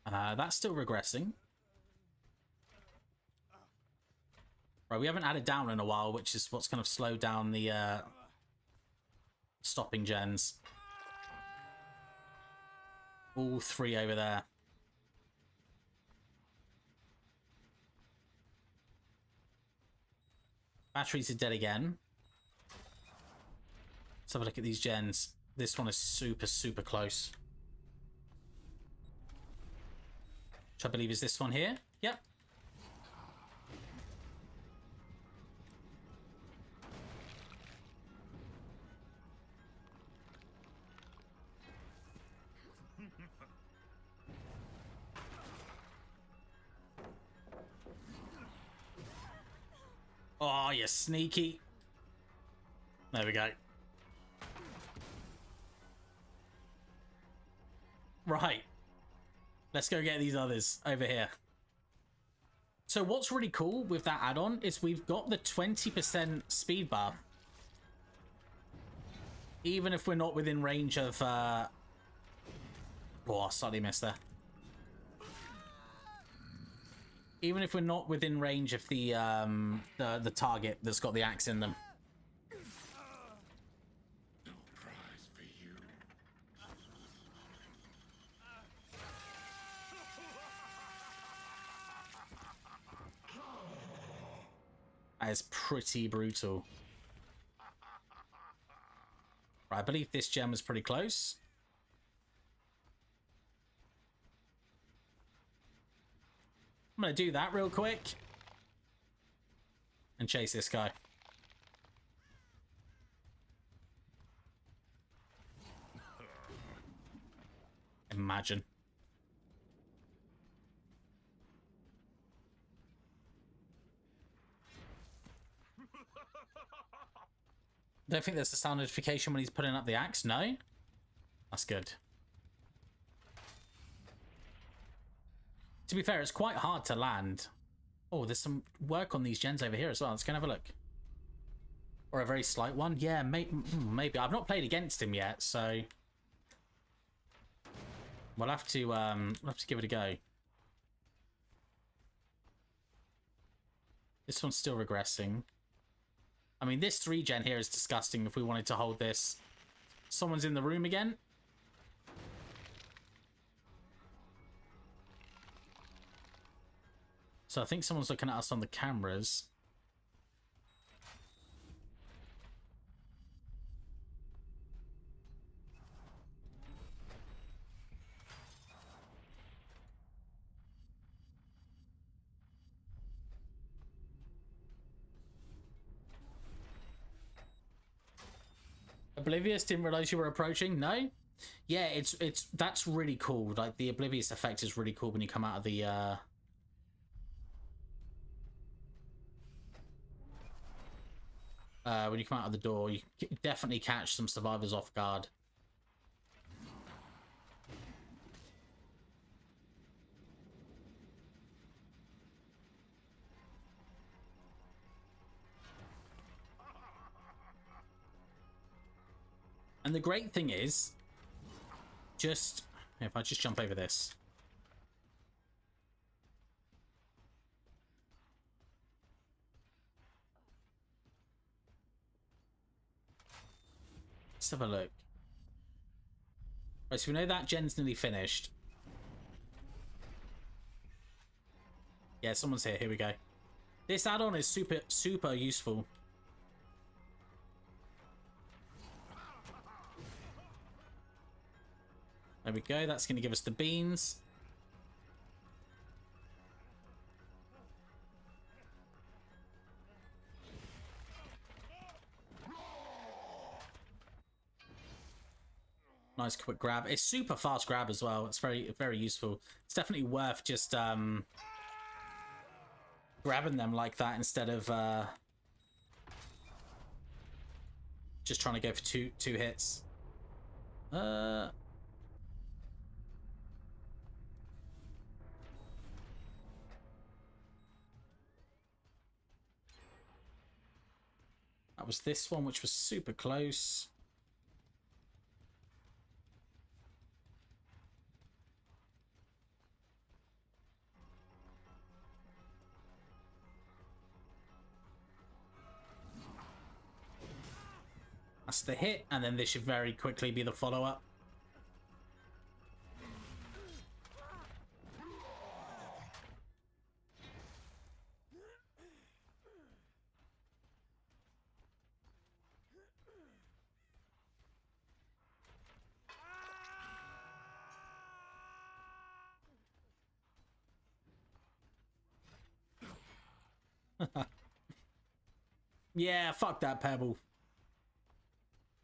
That's still regressing. Right, we haven't added down in a while, which is what's kind of slowed down the stopping gens. All 3 over there. Batteries are dead again. Let's have a look at these gens. This one is super, super close. Which I believe is this one here. Yep. Oh, you sneaky. There we go. Right. Let's go get these others over here. So what's really cool with that add-on is we've got the 20% speed buff. Even if we're not within range of... Oh, I slightly missed there. Even if we're not within range of the target that's got the axe in them. No prize for you. That is pretty brutal. Right, I believe this gem was pretty close. I'm gonna do that real quick. And chase this guy. Imagine. Don't think there's a sound notification when he's putting up the axe, no? That's good. To be fair, it's quite hard to land. Oh, there's some work on these gens over here as well. Let's go and have a look. Or a very slight one. Yeah, maybe. I've not played against him yet, so... We'll have to give it a go. This one's still regressing. I mean, this 3-gen here is disgusting if we wanted to hold this. Someone's in the room again. So I think someone's looking at us on the cameras. Oblivious, didn't realize you were approaching. No? Yeah, that's really cool. Like the Oblivious effect is really cool when you come out of the when you come out of the door. You definitely catch some survivors off guard. And the great thing is, if I just jump over this. Let's have a look. Right, so we know that gen's nearly finished. Yeah, someone's here. Here we go. This add-on is super, super useful. There we go. That's going to give us the beans. Nice quick grab. It's super fast grab as well. It's very, very useful. It's definitely worth just grabbing them like that instead of just trying to go for two hits. That was this one, which was super close. That's the hit, and then this should very quickly be the follow-up. Yeah, fuck that pebble.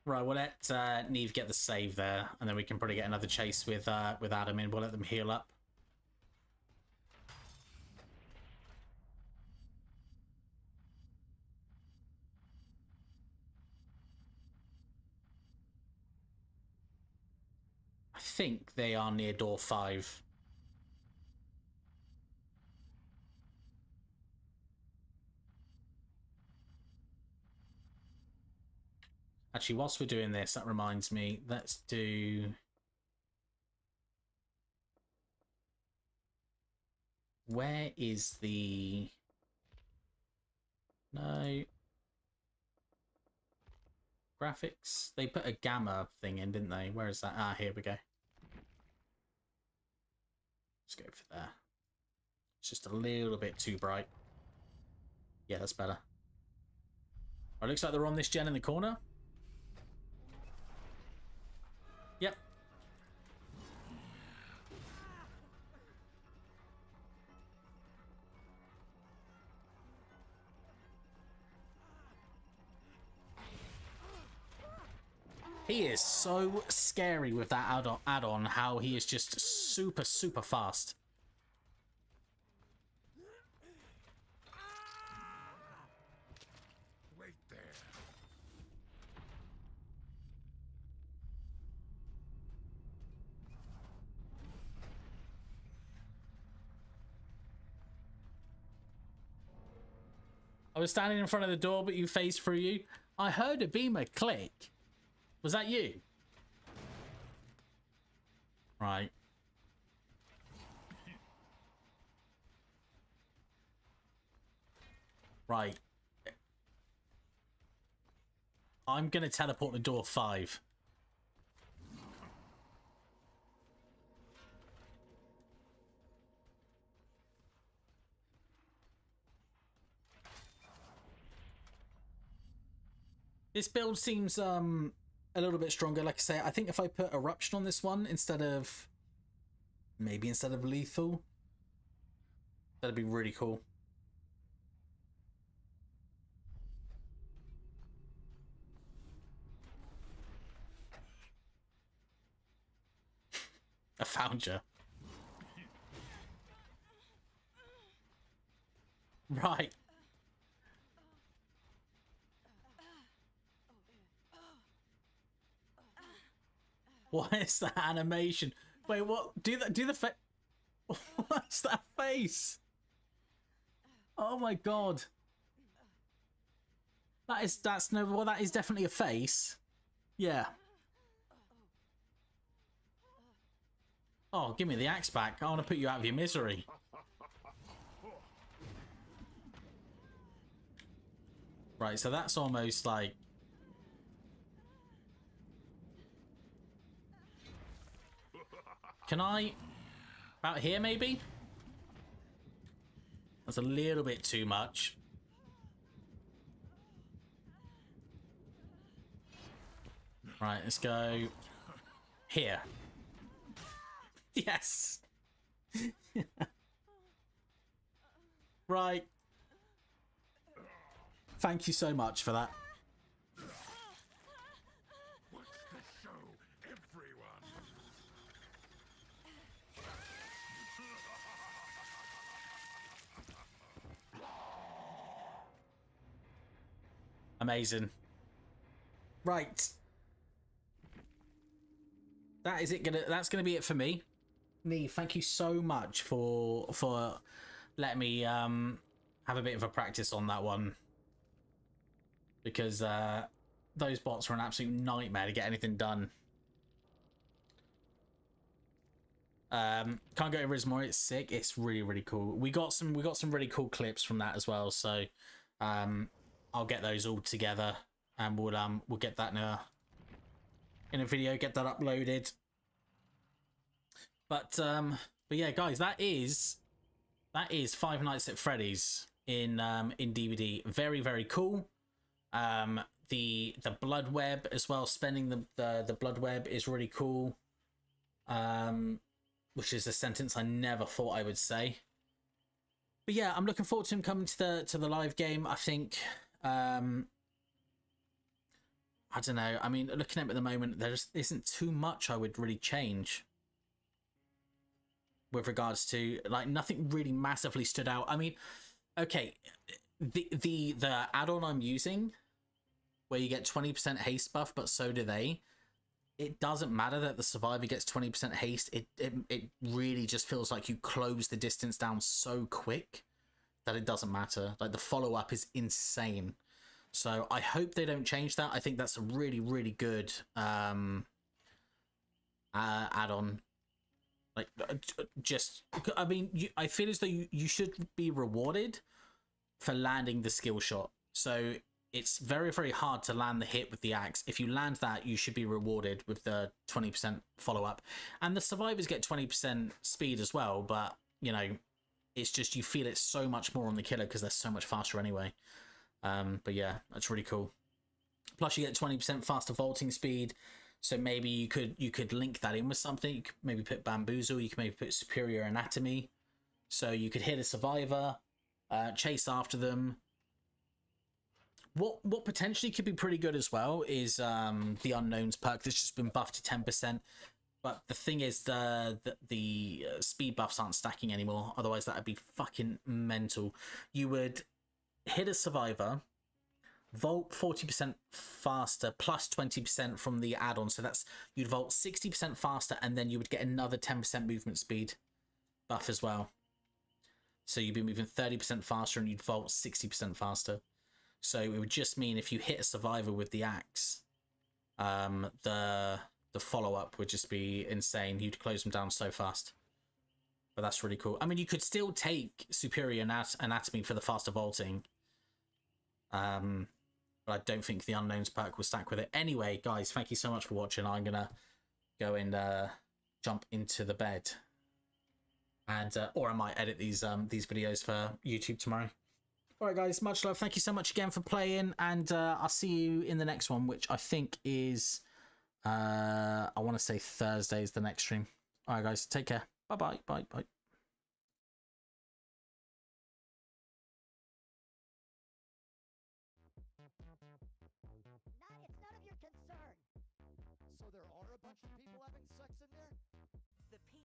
Right, we'll let Neve get the save there, and then we can probably get another chase with Adam in. We'll let them heal up. I think they are near door 5. Actually, whilst we're doing this, that reminds me, let's do... Where is the... No. Graphics? They put a gamma thing in, didn't they? Where is that? Ah, here we go. Let's go for there. It's just a little bit too bright. Yeah, that's better. It looks like they're on this gen in the corner. Yep. He is so scary with that add-on, how he is just super, super fast. Wait there. I was standing in front of the door, but you phased through you. I heard a beamer click. Was that you? Right. Right. I'm going to teleport to door 5. This build seems a little bit stronger. Like I say, I think if I put Eruption on this one instead of... Maybe instead of Lethal, that'd be really cool. I found you. Right. What is that animation? Wait, what? Do the face. What's that face? Oh my god. That's no, well, that is definitely a face. Yeah. Oh, give me the axe back. I want to put you out of your misery. Right, so that's almost like... Can I... About here, maybe? That's a little bit too much. Right, let's go... Here. Yes! Right. Thank you so much for that. What's the show, everyone? Amazing. Right. That is it. That's gonna be it for me. Neve, thank you so much for letting me have a bit of a practice on that one, because those bots were an absolute nightmare to get anything done. Can't go over it more. It's sick. It's really, really cool. We got some really cool clips from that as well. So I'll get those all together and we'll get that in a video, get that uploaded. But yeah, guys, that is Five Nights at Freddy's in DVD. Very, very cool. The blood web as well, spending the blood web is really cool. Which is a sentence I never thought I would say. But yeah, I'm looking forward to him coming to the live game. I think I don't know. I mean, looking at him at the moment, there just isn't too much I would really change with regards to, like, nothing really massively stood out. I mean, okay, the add-on I'm using, where you get 20% haste buff, but so do they. It doesn't matter that the survivor gets 20% haste. It really just feels like you close the distance down so quick that it doesn't matter. Like, the follow-up is insane. So I hope they don't change that. I think that's a really, really good add-on. Like, just, I mean, I feel as though you should be rewarded for landing the skill shot. So it's very, very hard to land the hit with the axe. If you land that, you should be rewarded with the 20% follow-up. And the survivors get 20% speed as well, but, you know, it's just you feel it so much more on the killer because they're so much faster anyway. But yeah, that's really cool. Plus, you get 20% faster vaulting speed. So maybe you could link that in with something. You could maybe put bamboozle. You could maybe put superior anatomy. So you could hit a survivor, chase after them. What potentially could be pretty good as well is the unknowns perk that's just been buffed to 10%. But the thing is, the speed buffs aren't stacking anymore. Otherwise, that would be fucking mental. You would hit a survivor, vault 40% faster, plus 20% from the add-on. So that's, you'd vault 60% faster, and then you would get another 10% movement speed buff as well. So you'd be moving 30% faster, and you'd vault 60% faster. So it would just mean if you hit a survivor with the axe, the follow-up would just be insane. You'd close them down so fast. But that's really cool. I mean, you could still take superior anatomy for the faster vaulting. But I don't think the unknowns perk will stack with it. Anyway, guys, thank you so much for watching. I'm gonna go and jump into the bed, and or I might edit these videos for YouTube tomorrow. All right, guys, much love. Thank you so much again for playing, and I'll see you in the next one, which I think is I want to say Thursday is the next stream. All right, guys, take care. Bye bye. Bye bye. It's none of your concern. So there are a bunch of people having sex in there?